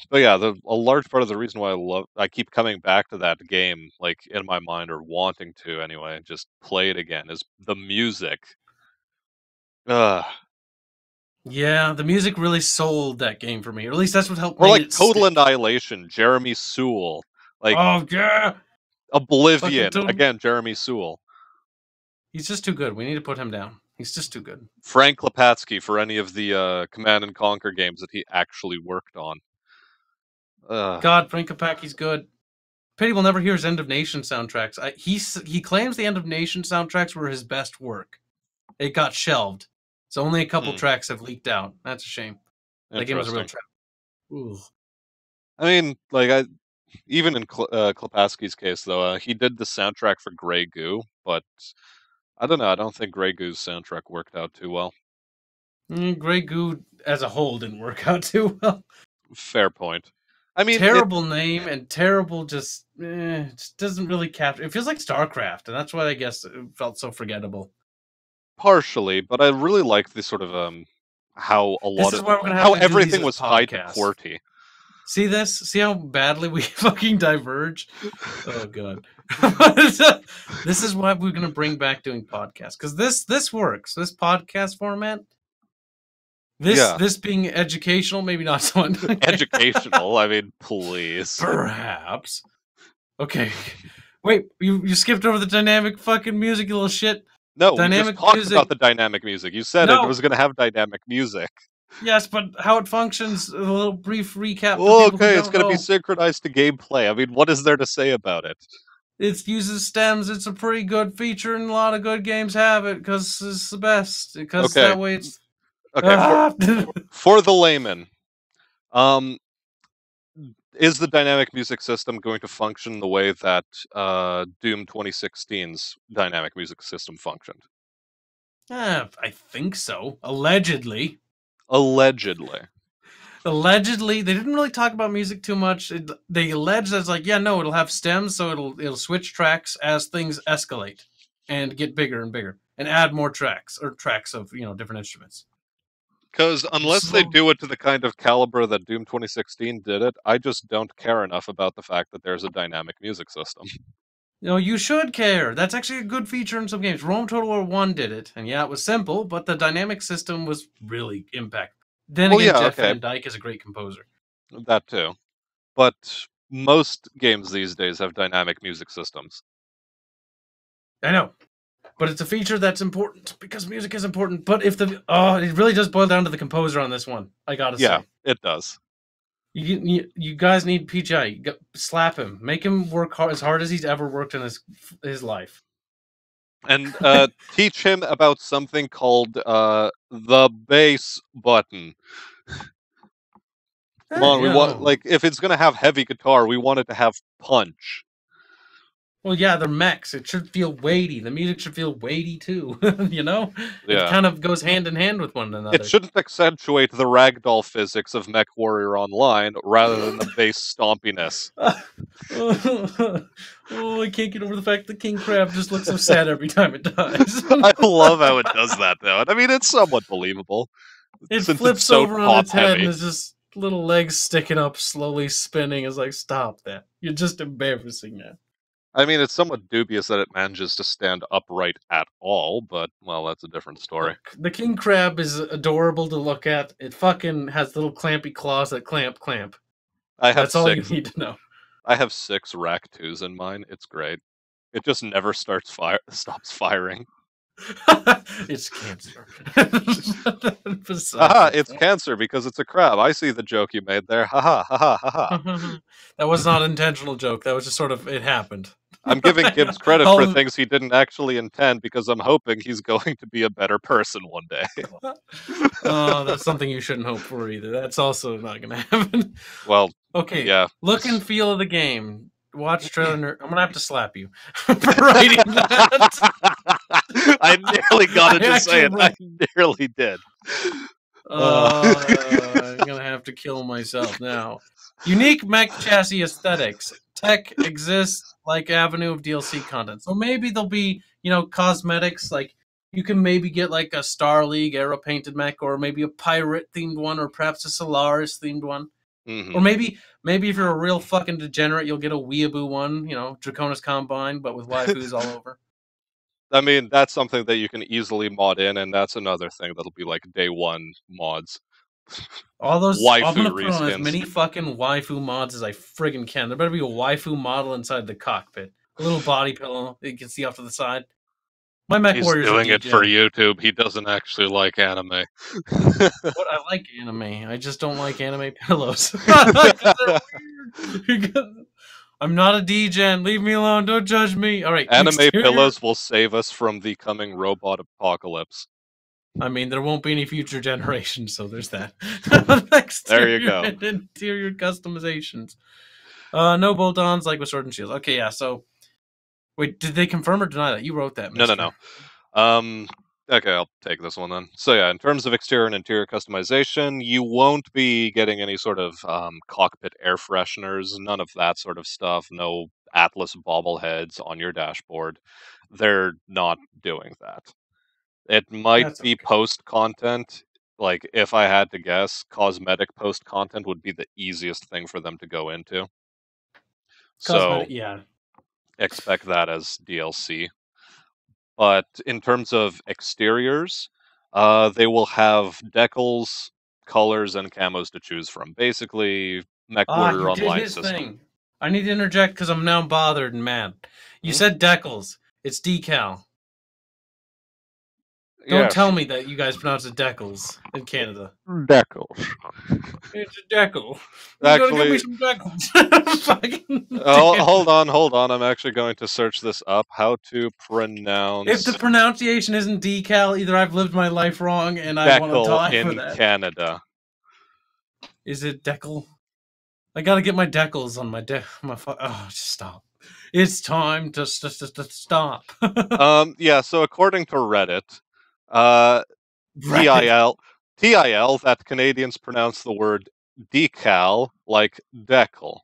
But yeah, a large part of the reason why I keep coming back to that game, like in my mind, or wanting to anyway, just play it again, is the music. Uh, yeah, the music really sold that game for me, or at least that's what helped or made like it Total stick. Annihilation, Jeremy Sewell, like Oh yeah, fucking Oblivion, total. again, Jeremy Sewell. He's just too good. We need to put him down. He's just too good. Frank Lepatsky for any of the Command and Conquer games that he actually worked on. Uh, God, Frank Kapaki's good. Pity we'll never hear his End of Nation soundtracks. He claims the End of Nation soundtracks were his best work. It got shelved, so only a couple hmm, tracks have leaked out. That's a shame. That game was a real interesting. trap. Ooh. I mean, like even in Klepaski's case, though, he did the soundtrack for Grey Goo, but I don't know. I don't think Grey Goo's soundtrack worked out too well. Grey Goo as a whole didn't work out too well. Fair point. I mean, it Terrible name and terrible just doesn't really capture. It feels like StarCraft, and that's why I guess it felt so forgettable. partially, but I really like the sort of how a This lot is of why we're gonna have how to do these everything as was tied to podcasts. QWERTY. See this? See how badly we fucking diverge? Oh god. This is why we're gonna bring back doing podcasts because this works. This podcast format. This Yeah, this being educational, maybe not so much. educational. I mean, please. Perhaps. Okay. Wait, you skipped over the dynamic fucking music, you little shit. No, we just Dynamic talked about music. the dynamic music. You said it No. was going to have dynamic music. Yes, but how it functions, a little brief recap for Well, people who okay, it's don't going to be know. synchronized to gameplay. I mean, what is there to say about it? It uses stems. It's a pretty good feature, and a lot of good games have it because it's the best. Because Okay, that way it's. okay. For Ah! for the layman, um, is the dynamic music system going to function the way that Doom 2016's dynamic music system functioned? I think so. Allegedly. Allegedly. Allegedly, they didn't really talk about music too much. They alleged that it's like, yeah, no, it'll have stems, so it'll switch tracks as things escalate and get bigger and bigger, and add more tracks or tracks of different instruments. Because unless they So, do it to the kind of caliber that Doom 2016 did it, I just don't care enough about the fact that there's a dynamic music system. you should care. That's actually a good feature in some games. Rome Total War 1 did it, and yeah, it was simple, but the dynamic system was really impactful. Then Well, again, yeah, Jet okay, Van Dyke is a great composer. that too. But most games these days have dynamic music systems. I know, but it's a feature that's important because music is important. But if it really does boil down to the composer on this one. I gotta Yeah, say, it does. you guys need PGI. Slap him, make him work as hard as he's ever worked in his life. And teach him about something called the bass button. Come on, we want No. like if it's gonna have heavy guitar, we want it to have punch. Well, yeah, they're mechs. It should feel weighty. The music should feel weighty too. It Yeah. kind of goes hand in hand with one It another. shouldn't accentuate the ragdoll physics of MechWarrior Online rather than the bass stompiness. Oh, I can't get over the fact that King Crab just looks so sad every time it dies. I love how it does that though. And I mean it's somewhat believable. It Since it's flips so over on top its head and heavy. it's just little legs sticking up, slowly spinning. It's like, stop that. You're just embarrassing that. I mean, it's somewhat dubious that it manages to stand upright at all, but, well, that's a different story. Look, the king crab is adorable to look at. It fucking has little clampy claws that clamp. I have That's all you six. need to know. I have 6 Rack 2s in mine. It's great. It just never stops firing. It's cancer. Besides Haha, the it's point. cancer because it's a crab. I see the joke you made there. Haha, haha, haha. That was not an intentional joke. That was just sort of it happened. I'm giving Gibbs credit for I'll- things he didn't actually intend because I'm hoping he's going to be a better person one day. Oh, that's something you shouldn't hope for either. That's also not going to happen. Well, Okay, yeah. look and feel of the game. Watch trailer. I'm gonna have to slap you for writing that. I nearly got I to say it. I actually- nearly did. I'm gonna have to kill myself now. Unique mech chassis aesthetics. Tech exists like avenue of DLC content. So maybe there'll be, cosmetics. Like you can maybe get like a Star League aero painted mech, or maybe a pirate themed one, or perhaps a Solaris themed one. Or maybe if you're a real fucking degenerate, you'll get a weeaboo one, Draconis Combine, but with waifus all over. I mean, that's something that you can easily mod in, and that's another thing that'll be like day one mods. All those, I'm Waifu gonna put on as reskins. many fucking waifu mods as I friggin' can. There better be a waifu model inside the cockpit. A little body pillow that you can see off to the side. My mech He's warriors doing are it for degen. YouTube. He doesn't actually like anime. What I like anime. I just don't like anime pillows. 'Cause they're weird. I'm not a degen. Leave me alone. Don't judge me. All right. Anime Exterior. pillows will save us from the coming robot apocalypse. I mean, there won't be any future generations, so there's that. There you go. And interior customizations. No bolt-ons like with Sword and Shield. Okay, yeah. So, wait, did they confirm or deny that? You wrote that, No. Mister. Okay, I'll take this one then. So yeah, in terms of exterior and interior customization, you won't be getting any sort of cockpit air fresheners, none of that sort of stuff. No Atlas bobbleheads on your dashboard. They're not doing that. It might That's be okay. post content like if I had to guess, cosmetic post content would be the easiest thing for them to go into. So Cosmetic, yeah. expect that as DLC. But in terms of exteriors, they will have decals, colors, and camos to choose from. Basically, Ah, you MechWarrior did Online his system. thing. I need to interject because I'm now bothered and mad. You Hmm? said decals. It's decal. Don't Yeah, tell me that you guys pronounce it decals in Canada. decals. It's a decal. You gotta give me Actually, some decals. Fucking damn. hold on. I'm actually going to search this up. How to If the pronounce pronunciation isn't decal, either I've lived my life wrong and I want to decal die for in that. Canada. Is it decal? I gotta get my decals on oh, just stop. It's time to stop. Yeah. So according to Reddit, uh, Reddit. TIL, TIL, that Canadians pronounce the word decal like decal.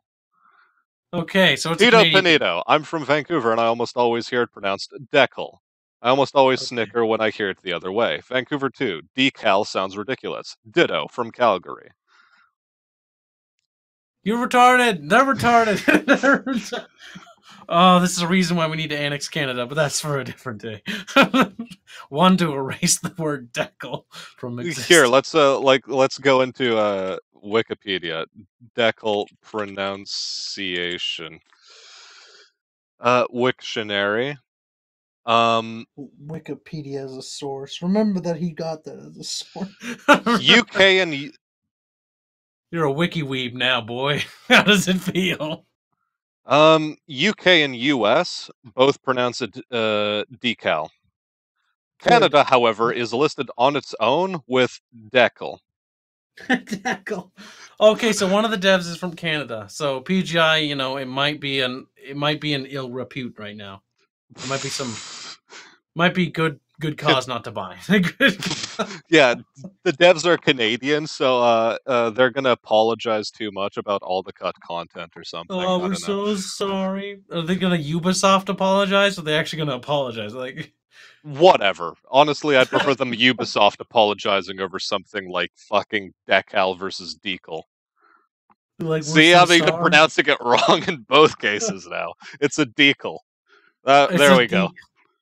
Okay, so it's a Tito Canadian thing. Panito. I'm from Vancouver, and I almost always hear it pronounced decal. I almost always Okay. snicker when I hear it the other way. Vancouver too. Decal sounds ridiculous. Ditto from Calgary. You're retarded. They're retarded. They're Oh, this is a reason why we need to annex Canada, but that's for a different day. One, to erase the word decal from Here, existence. let's go into Wikipedia. Decal pronunciation. Wiktionary. Um, Wikipedia as a source. Remember that he got that as a source. UK and You're a wiki weeb now, boy. How does it feel? UK and US both pronounce it decal. Good. Canada, however, is listed on its own with decal. Decal. Okay, so one of the devs is from Canada. So PGI, it might be an ill repute right now. It might be good cause not to buy. Yeah, the devs are Canadian, so they're gonna apologize too much about all the cut content or something. Oh, I we're don't know. so sorry. Are they gonna Ubisoft apologize? Or are they actually gonna apologize? Like, Whatever. Honestly, I'd prefer them Ubisoft apologizing over something like fucking Decal versus Decal. we're See, so I'm even sorry. pronouncing it wrong in both cases now. It's a Decal. It's There a we go. D.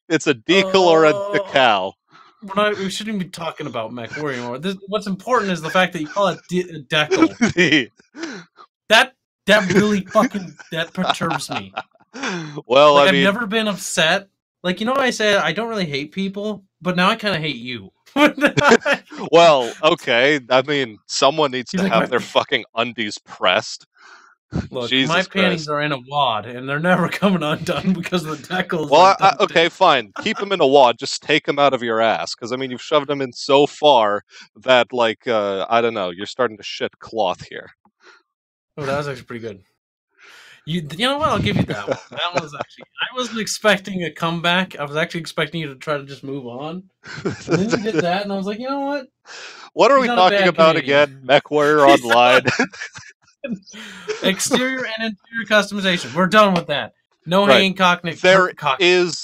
It's a Decal or a Uh, Decal. we shouldn't be talking about MechWarrior anymore. What's important is the fact that you call it Decal. That that really fucking that perturbs me. Well, Like I I've mean, never been upset. Like I said I don't really hate people, but now I kind of hate you. well, okay. I mean, someone needs He's to like have their fucking undies pressed. look, my Jesus panties Christ. are in a wad, and they're never coming undone because the decals are Well, okay, duct fine. Keep them in a wad. Just take them out of your ass, because I mean, you've shoved them in so far that, like, I don't know, you're starting to shit cloth here. Oh, that was actually pretty good. You know what? I'll give you that one. That was actually. I wasn't expecting a comeback. I was actually expecting you to try to just move on, and then you did that, and I was like, you know what? What are He's we not a talking bad about Canadian. again? MechWarrior He's Online. not. Exterior and interior customization. We're done with that. No Right. hanging There cock is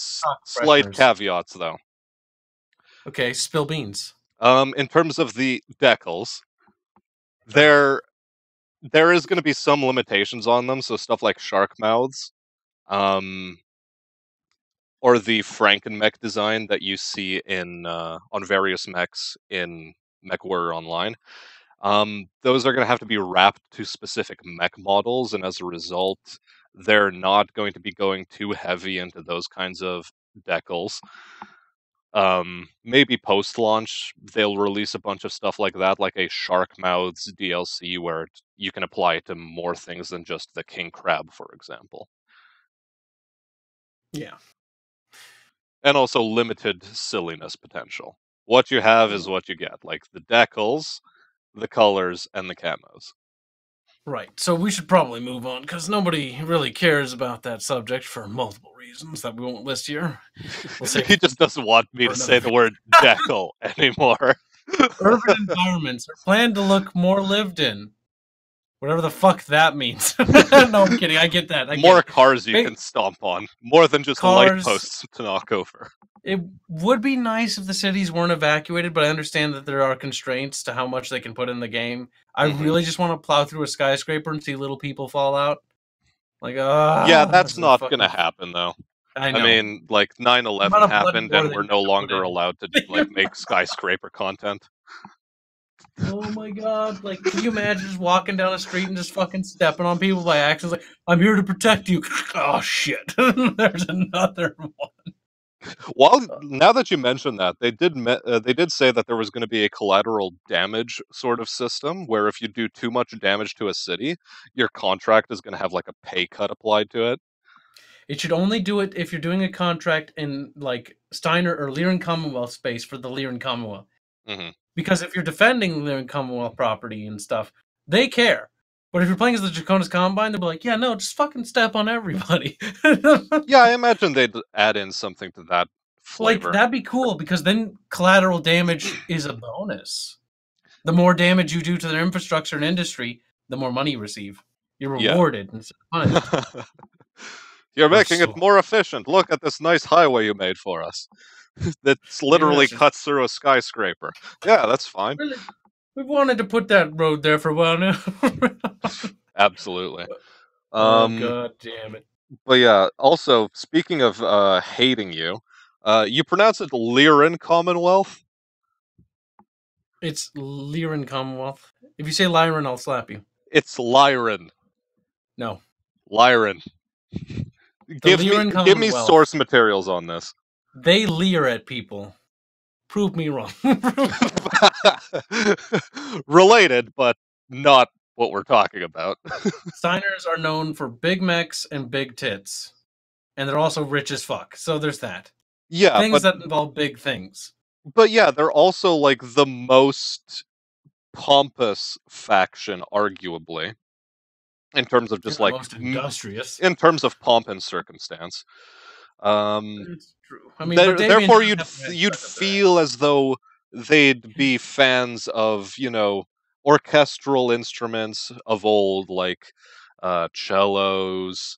slight pressures. caveats, though. Okay, spill beans. In terms of the decals, Okay. there there is going to be some limitations on them. So stuff like shark mouths, um, or the Frankenmech design that you see in on various mechs in MechWarrior Online. Those are going to have to be wrapped to specific mech models, and as a result, they're not going to be going too heavy into those kinds of decals. Maybe post launch they'll release a bunch of stuff like that, like a Shark Mouths DLC where you can apply it to more things than just the king crab, for example. Yeah. And also limited silliness potential. What you have is what you get, like the decals, the colors, and the camos. Right. So we should probably move on because nobody really cares about that subject for multiple reasons that we won't list here. We'll save He just doesn't want me for to another say the video. word decal anymore. Urban environments are planned to look more lived in. Whatever the fuck that means. No, I'm kidding. I get that. I get More it. cars you can stomp on, more than just light Cars, posts to knock over. It would be nice if the cities weren't evacuated, but I understand that there are constraints to how much they can put in the game. I Hmm. really just want to plow through a skyscraper and see little people fall out. Like, Yeah, this that's is a not gonna fucking. happen though. I I know. mean, like The 9/11 amount of bloody happened, gore and they we're would no have to put longer in. allowed to like make skyscraper content. Oh my god! Like, can you imagine just walking down a street and just fucking stepping on people by accident? Like, I'm here to protect you. Oh shit! There's another one. While now that you mention that, they did say that there was going to be a collateral damage sort of system where if you do too much damage to a city, your contract is going to have like a pay cut applied to it. It should only do it if you're doing a contract in like Steiner or Lyran Commonwealth space for the Lyran Commonwealth. Hmm. Because if you're defending Lyran Commonwealth property and stuff, they care. But if you're playing as the Draconis Combine, they'll be like, yeah, no, just fucking step on everybody. Yeah, I imagine they'd add in something to that Like, flavor. that'd be cool because then collateral damage is a bonus. The more damage you do to their infrastructure and industry, the more money you receive. You're Yeah. rewarded instead of punished. You're Or making it so. more efficient. Look at this nice highway you made for us. That's Maybe literally that's just cuts through a skyscraper. Yeah, that's fine. really. We've wanted to put that road there for a while now. Absolutely. Oh Um, god damn it! but yeah, also speaking of hating you, you pronounce it Lyran Commonwealth? It's Lyran Commonwealth. If you say Lyran, I'll slap you. It's Lyran. No, Lyran. the Give me Lyran give me Commonwealth. source materials on this. They leer at people. Prove me wrong. Related, but not what we're talking about. Steiners are known for big mechs and big tits, and they're also rich as fuck. So there's that. Yeah, Things but that involve big things. yeah, they're also like the most pompous faction, arguably, in terms of They're just the like most industrious. in terms of pomp and circumstance. Um, It's true. I mean, Batavian Therefore, does have a nice you'd touch up their feel as though they'd be fans of orchestral instruments of old, like cellos,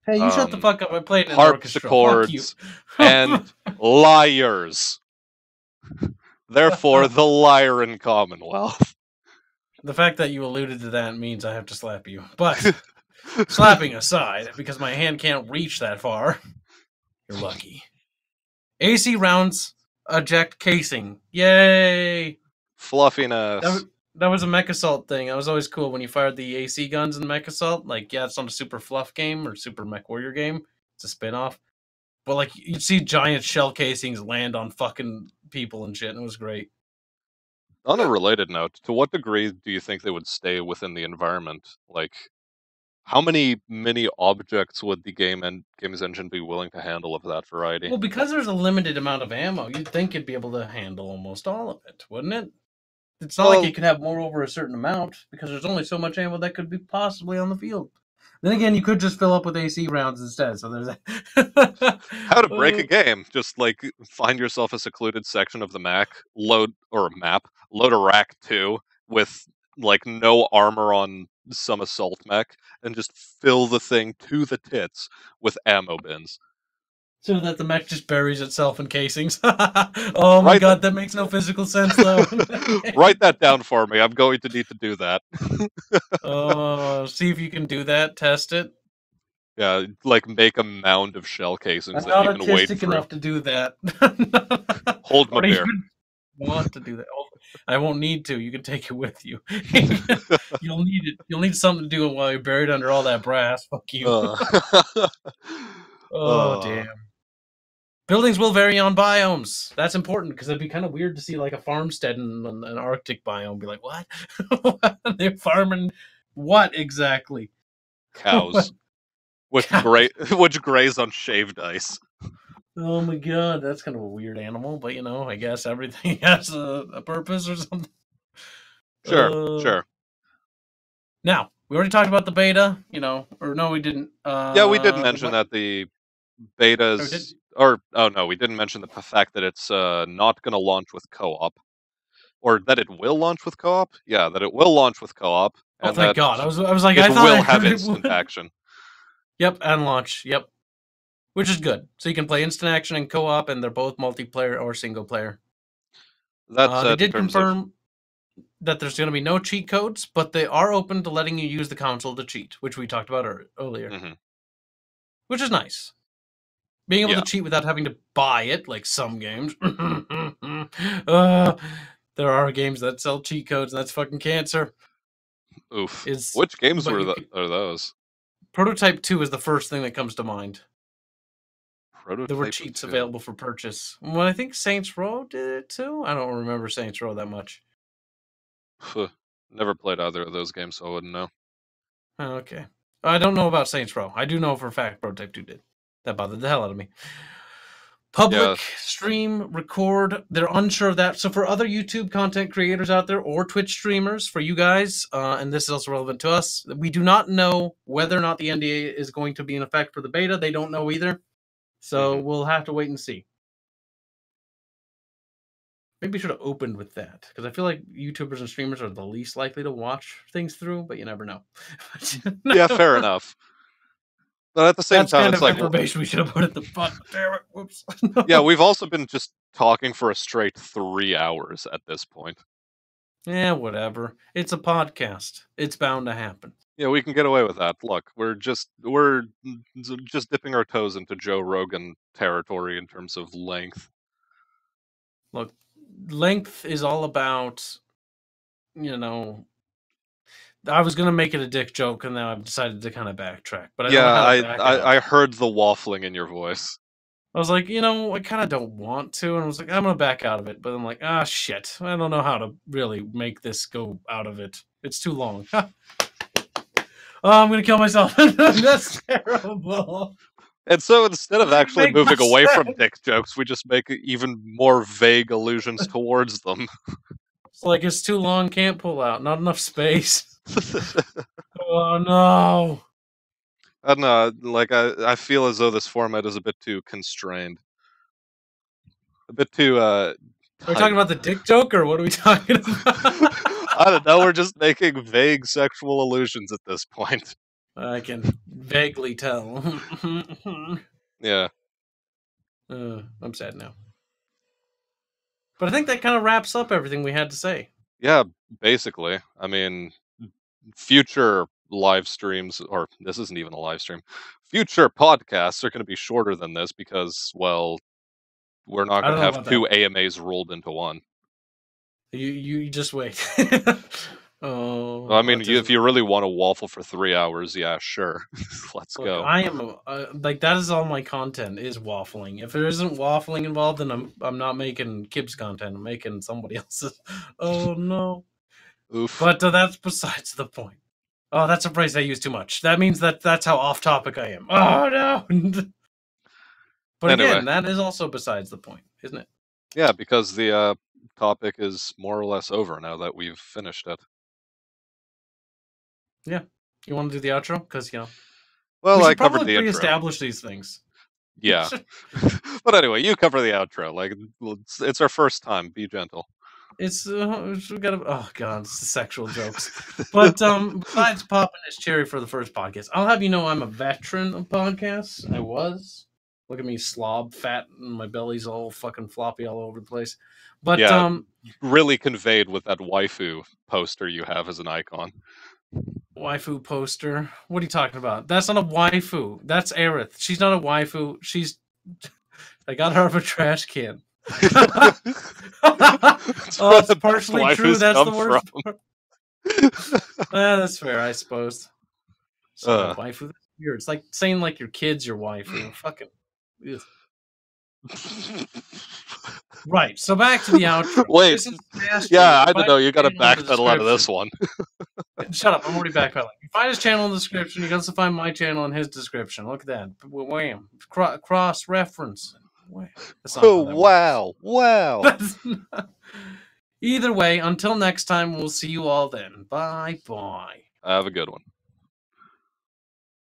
Hey, you shut the um, fuck up. I played in an orchestra. Fuck you. harpsichords, and lyres. Therefore, the Lyran Commonwealth. The fact that you alluded to that means I have to slap you. But slapping aside, because my hand can't reach that far, you're lucky. AC rounds eject casing. Yay! Fluffiness. That was a mech assault thing. That was always cool when you fired the AC guns in mech assault. Like, yeah, it's not a super fluff game or super MechWarrior game. It's a spin-off. But like you'd see giant shell casings land on fucking people and shit, and it was great. On a related note, to what degree do you think they would stay within the environment? Like, how many mini objects would the game's engine be willing to handle of that variety? Well, because there's a limited amount of ammo, you'd think it'd be able to handle almost all of it, wouldn't it? It's not like Well, it could have more over a certain amount because there's only so much ammo that could be possibly on the field. Then again, you could just fill up with AC rounds instead. So there's that. how to break a game? Just like find yourself a secluded section of the load a rack 2 with like no armor on some assault mech, and just fill the thing to the tits with ammo bins. So that the mech just buries itself in casings. Oh my Write that god, that makes no physical sense though. write that down for me. I'm going to need to do that. Oh, see if you can do that. Test it. Yeah, like make a mound of shell casings I'm that not you can wade autistic through. enough to do that. Hold my Or beer. even want to do that. Oh, I won't need to. You can take it with you. You'll need it. You'll need something to do while you're buried under all that brass. Fuck you. uh, Oh uh, damn. Buildings will vary on biomes. That's important because it'd be kind of weird to see like a farmstead in an Arctic biome. Be like, what? They're farming what exactly? cows, which graze on shaved ice. Oh my god, that's kind of a weird animal, but I guess everything has a purpose or something. Sure, Uh, sure. Now we already talked about the beta, or no, we didn't. Yeah, we did The mention what? that the Oh, we did. betas, or oh no, we didn't mention the fact that it's not going to launch with co-op, or that it will launch with co-op. Yeah, that it will launch with co-op, Oh, and thank that God. I was like, it I thought I will have heard it instant would. action. Yep, and launch. Yep. which is good. So you can play instant action and co-op, and they're both multiplayer or single player. That They said, in did terms of confirm that there's going to be no cheat codes, but they are open to letting you use the console to cheat, which we talked about earlier, which is nice. Being able yeah, to cheat without having to buy it, like some games. There are games that sell cheat codes, and that's fucking cancer. oof. Is Which games but are those? Prototype 2 is the first thing that comes to mind. There were Prototype cheats 2. available for purchase. Well, I think Saints Row did it too. I don't remember Saints Row that much. Never played either of those games, so I wouldn't know. Oh, okay. I don't know about Saints Row. I do know for a fact Prototype 2 did. That bothered the hell out of me. Yeah. Public stream, record, they're unsure of that. So for other YouTube content creators out there or Twitch streamers, for you guys, and this is also relevant to us, we do not know whether or not the NDA is going to be in effect for the beta. They don't know either. So we'll have to wait and see. Maybe we should have opened with that, because I feel like YouTubers and streamers are the least likely to watch things through, but you never know. Yeah, fair enough. But at the same That's time, kind it's of like, information we should have put at the front. Damn it. Whoops. yeah, we've also been just talking for a straight 3 hours at this point. Yeah, whatever. It's a podcast. It's bound to happen. Yeah, we can get away with that. Look, we're just dipping our toes into Joe Rogan territory in terms of length. Look, length is all about, you know, I was gonna make it a dick joke, and now I've decided to kind of backtrack. But I don't know how to back out. I heard the waffling in your voice. I was like, I kind of don't want to, and I was like, I'm gonna back out of it. But I'm like, shit, I don't know how to really make this go out of it. It's too long. Oh, I'm gonna kill myself. That's terrible. And so instead of actually moving away from dick jokes, we just make even more vague allusions towards them. It's like it's too long, can't pull out, not enough space. Oh no. I don't know, like I feel as though this format is a bit too constrained. A bit too Are we talking about the dick joke, or what are we talking about? I don't know, we're just making vague sexual allusions at this point. I can vaguely tell. Yeah. I'm sad now. But I think that kind of wraps up everything we had to say. Yeah, basically. I mean, future live streams, or this isn't even a live stream, future podcasts are going to be shorter than this because, well, we're not going to have two AMAs rolled into one. You just wait. Oh, I mean, if you really want to waffle for 3 hours, yeah, sure. Let's go. I am like, that is all my content is waffling. If there isn't waffling involved, then I'm not making Kib's content. I'm making somebody else's. Oh no. Oof. But that's besides the point. Oh, that's a phrase I use too much. That means that's how off topic I am. Oh no. But anyway, again, that is also besides the point, isn't it? Yeah, because the topic is more or less over now that we've finished it. Yeah. You want to do the outro? Because, well, I covered the intro. Re-establish these things. Yeah. But anyway, you cover the outro. Like, it's our first time. Be gentle. It's we gotta. Oh god, it's the sexual jokes. But besides popping his cherry for the first podcast, I'll have you know I'm a veteran of podcasts. I was. Look at me, slob, fat, and my belly's all fucking floppy all over the place. But yeah, really conveyed with that waifu poster you have as an icon. Waifu poster? What are you talking about? That's not a waifu. That's Aerith. She's not a waifu. She's. I got her out of a trash can. Oh, it's partially true. That's the worst part. That's fair, I suppose. So, waifu. That's weird. It's like saying like your kid's your waifu. Fucking. Ugh. Right. So back to the outro. Wait. Yeah, I don't know. You got to backpedal out of this one. Shut up! I'm already backpedaling. You find his channel in the description. You can also find my channel in his description. Look at that. Wham! Cross reference. Oh wow! Wow. Either way, until next time, we'll see you all then. Bye bye. Have a good one.